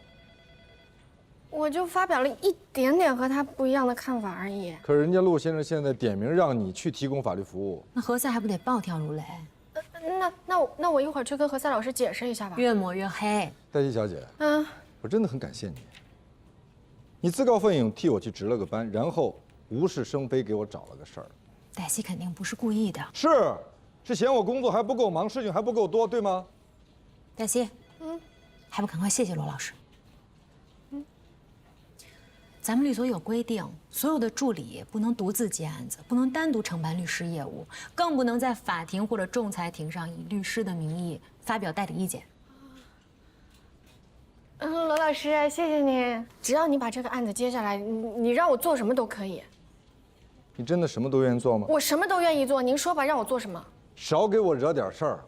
我就发表了一点点和他不一样的看法而已。可是人家陆先生现在点名让你去提供法律服务，那何塞还不得暴跳如雷？那我一会儿去跟何塞老师解释一下吧。越抹越黑。黛西小姐，我真的很感谢你，你自告奋勇替我去值了个班，然后无事生非给我找了个事儿。黛西肯定不是故意的。是嫌我工作还不够忙，事情还不够多，对吗？黛西，还不赶快谢谢罗老师？咱们律所有规定，所有的助理不能独自接案子，不能单独承办律师业务，更不能在法庭或者仲裁庭上以律师的名义发表代理意见。罗老师，谢谢你。只要你把这个案子接下来，你让我做什么都可以。你真的什么都愿意做吗？我什么都愿意做，您说吧，让我做什么？少给我惹点事儿。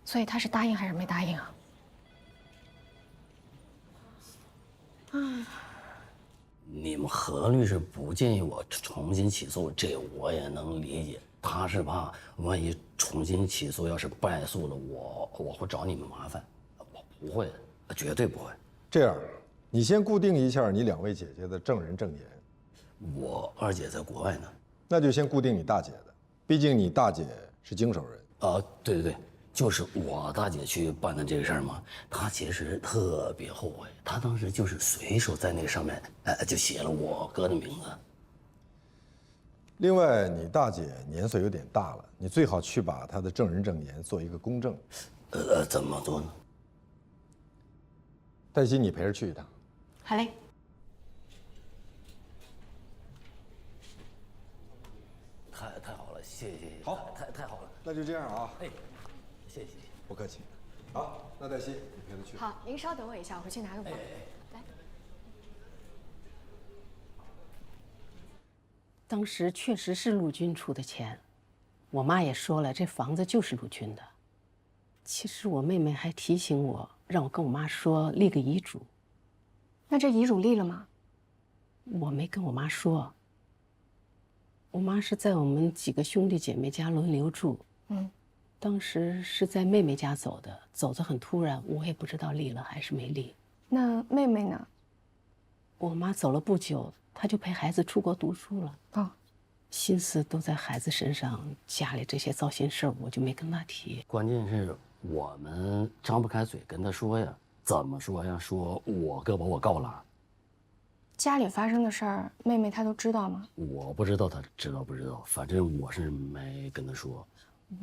所以他是答应还是没答应啊？你们何律师不建议我重新起诉，这我也能理解。他是怕万一重新起诉，要是败诉了，我会找你们麻烦。我不会，绝对不会。这样，你先固定一下你2位姐姐的证人证言。我二姐在国外呢，那就先固定你大姐的，毕竟你大姐是经手人。对对对，就是我大姐去办的这个事儿嘛。她其实特别后悔，她当时就是随手在那个上面，就写了我哥的名字。另外，你大姐年岁有点大了，你最好去把她的证人证言做一个公证。怎么做呢？黛西，你陪着去一趟。好嘞。太好了，谢谢。好，太好了。那就这样啊。哎，谢谢。不客气。好，那黛西，你陪她去。好，您稍等我一下，我回去拿个包。来。当时确实是陆军出的钱，我妈也说了，这房子就是陆军的。其实我妹妹还提醒我，让我跟我妈说立个遗嘱。那这遗嘱立了吗？我没跟我妈说。我妈是在我们几个兄弟姐妹家轮流住。当时是在妹妹家走的，走得很突然，我也不知道立了还是没立。那妹妹呢？我妈走了不久，她就陪孩子出国读书了。心思都在孩子身上，家里这些糟心事儿，我就没跟她提。关键是我们张不开嘴跟她说呀，怎么说呀？说我哥把我告了。家里发生的事儿，妹妹她都知道吗？我不知道她知道不知道，反正我是没跟她说。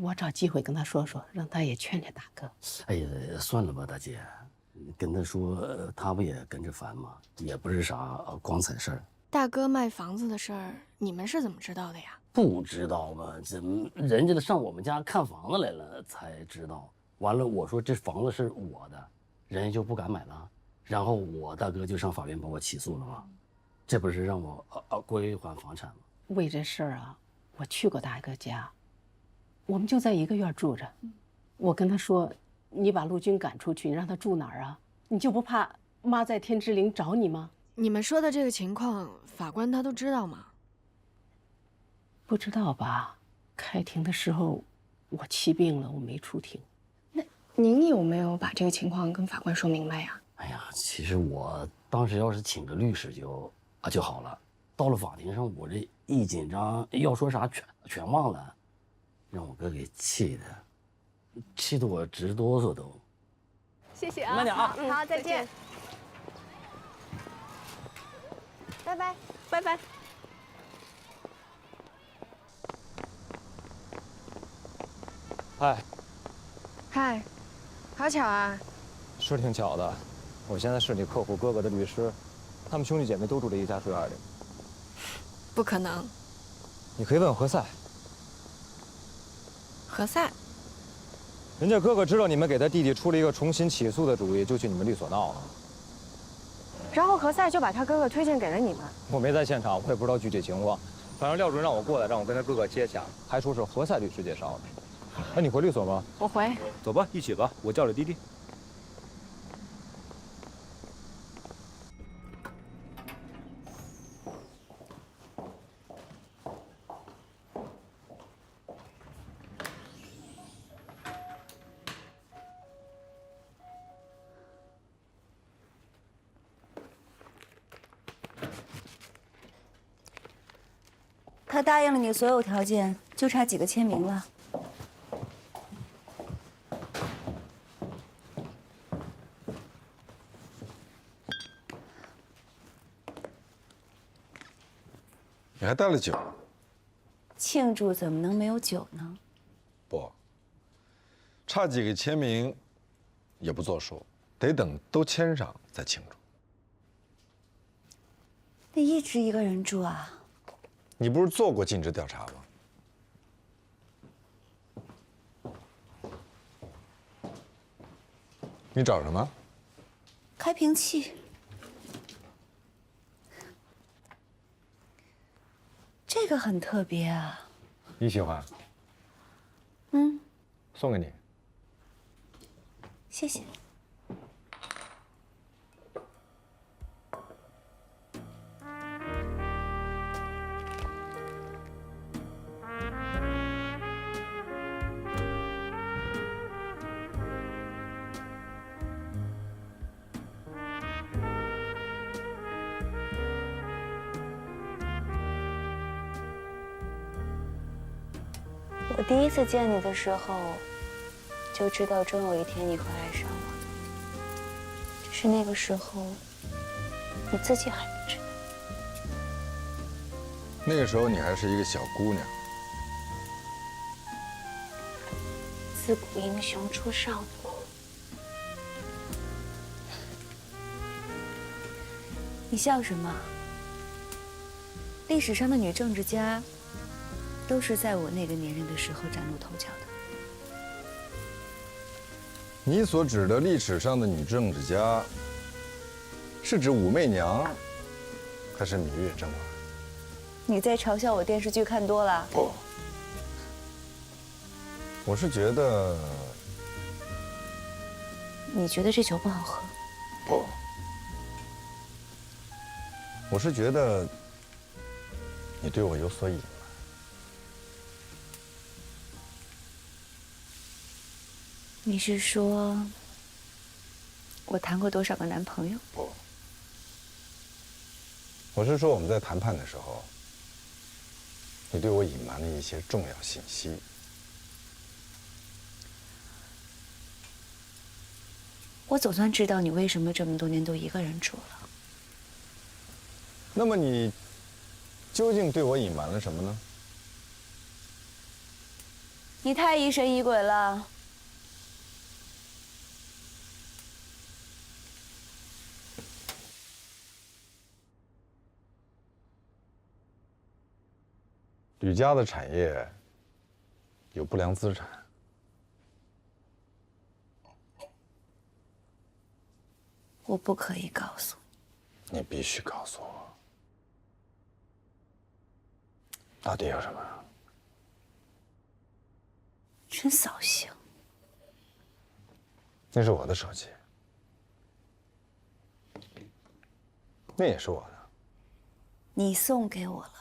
我找机会跟她说说，让她也劝劝大哥。哎呀，算了吧，大姐，跟她说，她不也跟着烦吗？也不是啥光彩事儿。大哥卖房子的事儿，你们是怎么知道的呀？不知道吗？怎么人家上我们家看房子来了才知道。完了，我说这房子是我的，人家就不敢买了。然后我大哥就上法院把我起诉了嘛，这不是让我归还房产吗？为这事儿啊，我去过大哥家，我们就在一个院住着。我跟他说：“你把陆军赶出去，你让他住哪儿啊？你就不怕妈在天之灵找你吗？”你们说的这个情况，法官他都知道吗？不知道吧？开庭的时候我气病了，我没出庭。那您有没有把这个情况跟法官说明白呀？哎呀，其实我当时要是请个律师就好了。到了法庭上，我这一紧张，要说啥全忘了，让我哥给气得我直哆嗦都。谢谢啊，慢点啊，好，再见，拜拜，拜拜。嗨，好巧啊！是挺巧的，我现在是你客户哥哥的律师，他们兄弟姐妹都住这一家住院里。不可能。你可以问何塞。何塞？人家哥哥知道你们给他弟弟出了一个重新起诉的主意，就去你们律所闹了。然后何塞就把他哥哥推荐给了你们。我没在现场，我也不知道具体情况。反正廖主任让我过来，让我跟他哥哥接洽，还说是何塞律师介绍的。那你回律所吗？我回。走吧，一起吧，我叫了滴滴。他答应了你所有条件，就差几个签名了。你还带了酒？庆祝怎么能没有酒呢？不，差几个签名也不作数，得等都签上再庆祝。你一直一个人住啊？你不是做过尽职调查吗？你找什么？开瓶器。这个很特别啊。你喜欢？嗯，送给你。谢谢。我第一次见你的时候，就知道终有一天你会爱上我。只是那个时候，你自己还不知道。那个时候你还是一个小姑娘。自古英雄出少女。你笑什么？历史上的女政治家，都是在我那个年龄的时候崭露头角的。你所指的历史上的女政治家，是指武媚娘，还是芈月甄嬛？你在嘲笑我电视剧看多了？不，我是觉得，你觉得这酒不好喝？不，我是觉得你对我有所隐瞒。你是说我谈过多少个男朋友？不，我是说我们在谈判的时候，你对我隐瞒了一些重要信息。我总算知道你为什么这么多年都一个人住了。那么你究竟对我隐瞒了什么呢？你太疑神疑鬼了。吕家的产业有不良资产，我不可以告诉你必须告诉我，到底有什么？真扫兴。那是我的手机，那也是我的。你送给我了。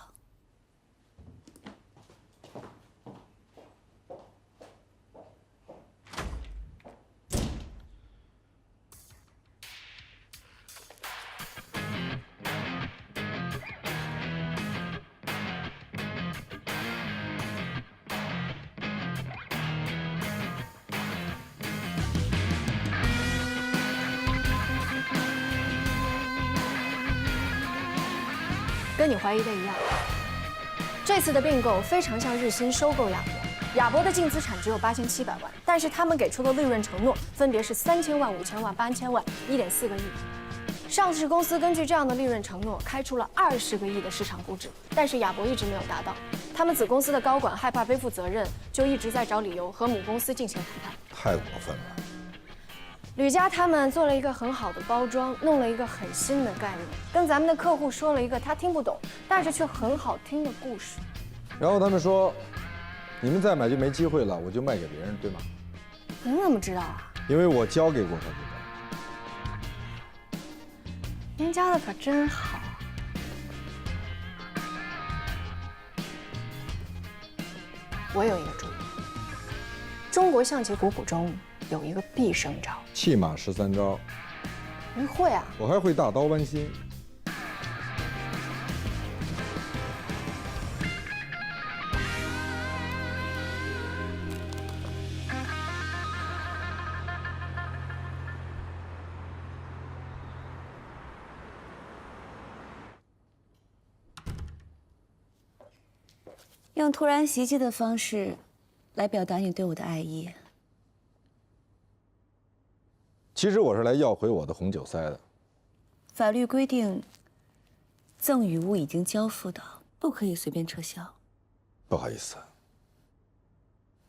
跟你怀疑的一样，这次的并购非常像日新收购亚博。亚博的净资产只有8700万，但是他们给出的利润承诺分别是3000万、5000万、8000万、1.4个亿。上市公司根据这样的利润承诺，开出了20个亿的市场估值，但是亚博一直没有达到。他们子公司的高管害怕背负责任，就一直在找理由和母公司进行谈判。太过分了。吕家他们做了一个很好的包装，弄了一个很新的概念，跟咱们的客户说了一个他听不懂，但是却很好听的故事。然后他们说，你们再买就没机会了，我就卖给别人，对吗？您怎么知道啊？因为我交给过他。您教的可真好。我有一个主意，中国象棋古谱中有一个必胜招，弃马13招。您会啊？我还会大刀剜心。用突然袭击的方式，来表达你对我的爱意。其实我是来要回我的红酒塞的。法律规定，赠与物已经交付的，不可以随便撤销。不好意思，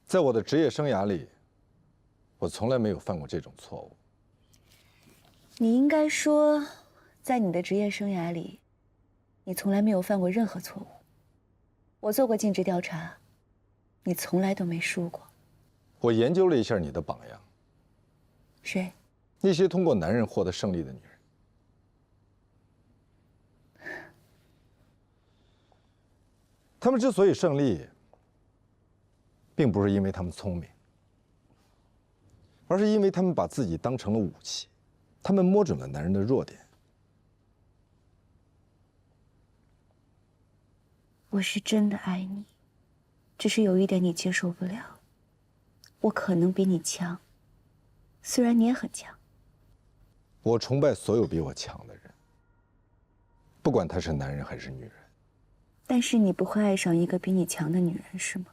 在我的职业生涯里，我从来没有犯过这种错误。你应该说，在你的职业生涯里，你从来没有犯过任何错误。我做过尽职调查，你从来都没输过。我研究了一下你的榜样。谁？那些通过男人获得胜利的女人。她们之所以胜利，并不是因为她们聪明，而是因为她们把自己当成了武器，她们摸准了男人的弱点。我是真的爱你，只是有一点你接受不了，我可能比你强，虽然你也很强。我崇拜所有比我强的人，不管他是男人还是女人。但是你不会爱上一个比你强的女人，是吗？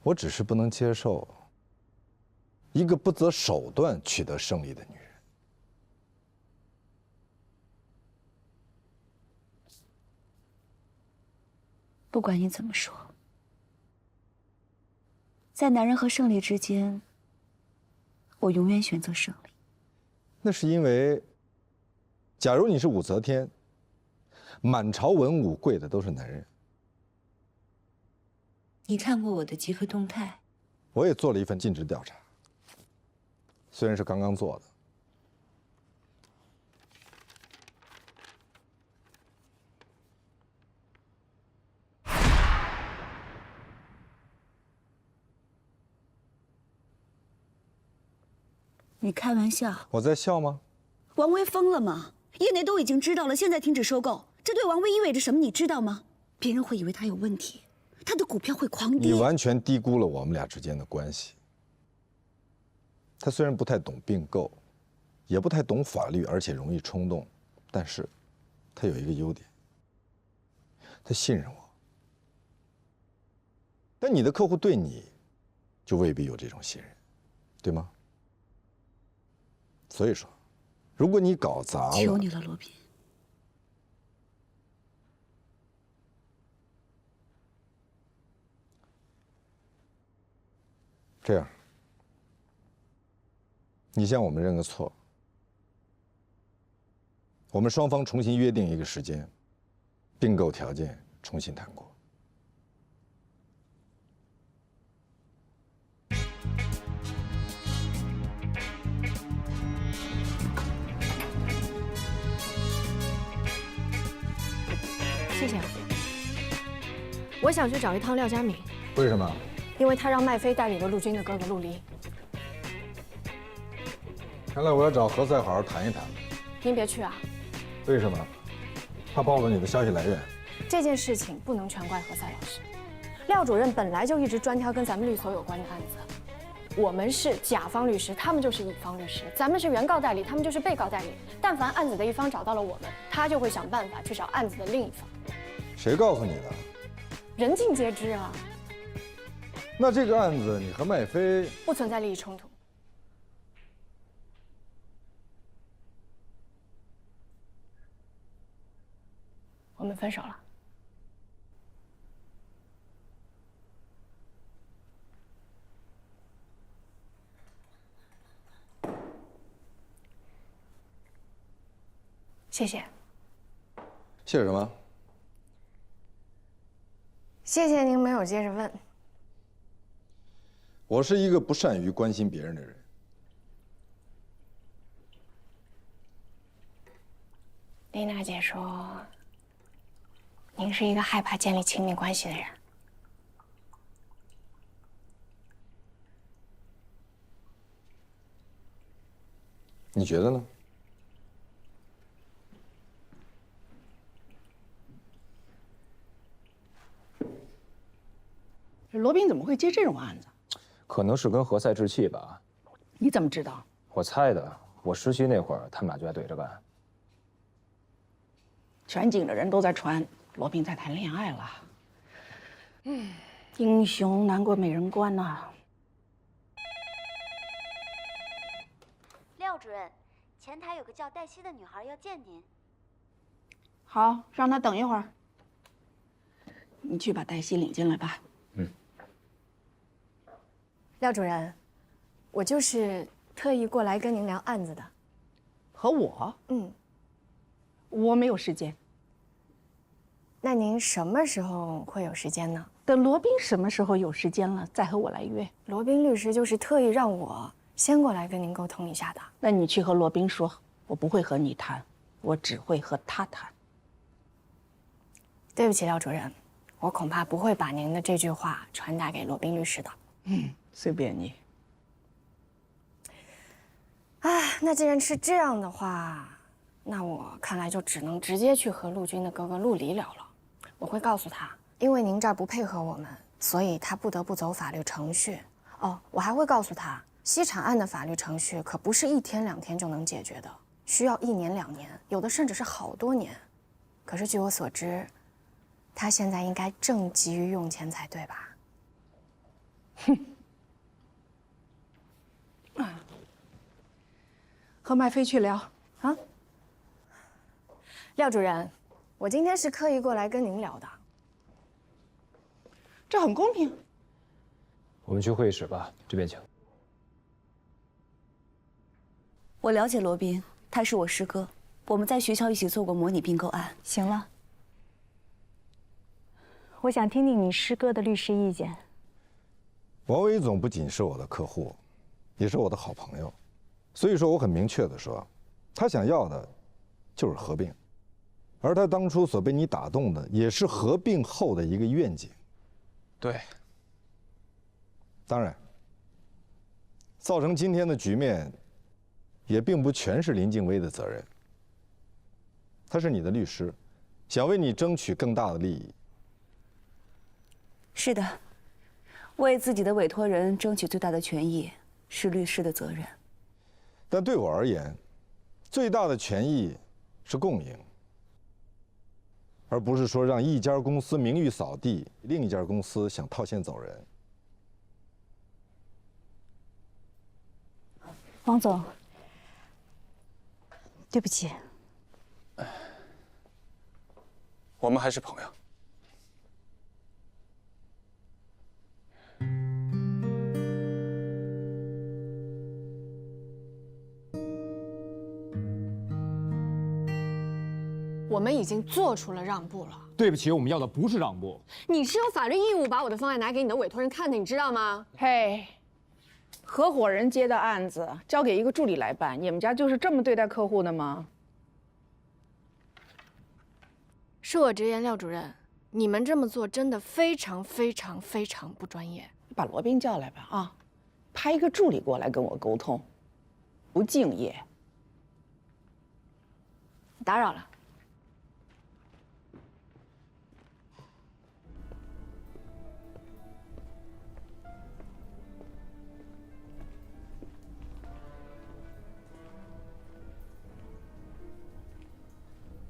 我只是不能接受一个不择手段取得胜利的女人。不管你怎么说，在男人和胜利之间，我永远选择胜利。那是因为，假如你是武则天，满朝文武跪的都是男人。你看过我的集合动态？我也做了一份尽职调查，虽然是刚刚做的。你开玩笑？我在笑吗？王威疯了吗？业内都已经知道了，现在停止收购，这对王威意味着什么？你知道吗？别人会以为他有问题，他的股票会狂跌。你完全低估了我们俩之间的关系。他虽然不太懂并购，也不太懂法律，而且容易冲动，但是，他有一个优点，他信任我。但你的客户对你，就未必有这种信任，对吗？所以说，如果你搞砸了，求你了，罗宾。这样，你向我们认个错，我们双方重新约定一个时间，并购条件重新谈过。谢谢。我想去找一趟廖佳敏，为什么？因为他让麦飞代理了陆军的哥哥陆离。看来我要找何塞好好谈一谈。您别去啊！为什么？怕暴露你的消息来源？这件事情不能全怪何塞老师，廖主任本来就一直专挑跟咱们律所有关的案子。我们是甲方律师，他们就是乙方律师；咱们是原告代理，他们就是被告代理。但凡案子的一方找到了我们，他就会想办法去找案子的另一方。谁告诉你的？人尽皆知啊。那这个案子，你和麦飞不存在利益冲突。我们分手了。谢谢。谢什么？谢谢您没有接着问。我是一个不善于关心别人的人。丽娜姐说，您是一个害怕建立亲密关系的人。你觉得呢？罗宾怎么会接这种案子？可能是跟何塞置气吧。你怎么知道？我猜的。我实习那会儿，他们俩就在对着干。全警的人都在传罗宾在谈恋爱了。英雄难过美人关呐。廖主任，前台有个叫黛西的女孩要见您。好，让她等一会儿。你去把黛西领进来吧。廖主任，我就是特意过来跟您聊案子的。和我？我没有时间。那您什么时候会有时间呢？等罗宾什么时候有时间了，再和我来约。罗宾律师就是特意让我先过来跟您沟通一下的。那你去和罗宾说，我不会和你谈，我只会和他谈。对不起，廖主任，我恐怕不会把您的这句话传达给罗宾律师的。随便你。那既然是这样的话，那我看来就只能直接去和陆军的哥哥陆离聊了。我会告诉他，因为您这儿不配合我们，所以他不得不走法律程序。哦，我还会告诉他，西产案的法律程序可不是1天2天就能解决的，需要1年2年，有的甚至是好多年。可是据我所知，他现在应该正急于用钱才对吧？哼。啊，和麦飞去聊啊。廖主任，我今天是刻意过来跟您聊的。这很公平。我们去会议室吧，这边请。我了解罗宾，他是我师哥，我们在学校一起做过模拟并购案。行了，我想听听你师哥的律师意见。王伟总不仅是我的客户，也是我的好朋友，所以说我很明确的说，他想要的就是合并，而他当初所被你打动的，也是合并后的一个愿景。对。当然，造成今天的局面，也并不全是林静薇的责任。他是你的律师，想为你争取更大的利益。是的，为自己的委托人争取最大的权益是律师的责任。但对我而言，最大的权益是共赢，而不是说让一家公司名誉扫地，另一家公司想套现走人。王总，对不起。我们还是朋友。我们已经做出了让步了。对不起，我们要的不是让步。你是有法律义务把我的方案拿给你的委托人看的，你知道吗？嘿，合伙人接的案子交给一个助理来办，你们家就是这么对待客户的吗？恕我直言，廖主任，你们这么做真的非常非常非常不专业。把罗宾叫来吧，啊，派一个助理过来跟我沟通，不敬业。打扰了。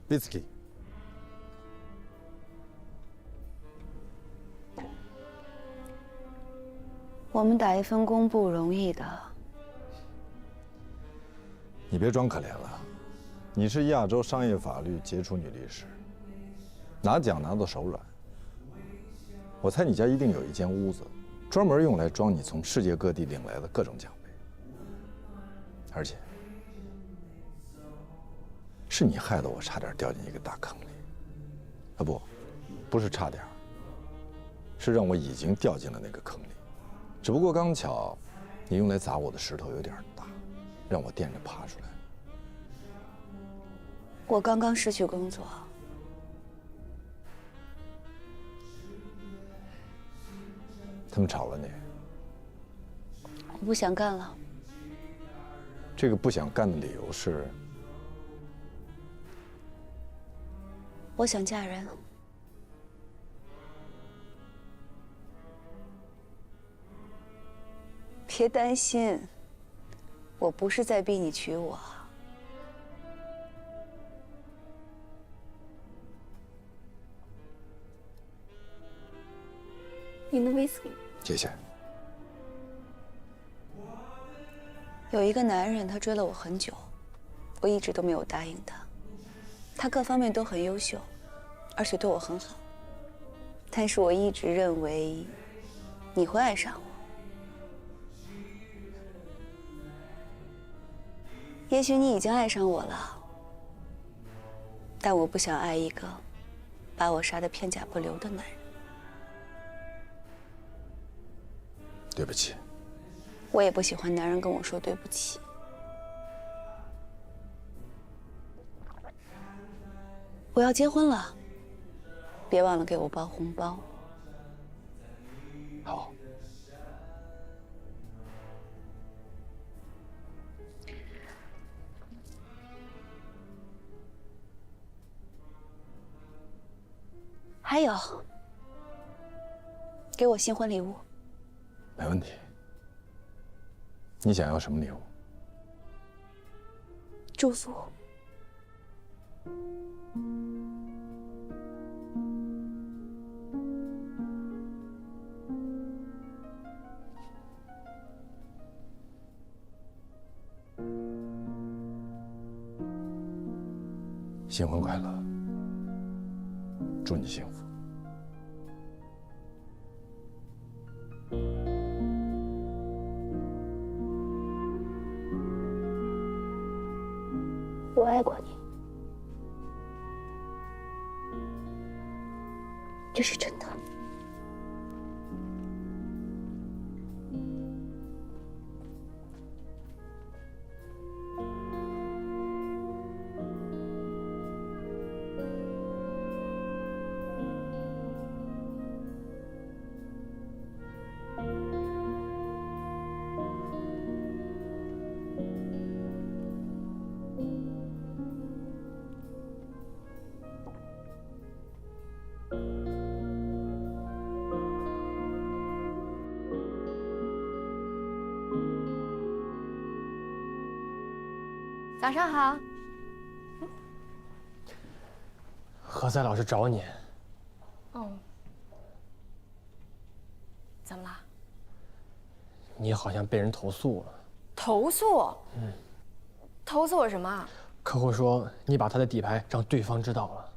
Litsky， 我们打一份工不容易的。你别装可怜了，你是亚洲商业法律杰出女律师，拿奖拿到手软。我猜你家一定有一间屋子，专门用来装你从世界各地领来的各种奖杯，而且是你害得我差点掉进一个大坑里。啊不是差点，是让我已经掉进了那个坑里。只不过刚巧，你用来砸我的石头有点大，让我垫着爬出来。我刚刚失去工作，他们炒了你，我不想干了。这个不想干的理由是？我想嫁人。别担心，我不是在逼你娶我。您的 whisky。谢谢。有一个男人，他追了我很久，我一直都没有答应他。他各方面都很优秀，而且对我很好。但是我一直认为你会爱上我。也许你已经爱上我了，但我不想爱一个把我杀得片甲不留的男人。对不起。我也不喜欢男人跟我说对不起。我要结婚了，别忘了给我包红包。好。还有，给我新婚礼物。没问题。你想要什么礼物？祝福。新婚快乐，祝你幸福。我爱过你，这是真的。早上好。何塞老师找你。哦。怎么了？你好像被人投诉了。投诉？嗯。投诉我什么？客户说你把他的底牌让对方知道了。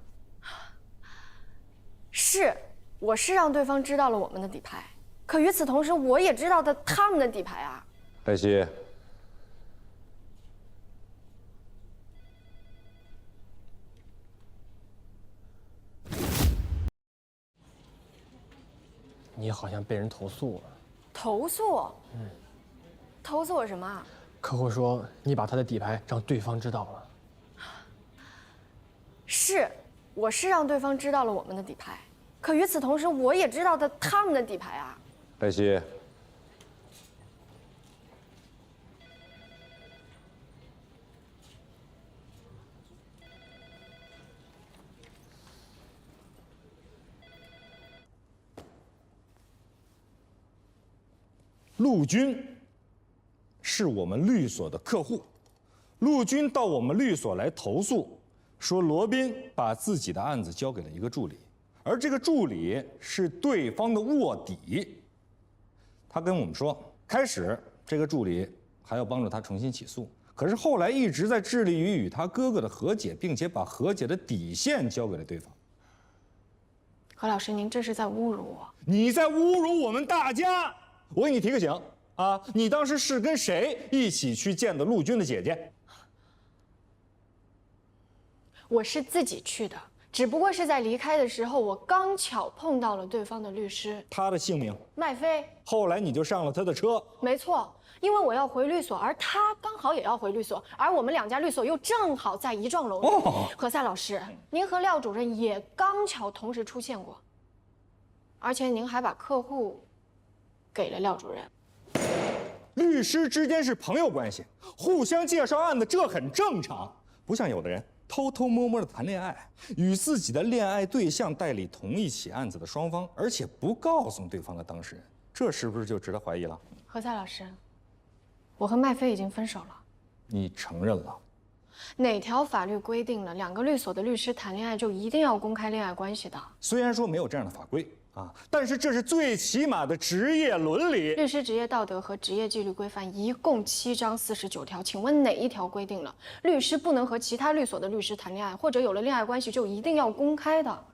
是，我是让对方知道了我们的底牌，可与此同时，我也知道他们的底牌啊。黛西。你好像被人投诉了。投诉？嗯。投诉我什么？客户说你把他的底牌让对方知道了。是，我是让对方知道了我们的底牌，可与此同时，我也知道他们的底牌啊。黛西。陆军是我们律所的客户，陆军到我们律所来投诉，说罗宾把自己的案子交给了一个助理，而这个助理是对方的卧底。他跟我们说，开始这个助理还要帮助他重新起诉，可是后来一直在致力于与他哥哥的和解，并且把和解的底线交给了对方。何老师，您这是在侮辱我！你在侮辱我们大家！我给你提个醒啊，你当时是跟谁一起去见的陆军的姐姐？我是自己去的，只不过是在离开的时候，我刚巧碰到了对方的律师。他的姓名？麦飞。后来你就上了他的车？没错，因为我要回律所，而他刚好也要回律所，而我们两家律所又正好在一幢楼里。何塞老师，您和廖主任也刚巧同时出现过，而且您还把客户给了廖主任。律师之间是朋友关系，互相介绍案子，这很正常。不像有的人偷偷摸摸的谈恋爱，与自己的恋爱对象代理同一起案子的双方，而且不告诉对方的当事人，这是不是就值得怀疑了？何塞老师，我和麦飞已经分手了。你承认了？哪条法律规定了两个律所的律师谈恋爱就一定要公开恋爱关系的？虽然说没有这样的法规啊，但是这是最起码的职业伦理。律师职业道德和职业纪律规范一共7章49条，请问哪一条规定了律师不能和其他律所的律师谈恋爱，或者有了恋爱关系就一定要公开的？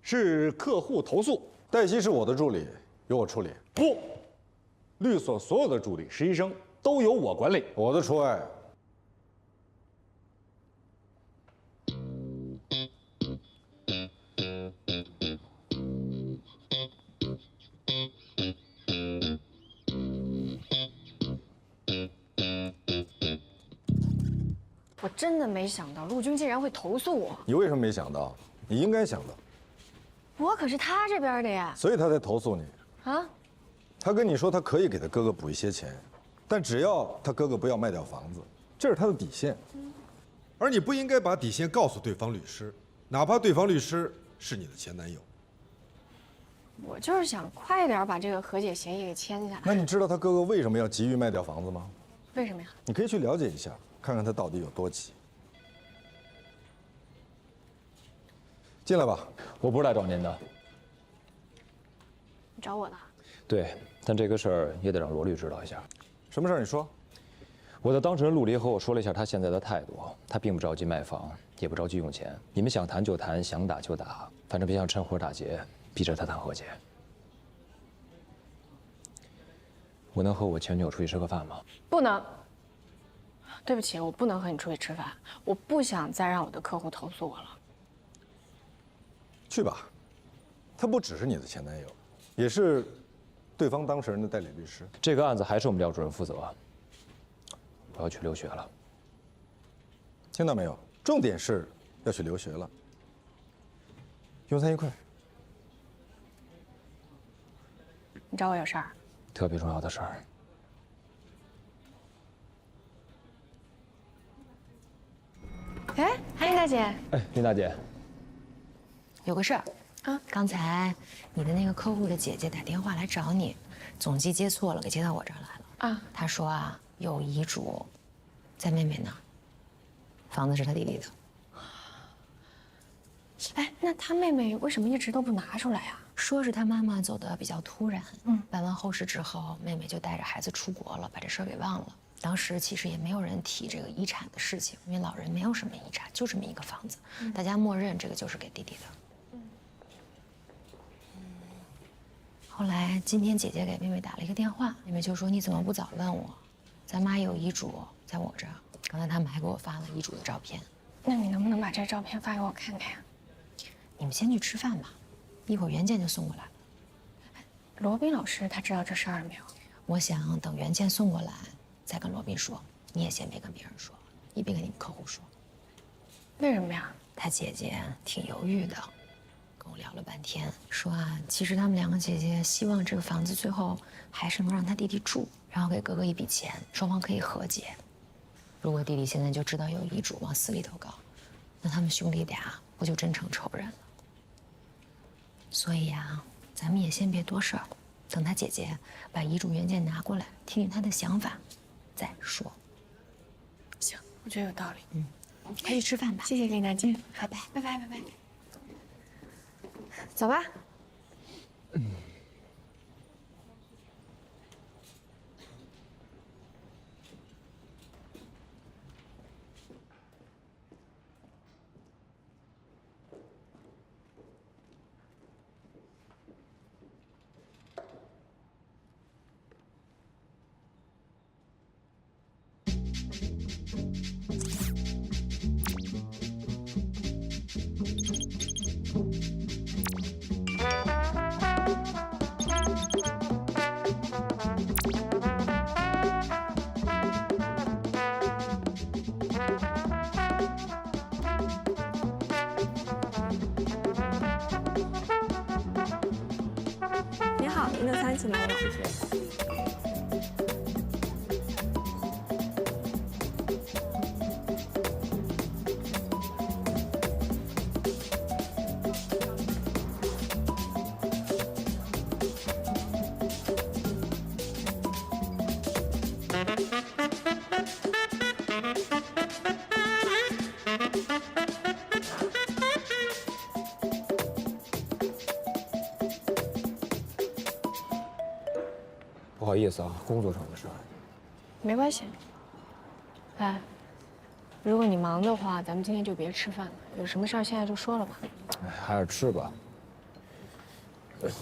是客户投诉，黛西是我的助理，由我处理。不，律所所有的助理、实习生都由我管理，我的除外。我真的没想到陆军竟然会投诉我。你为什么没想到？你应该想到。我可是他这边的呀。所以他才投诉你。啊？他跟你说他可以给他哥哥补一些钱，但只要他哥哥不要卖掉房子，这是他的底线。而你不应该把底线告诉对方律师，哪怕对方律师是你的前男友。我就是想快点把这个和解协议给签下来。那你知道他哥哥为什么要急于卖掉房子吗？为什么呀？你可以去了解一下，看看他到底有多急。进来吧。我不是来找您的。你找我的？对，但这个事儿也得让罗律知道一下。什么事儿？你说。我的当事人陆离和我说了一下他现在的态度，他并不着急卖房，也不着急用钱。你们想谈就谈，想打就打，反正别想趁火打劫，逼着他谈和解。我能和我前女友出去吃个饭吗？不能。对不起，我不能和你出去吃饭。我不想再让我的客户投诉我了。去吧，他不只是你的前男友，也是对方当事人的代理律师。这个案子还是我们廖主任负责。我要去留学了。听到没有？重点是要去留学了。用餐愉快。你找我有事儿？特别重要的事儿。哎，林大姐。哎，林大姐。有个事儿啊，刚才你的那个客户的姐姐打电话来找你，总机接错了，给接到我这儿来了。啊，她说啊，有遗嘱，在妹妹那儿，房子是她弟弟的。哎，那她妹妹为什么一直都不拿出来呀？说是她妈妈走得比较突然，办完后事之后，妹妹就带着孩子出国了，把这事儿给忘了。当时其实也没有人提这个遗产的事情，因为老人没有什么遗产，就这么一个房子，大家默认这个就是给弟弟的。后来今天姐姐给妹妹打了一个电话，妹妹就说：“你怎么不早问我？咱妈有遗嘱在我这儿。”刚才他们还给我发了遗嘱的照片。那你能不能把这照片发给我看看呀？你们先去吃饭吧，一会儿原件就送过来了。罗宾老师他知道这事儿了没有？我想等原件送过来再跟罗宾说，你也先别跟别人说，也别跟你们客户说。为什么呀？他姐姐挺犹豫的，跟我聊了半天，说啊，其实他们两个姐姐希望这个房子最后还是能让他弟弟住，然后给哥哥一笔钱，双方可以和解。如果弟弟现在就知道有遗嘱往死里头搞，那他们兄弟俩不就真成仇人了？所以啊，咱们也先别多事儿，等他姐姐把遗嘱原件拿过来，听听他的想法，再说。行，我觉得有道理。快去吃饭吧。谢谢林大姐，拜拜，拜拜，拜拜。走吧。您好，您的餐请慢用。谢谢。不好意思啊，工作上的事儿。没关系。哎，如果你忙的话，咱们今天就别吃饭了。有什么事儿现在就说了吧。哎，还是吃吧。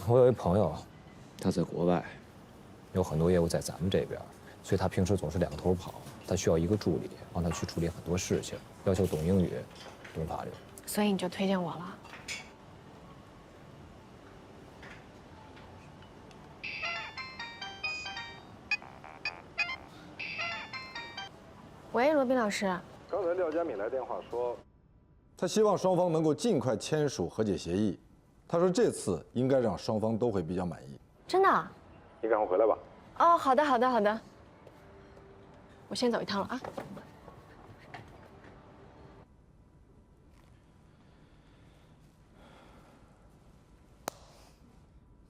我有一朋友，他在国外，有很多业务在咱们这边，所以他平时总是两头跑。他需要一个助理，帮他去处理很多事情，要求懂英语，懂法律。所以你就推荐我了。喂，罗宾老师。刚才廖佳敏来电话说，他希望双方能够尽快签署和解协议。他说这次应该让双方都会比较满意。真的？你赶快回来吧。哦，好的，好的，好的。我先走一趟了啊。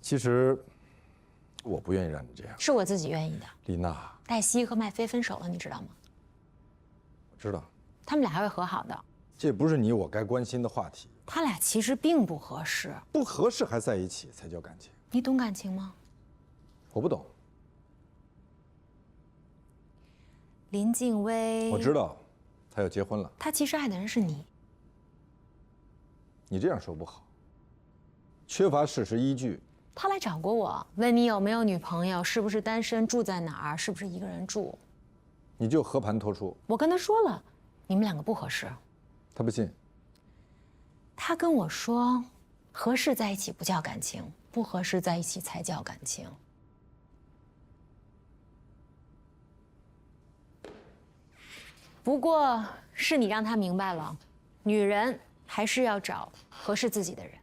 其实我不愿意让你这样。是我自己愿意的。丽娜，黛西和麦飞分手了，你知道吗？我知道，他们俩还会和好的。这不是你我该关心的话题。他俩其实并不合适，不合适还在一起才叫感情。你懂感情吗？我不懂。林静薇，我知道，他要结婚了。他其实爱的人是你。你这样说不好，缺乏事实依据。他来找过我，问你有没有女朋友，是不是单身，住在哪儿，是不是一个人住。你就和盘托出。我跟他说了，你们两个不合适。他不信。他跟我说，合适在一起不叫感情，不合适在一起才叫感情。不过是你让他明白了，女人还是要找合适自己的人。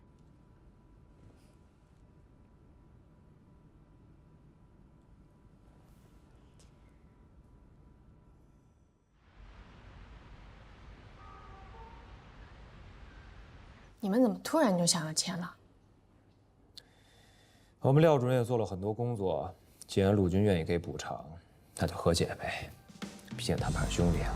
你们怎么突然就想要签了？我们廖主任也做了很多工作，既然陆军愿意给补偿，那就和解呗，毕竟他们是兄弟啊。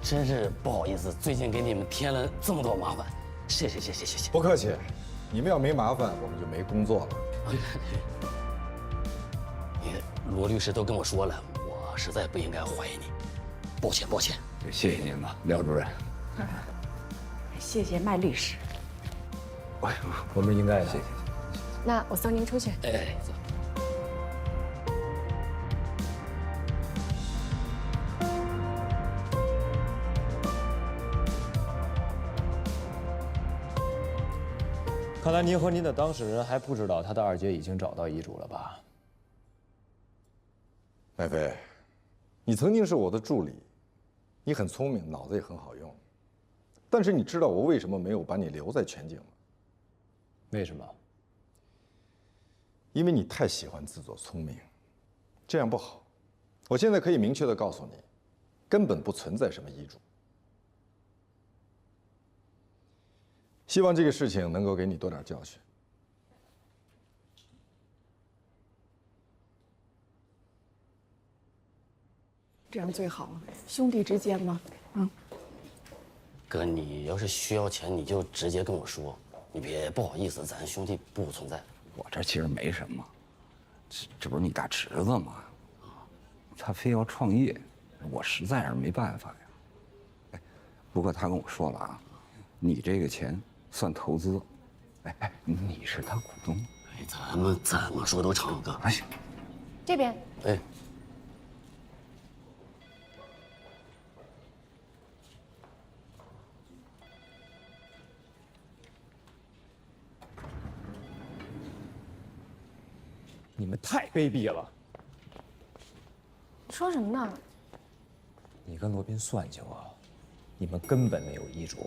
真是不好意思，最近给你们添了这么多麻烦，谢谢。不客气，你们要没麻烦，我们就没工作了。罗律师都跟我说了，我实在不应该怀疑你，抱歉。谢谢您了，廖主任。谢谢麦律师。哎呦，我们应该谢谢。那我送您出去。哎，走。看来您和您的当事人还不知道他的二姐已经找到遗嘱了吧？麦飞，你曾经是我的助理，你很聪明，脑子也很好用。但是你知道我为什么没有把你留在全景吗？为什么？因为你太喜欢自作聪明，这样不好。我现在可以明确地告诉你，根本不存在什么遗嘱。希望这个事情能够给你多点教训。这样最好，兄弟之间嘛，哥，你要是需要钱，你就直接跟我说，你别不好意思，咱兄弟不存在。我这其实没什么，这不是你大侄子吗？他非要创业，我实在是没办法呀。哎，不过他跟我说了啊，你这个钱算投资，哎，你是他股东，哎，咱们怎么说都成，哥。哎，这边。哎。你们太卑鄙了！你说什么呢？你跟罗宾算计我，你们根本没有遗嘱。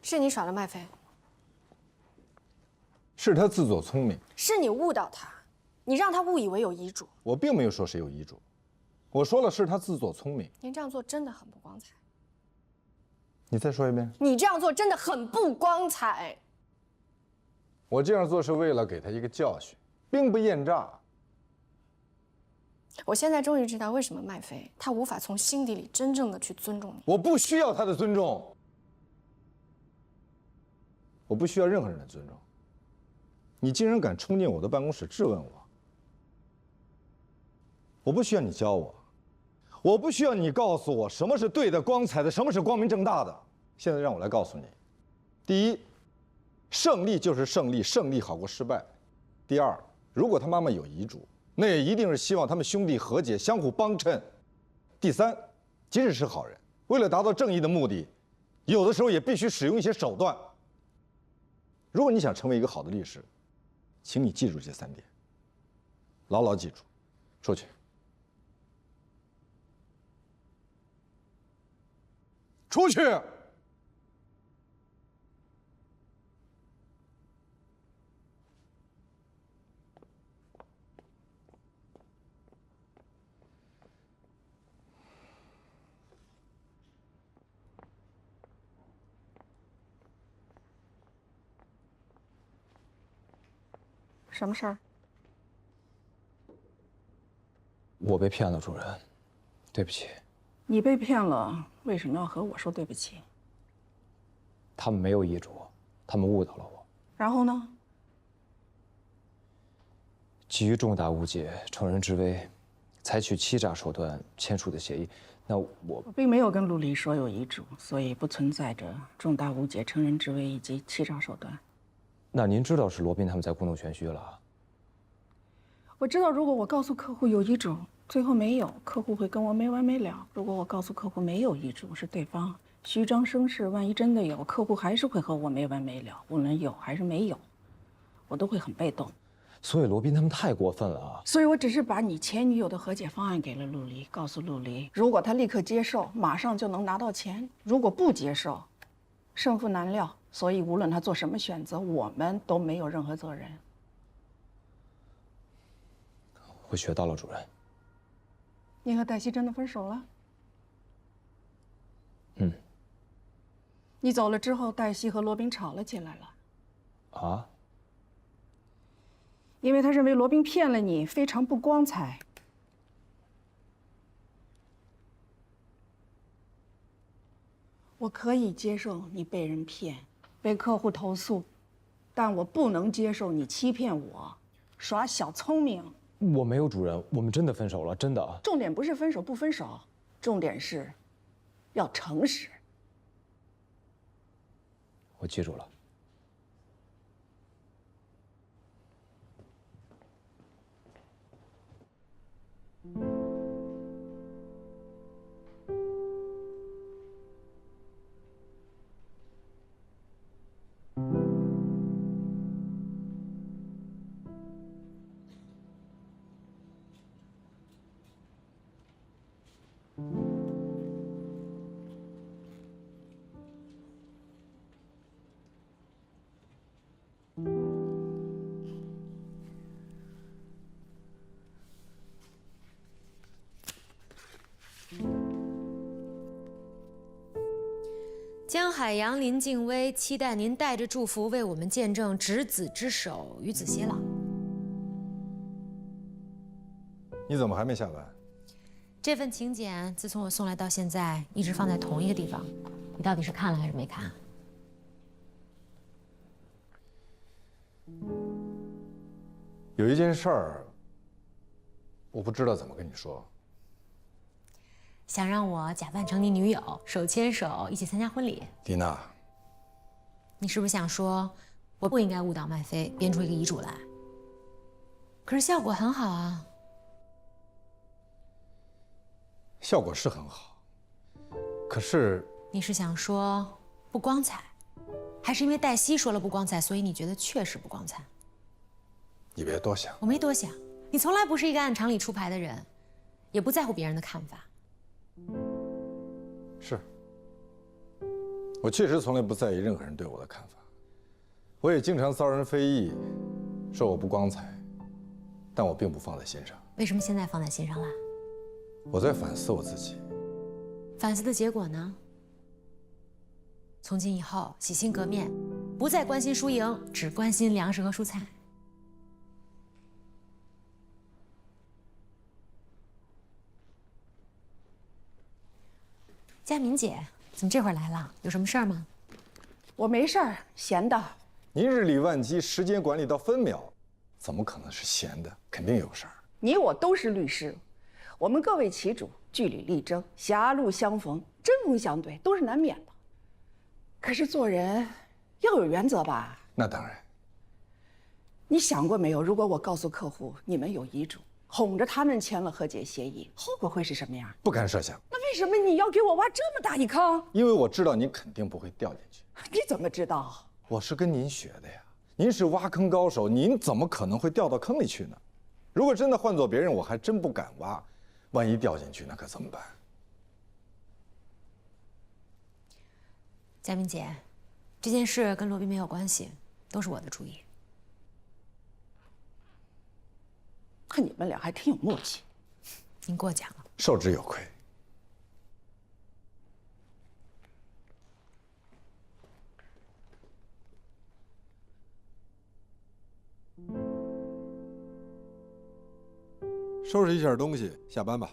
是你耍了麦飞。是他自作聪明，是你误导他，你让他误以为有遗嘱。我并没有说谁有遗嘱，我说了是他自作聪明。您这样做真的很不光彩。你再说一遍。你这样做真的很不光彩。我这样做是为了给他一个教训，并不验诈。我现在终于知道为什么麦飞他无法从心底里真正的去尊重你。我不需要他的尊重，我不需要任何人的尊重。你竟然敢冲进我的办公室质问我，我不需要你教我，我不需要你告诉我什么是对的、光彩的，什么是光明正大的。现在让我来告诉你：第一，胜利就是胜利，胜利好过失败；第二，如果他妈妈有遗嘱，那也一定是希望他们兄弟和解，相互帮衬；第三，即使是好人，为了达到正义的目的，有的时候也必须使用一些手段。如果你想成为一个好的律师，请你记住这3点，牢牢记住。出去。出去！什么事儿？我被骗了，主任，对不起。你被骗了，为什么要和我说对不起？他们没有遗嘱，他们误导了我。然后呢？基于重大误解、乘人之危，采取欺诈手段签署的协议。那我并没有跟陆离说有遗嘱，所以不存在着重大误解、乘人之危以及欺诈手段。那您知道是罗宾他们在故弄玄虚了？我知道，如果我告诉客户有遗嘱，最后没有，客户会跟我没完没了；如果我告诉客户没有遗嘱，是对方虚张声势，万一真的有，客户还是会和我没完没了。无论有还是没有，我都会很被动。所以罗宾他们太过分了啊！所以我只是把你前女友的和解方案给了陆离，告诉陆离，如果他立刻接受，马上就能拿到钱；如果不接受，胜负难料。所以无论他做什么选择，我们都没有任何责任。我学到了，主任。你和黛西真的分手了？嗯。你走了之后，黛西和罗宾吵了起来了。啊？因为他认为罗宾骗了你，非常不光彩。我可以接受你被人骗，被客户投诉，但我不能接受你欺骗我，耍小聪明。我没有，主任，我们真的分手了，真的。重点不是分手不分手，重点是要诚实。我记住了。江海洋、林静薇，期待您带着祝福为我们见证执子之手，与子偕老。你怎么还没下班？这份请柬自从我送来到现在，一直放在同一个地方。你到底是看了还是没看？有一件事儿，我不知道怎么跟你说。想让我假扮成你女友，手牵手一起参加婚礼。丽娜，你是不是想说，我不应该误导麦飞，编出一个遗嘱来？可是效果很好啊。效果是很好，可是你是想说不光彩，还是因为黛西说了不光彩，所以你觉得确实不光彩？你别多想。我没多想，你从来不是一个按常理出牌的人，也不在乎别人的看法。是，我确实从来不在意任何人对我的看法，我也经常遭人非议，说我不光彩，但我并不放在心上。为什么现在放在心上啦？我在反思我自己。反思的结果呢？从今以后洗心革面，不再关心输赢，只关心粮食和蔬菜。佳敏姐，怎么这会儿来了？有什么事儿吗？我没事儿，闲的。您日理万机，时间管理到分秒，怎么可能是闲的？肯定有事儿。你我都是律师，我们各为其主，据理力争，狭路相逢，针锋相对都是难免的。可是做人要有原则吧？那当然。你想过没有？如果我告诉客户你们有遗嘱，哄着他们签了和解协议，后果会是什么样？不敢设想。那为什么你要给我挖这么大一坑？因为我知道你肯定不会掉进去。你怎么知道？我是跟您学的呀。您是挖坑高手，您怎么可能会掉到坑里去呢？如果真的换做别人，我还真不敢挖。万一掉进去，那可怎么办？佳明姐，这件事跟罗宾没有关系，都是我的主意。看你们俩还挺有默契。您过奖了。受之有愧。收拾一下东西，下班吧。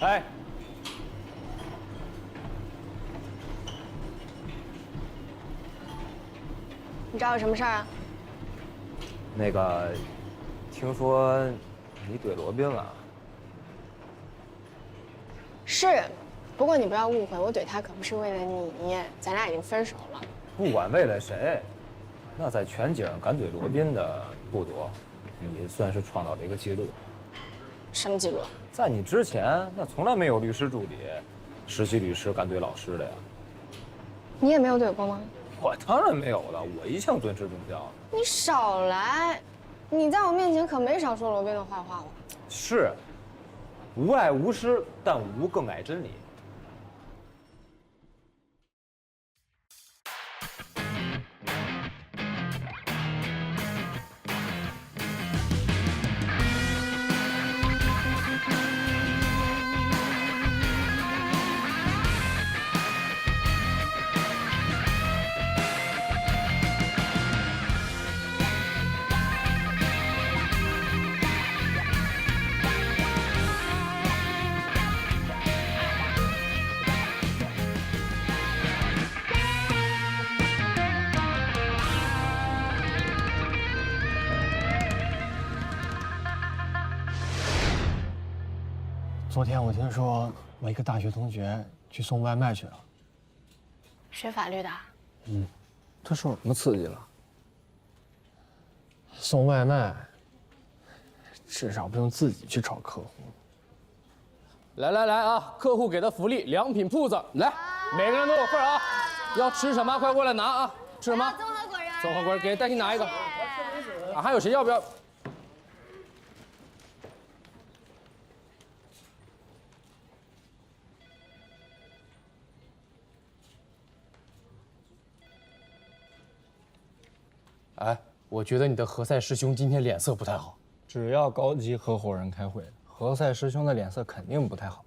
哎，你找我什么事儿啊？那个，听说你怼罗宾了？是，不过你不要误会，我怼他可不是为了你，咱俩已经分手了。不管为了谁，那在全景敢怼罗宾的不多，你算是创造了一个记录。什么记录？在你之前，那从来没有律师助理、实习律师敢怼老师的呀。你也没有怼过吗？我当然没有了，我一向尊师重教。你少来！你在我面前可没少说罗宾的坏话了。是，无爱无师，但无更爱真理。昨天我听说我一个大学同学去送外卖去了。学法律的？他受什么刺激了？送外卖，至少不用自己去找客户。来来来啊！客户给的福利，良品铺子，来，每个人都有份啊！要吃什么，快过来拿啊！吃什么？综合果仁。综合果仁，给代替拿一个。啊，还有谁要不要？哎，我觉得你的何塞师兄今天脸色不太好。只要高级合伙人开会，何塞师兄的脸色肯定不太好。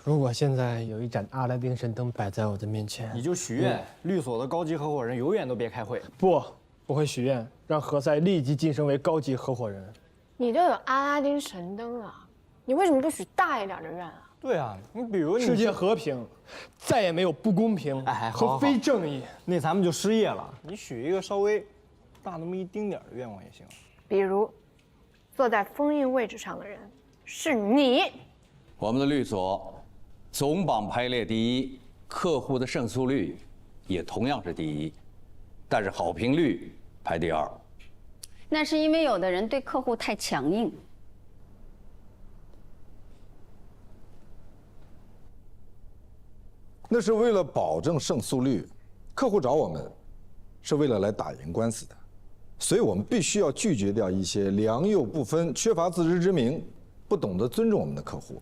如果现在有一盏阿拉丁神灯摆在我的面前，你就许愿，律所的高级合伙人永远都别开会。不会许愿，让何塞立即晋升为高级合伙人。你都有阿拉丁神灯了，你为什么不许大一点的愿啊？对啊，你比如世界和平，再也没有不公平和非正义。那咱们就失业了。你许一个稍微大那么一丁点的愿望也行。比如，坐在封印位置上的人是你。我们的律所总榜排列第一，客户的胜诉率也同样是第一，但是好评率排第二。那是因为有的人对客户太强硬。那是为了保证胜诉率，客户找我们是为了来打赢官司的，所以我们必须要拒绝掉一些良莠不分、缺乏自知之明、不懂得尊重我们的客户。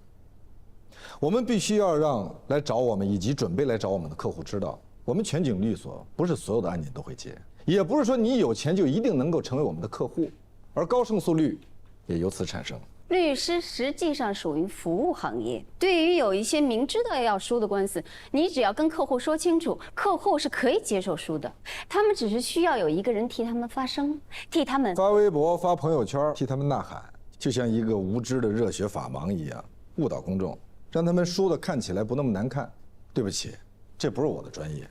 我们必须要让来找我们以及准备来找我们的客户知道，我们全景律所不是所有的案件都会接，也不是说你有钱就一定能够成为我们的客户，而高胜诉率也由此产生。律师实际上属于服务行业，对于有一些明知道要输的官司，你只要跟客户说清楚，客户是可以接受输的。他们只是需要有一个人替他们发声，替他们发微博、发朋友圈，替他们呐喊，就像一个无知的热血法盲一样，误导公众，让他们输的看起来不那么难看。对不起，这不是我的专业，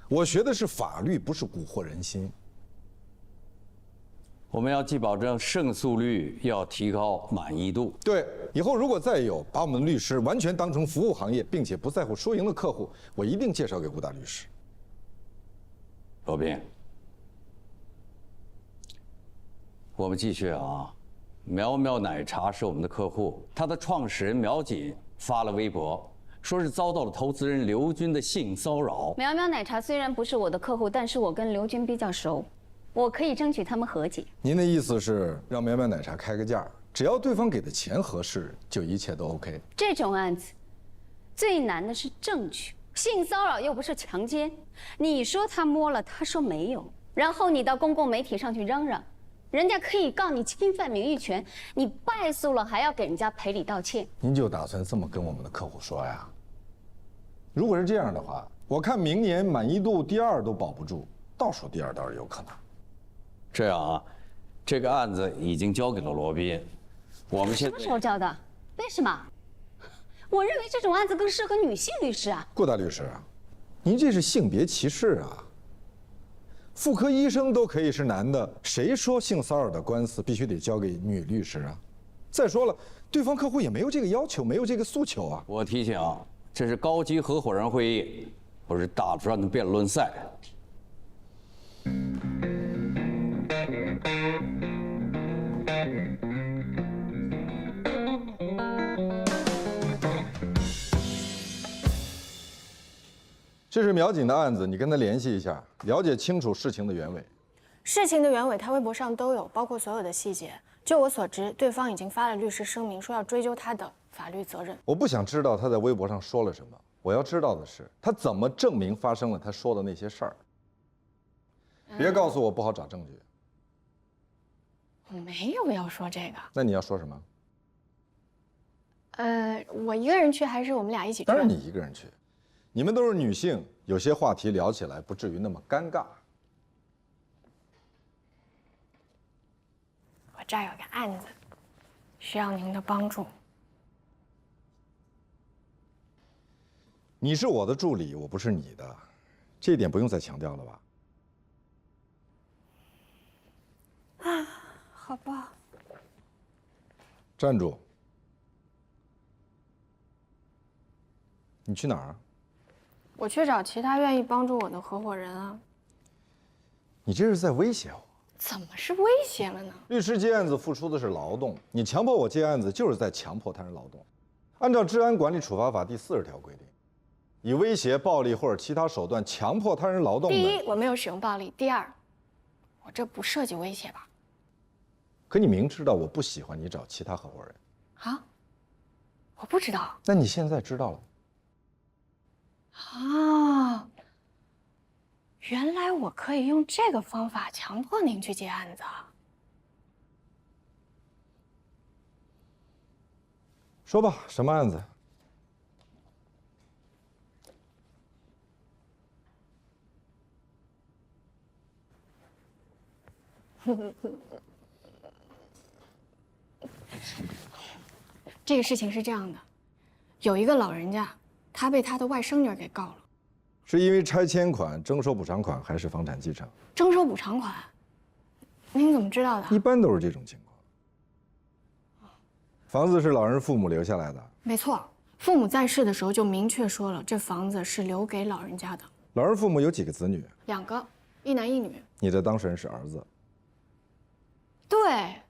我学的是法律，不是蛊惑人心。我们要既保证胜诉率，要提高满意度。对，以后如果再有把我们的律师完全当成服务行业，并且不在乎输赢的客户，我一定介绍给吴大律师。罗宾，我们继续啊。苗苗奶茶是我们的客户，它的创始人苗锦发了微博，说是遭到了投资人刘军的性骚扰。苗苗奶茶虽然不是我的客户，但是我跟刘军比较熟。我可以争取他们和解。您的意思是让苗苗奶茶开个价，只要对方给的钱合适，就一切都 OK。这种案子最难的是证据，性骚扰又不是强奸，你说他摸了，他说没有，然后你到公共媒体上去嚷嚷，人家可以告你侵犯名誉权，你败诉了还要给人家赔礼道歉。您就打算这么跟我们的客户说呀？如果是这样的话，我看明年满意度第2都保不住，倒数第2倒是有可能。这样啊，这个案子已经交给了罗宾，我们现在什么时候交的？为什么？我认为这种案子更适合女性律师啊。顾大律师，您这是性别歧视啊！妇科医生都可以是男的，谁说性骚扰的官司必须得交给女律师啊？再说了，对方客户也没有这个要求，没有这个诉求啊。我提醒，这是高级合伙人会议，不是大专的辩论赛。这是苗锦的案子，你跟他联系一下，了解清楚事情的原委。事情的原委，他微博上都有，包括所有的细节。就我所知，对方已经发了律师声明，说要追究他的法律责任。我不想知道他在微博上说了什么，我要知道的是他怎么证明发生了他说的那些事儿。别告诉我不好找证据。我没有要说这个。那你要说什么？我一个人去还是我们俩一起去？当然你一个人去。你们都是女性，有些话题聊起来不至于那么尴尬。我这儿有个案子，需要您的帮助。你是我的助理，我不是你的，这一点不用再强调了吧？啊，好吧。站住！你去哪儿啊？我去找其他愿意帮助我的合伙人啊。你这是在威胁我？怎么是威胁了呢？律师接案子付出的是劳动，你强迫我接案子，就是在强迫他人劳动。按照《治安管理处罚法》第40条规定，以威胁、暴力或者其他手段强迫他人劳动的。第一，我没有使用暴力；第二，我这不涉及威胁吧？可你明知道我不喜欢你找其他合伙人。啊？我不知道。那你现在知道了。啊，原来我可以用这个方法强迫您去接案子。说吧，什么案子？这个事情是这样的，有一个老人家，他被他的外甥女给告了。是因为拆迁款、征收补偿款，还是房产继承？征收补偿款。您怎么知道的？一般都是这种情况。房子是老人父母留下来的。没错，父母在世的时候就明确说了，这房子是留给老人家的。老人父母有几个子女？2个，一男一女。你的当事人是儿子。对，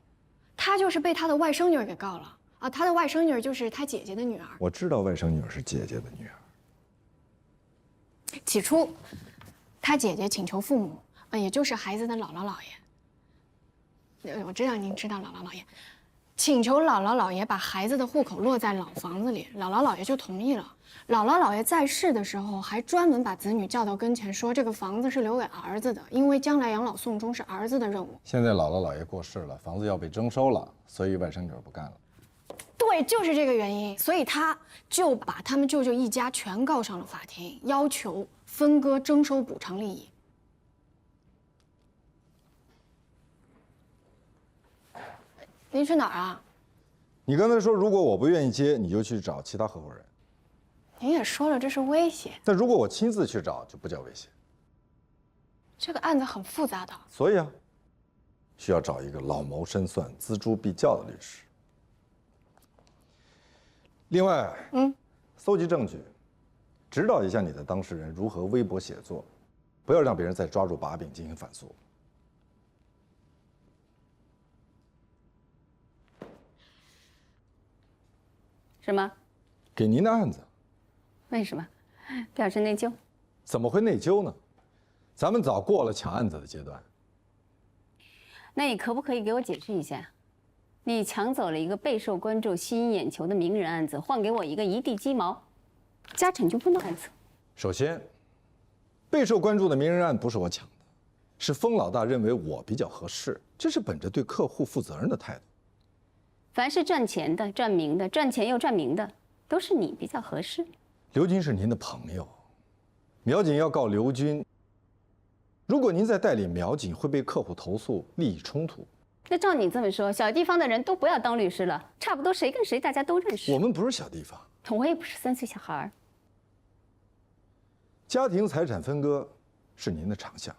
他就是被他的外甥女给告了啊！他的外甥女就是他姐姐的女儿。我知道外甥女是姐姐的女儿。起初，他姐姐请求父母，也就是孩子的姥姥姥爷。我知道您知道姥姥姥爷，请求姥姥姥爷把孩子的户口落在老房子里，姥姥姥爷就同意了。姥姥姥爷在世的时候，还专门把子女叫到跟前，说这个房子是留给儿子的，因为将来养老送终是儿子的任务。现在姥姥姥爷过世了，房子要被征收了，所以外甥女儿不干了。对，就是这个原因，所以他就把他们舅舅一家全告上了法庭，要求分割征收补偿利益。您去哪儿啊？你刚才说，如果我不愿意接，你就去找其他合伙人。您也说了，这是威胁。但如果我亲自去找，就不叫威胁。这个案子很复杂的，所以啊，需要找一个老谋深算、锱铢必较的律师。另外，搜集证据，指导一下你的当事人如何微博写作，不要让别人再抓住把柄进行反诉。什么？给您的案子。为什么？表示内疚？怎么会内疚呢？咱们早过了抢案子的阶段。那你可不可以给我解释一下？你抢走了一个备受关注、吸引眼球的名人案子，换给我一个一地鸡毛、家产纠纷的案子。首先，备受关注的名人案不是我抢的，是封老大认为我比较合适，这是本着对客户负责任的态度。凡是赚钱的、赚名的、赚钱又赚名的，都是你比较合适。刘军是您的朋友，苗锦要告刘军。如果您在代理苗锦，会被客户投诉利益冲突。那照你这么说，小地方的人都不要当律师了，差不多谁跟谁大家都认识。我们不是小地方，我也不是3岁小孩儿。家庭财产分割是您的长项。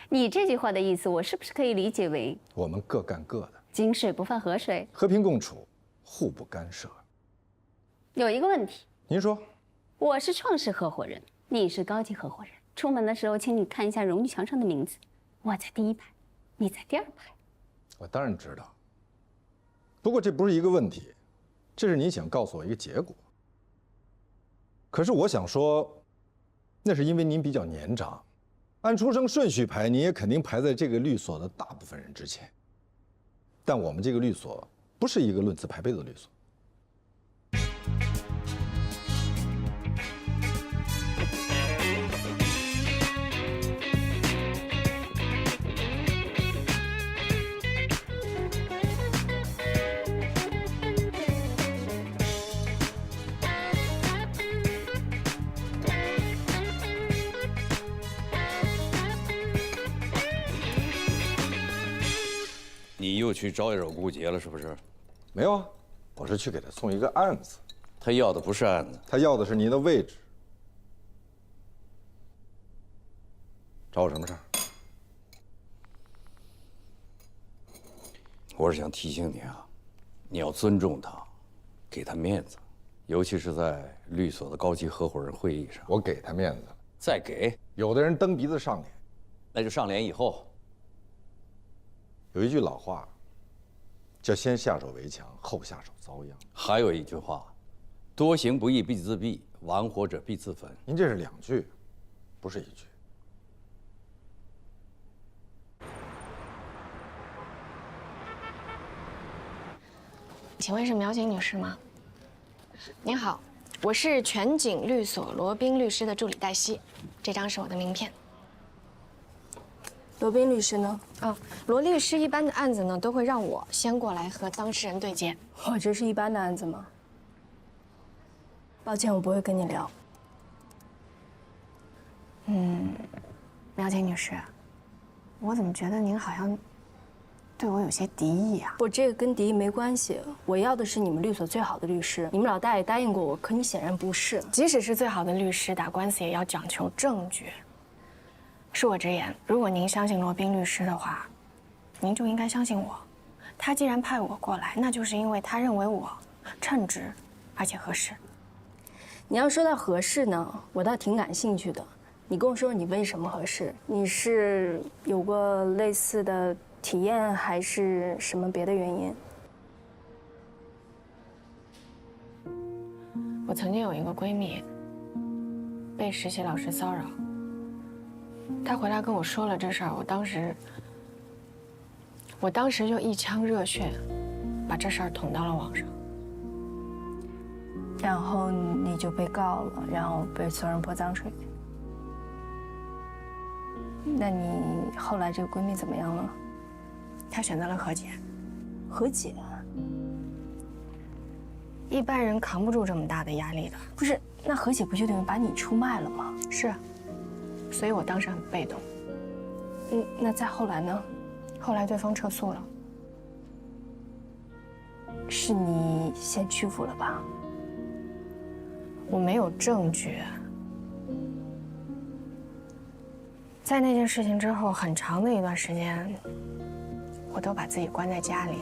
你这句话的意思，我是不是可以理解为我们各干各的，井水不犯河水，和平共处，互不干涉。有一个问题，您说，我是创始合伙人，你是高级合伙人。出门的时候，请你看一下荣誉墙上的名字，我在第1排，你在第2排。我当然知道，不过这不是一个问题，这是你想告诉我一个结果。可是我想说，那是因为您比较年长，按出生顺序排，你也肯定排在这个律所的大部分人之前。但我们这个律所不是一个论资排辈的律所。你又去招惹顾杰了是不是？没有啊，我是去给他送一个案子。他要的不是案子，他要的是您的位置。找我什么事儿？我是想提醒你啊，你要尊重他，给他面子，尤其是在律所的高级合伙人会议上。我给他面子，再给，有的人蹬鼻子上脸，那就上脸以后。有一句老话，叫先下手为强，后下手遭殃。还有一句话，多行不义必自毙，玩火者必自焚。您这是2句，不是1句。请问是苗锦女士吗？您好，我是全景律所罗宾律师的助理黛西，这张是我的名片。罗宾律师呢？罗律师一般的案子呢，都会让我先过来和当事人对接。我这是一般的案子吗？抱歉，我不会跟你聊。苗锦女士，我怎么觉得您好像对我有些敌意啊？我这个跟敌意没关系，我要的是你们律所最好的律师。你们老大也答应过我，可你显然不是。即使是最好的律师，打官司也要讲求证据。恕我直言，如果您相信罗宾律师的话，您就应该相信我。他既然派我过来，那就是因为他认为我称职，而且合适。你要说到合适呢，我倒挺感兴趣的。你跟我说说你为什么合适？你是有过类似的体验，还是什么别的原因？我曾经有一个闺蜜被实习老师骚扰，她回来跟我说了这事儿，我当时就一腔热血，把这事儿捅到了网上。然后你就被告了，然后被所有人泼脏水。那你后来这个闺蜜怎么样了？她选择了和解。和解？一般人扛不住这么大的压力的。不是，那和解不就等于把你出卖了吗？是啊，所以我当时很被动。那再后来呢？后来对方撤诉了。是你先屈服了吧？我没有证据。在那件事情之后，很长的一段时间，我都把自己关在家里，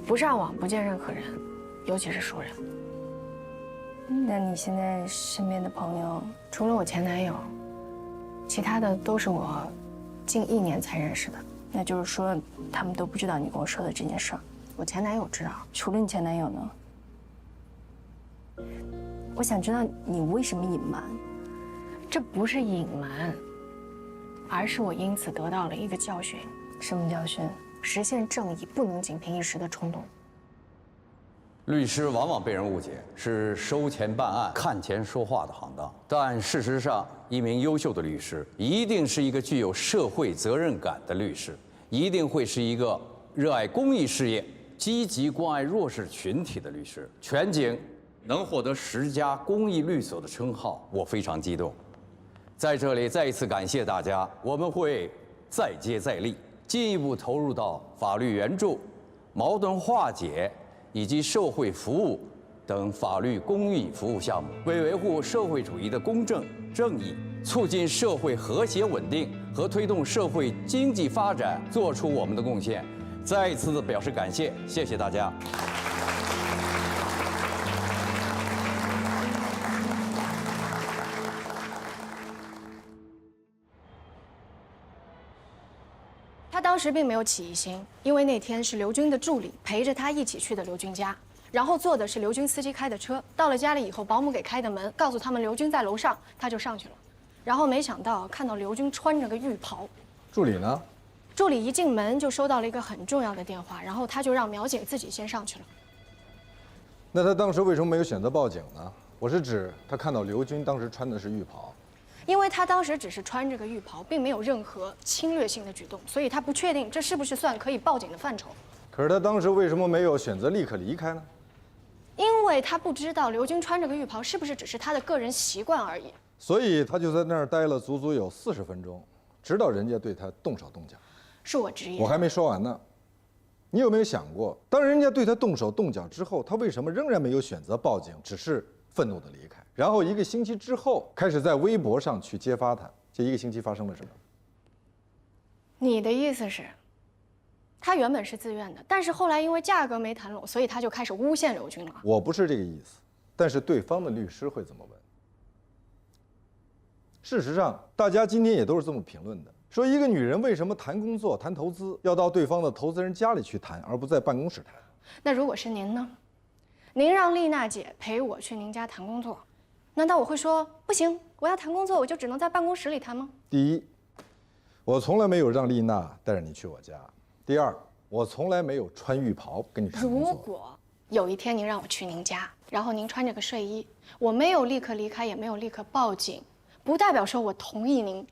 不上网，不见任何人，尤其是熟人。那你现在身边的朋友，除了我前男友，其他的都是我近1年才认识的。那就是说，他们都不知道你跟我说的这件事儿。我前男友知道。除了你前男友呢？我想知道你为什么隐瞒。这不是隐瞒，而是我因此得到了一个教训。什么教训？实现正义不能仅凭一时的冲动。律师往往被人误解是收钱办案、看钱说话的行当，但事实上，一名优秀的律师一定是一个具有社会责任感的律师，一定会是一个热爱公益事业、积极关爱弱势群体的律师。全景能获得10家公益律所的称号，我非常激动。在这里再一次感谢大家，我们会再接再厉，进一步投入到法律援助、矛盾化解以及社会服务等法律公益服务项目，为维护社会主义的公正正义、促进社会和谐稳定和推动社会经济发展做出我们的贡献。再一次的表示感谢，谢谢大家。他当时并没有起疑心，因为那天是刘军的助理陪着他一起去的刘军家，然后坐的是刘军司机开的车。到了家里以后，保姆给开的门，告诉他们刘军在楼上，他就上去了。然后没想到看到刘军穿着个浴袍。助理呢？助理一进门就收到了一个很重要的电话，然后他就让苗警自己先上去了。那他当时为什么没有选择报警呢？我是指他看到刘军当时穿的是浴袍。因为他当时只是穿着个浴袍，并没有任何侵略性的举动，所以他不确定这是不是算可以报警的范畴。可是他当时为什么没有选择立刻离开呢？因为他不知道刘军穿着个浴袍是不是只是他的个人习惯而已。所以他就在那儿待了足足有40分钟，直到人家对他动手动脚。恕我直言。我还没说完呢。你有没有想过，当人家对他动手动脚之后，他为什么仍然没有选择报警，只是愤怒的离开？然后1个星期之后，开始在微博上去揭发他。这1个星期发生了什么？你的意思是，他原本是自愿的，但是后来因为价格没谈拢，所以他就开始诬陷刘军了。我不是这个意思，但是对方的律师会怎么问？事实上，大家今天也都是这么评论的，说一个女人为什么谈工作、谈投资要到对方的投资人家里去谈，而不在办公室谈？那如果是您呢？您让丽娜姐陪我去您家谈工作，难道我会说不行？我要谈工作，我就只能在办公室里谈吗？第一，我从来没有让丽娜带着你去我家；第二，我从来没有穿浴袍跟你谈工作。如果有一天您让我去您家，然后您穿着个睡衣，我没有立刻离开，也没有立刻报警，不代表说我同意您。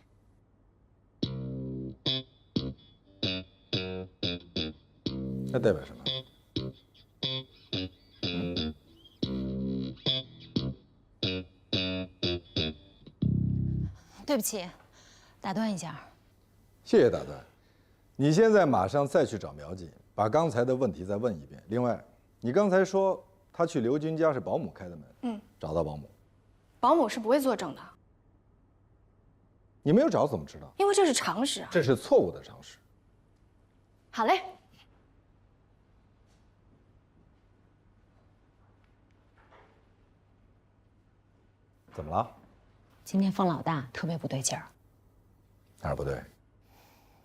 那代表什么？对不起，打断一下。谢谢打断。你现在马上再去找苗警，把刚才的问题再问一遍。另外，你刚才说他去刘军家是保姆开的门，找到保姆。保姆是不会作证的。你没有找怎么知道？因为这是常识啊。这是错误的常识。好嘞。怎么了？今天方老大特别不对劲儿。哪儿不对？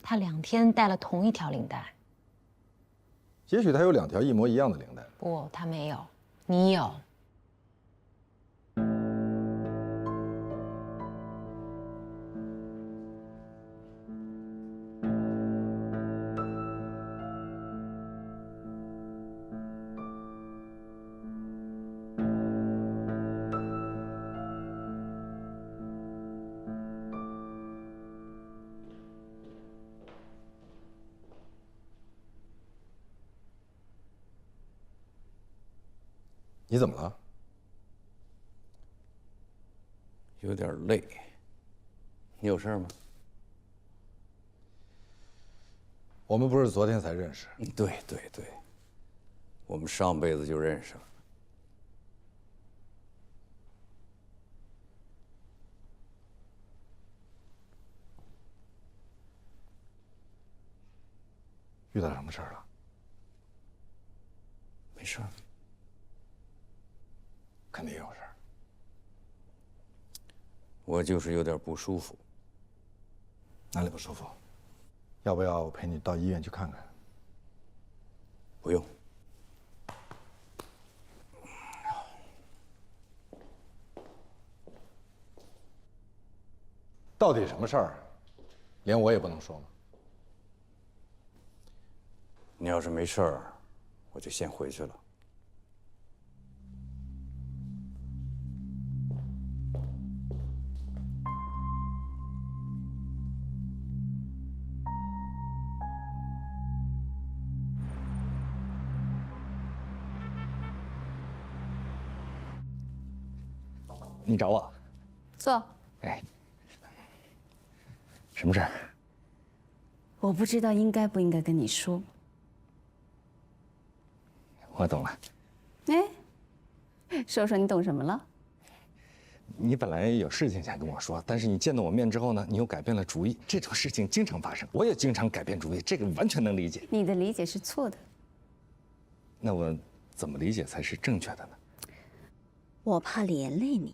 他2天戴了同一条领带。也许他有2条一模一样的领带。不，他没有，你有。你怎么了？有点累。你有事吗？我们不是昨天才认识？对，我们上辈子就认识了。遇到什么事儿了？没事儿。肯定有事儿。我就是有点不舒服。哪里不舒服？要不要我陪你到医院去看看？不用。到底什么事儿？连我也不能说吗？你要是没事儿，我就先回去了。你找我？坐。哎，什么事儿？我不知道应该不应该跟你说。我懂了。哎，说说你懂什么了？你本来有事情想跟我说，但是你见到我面之后呢，你又改变了主意。这种事情经常发生，我也经常改变主意，这个完全能理解。你的理解是错的。那我怎么理解才是正确的呢？我怕连累你。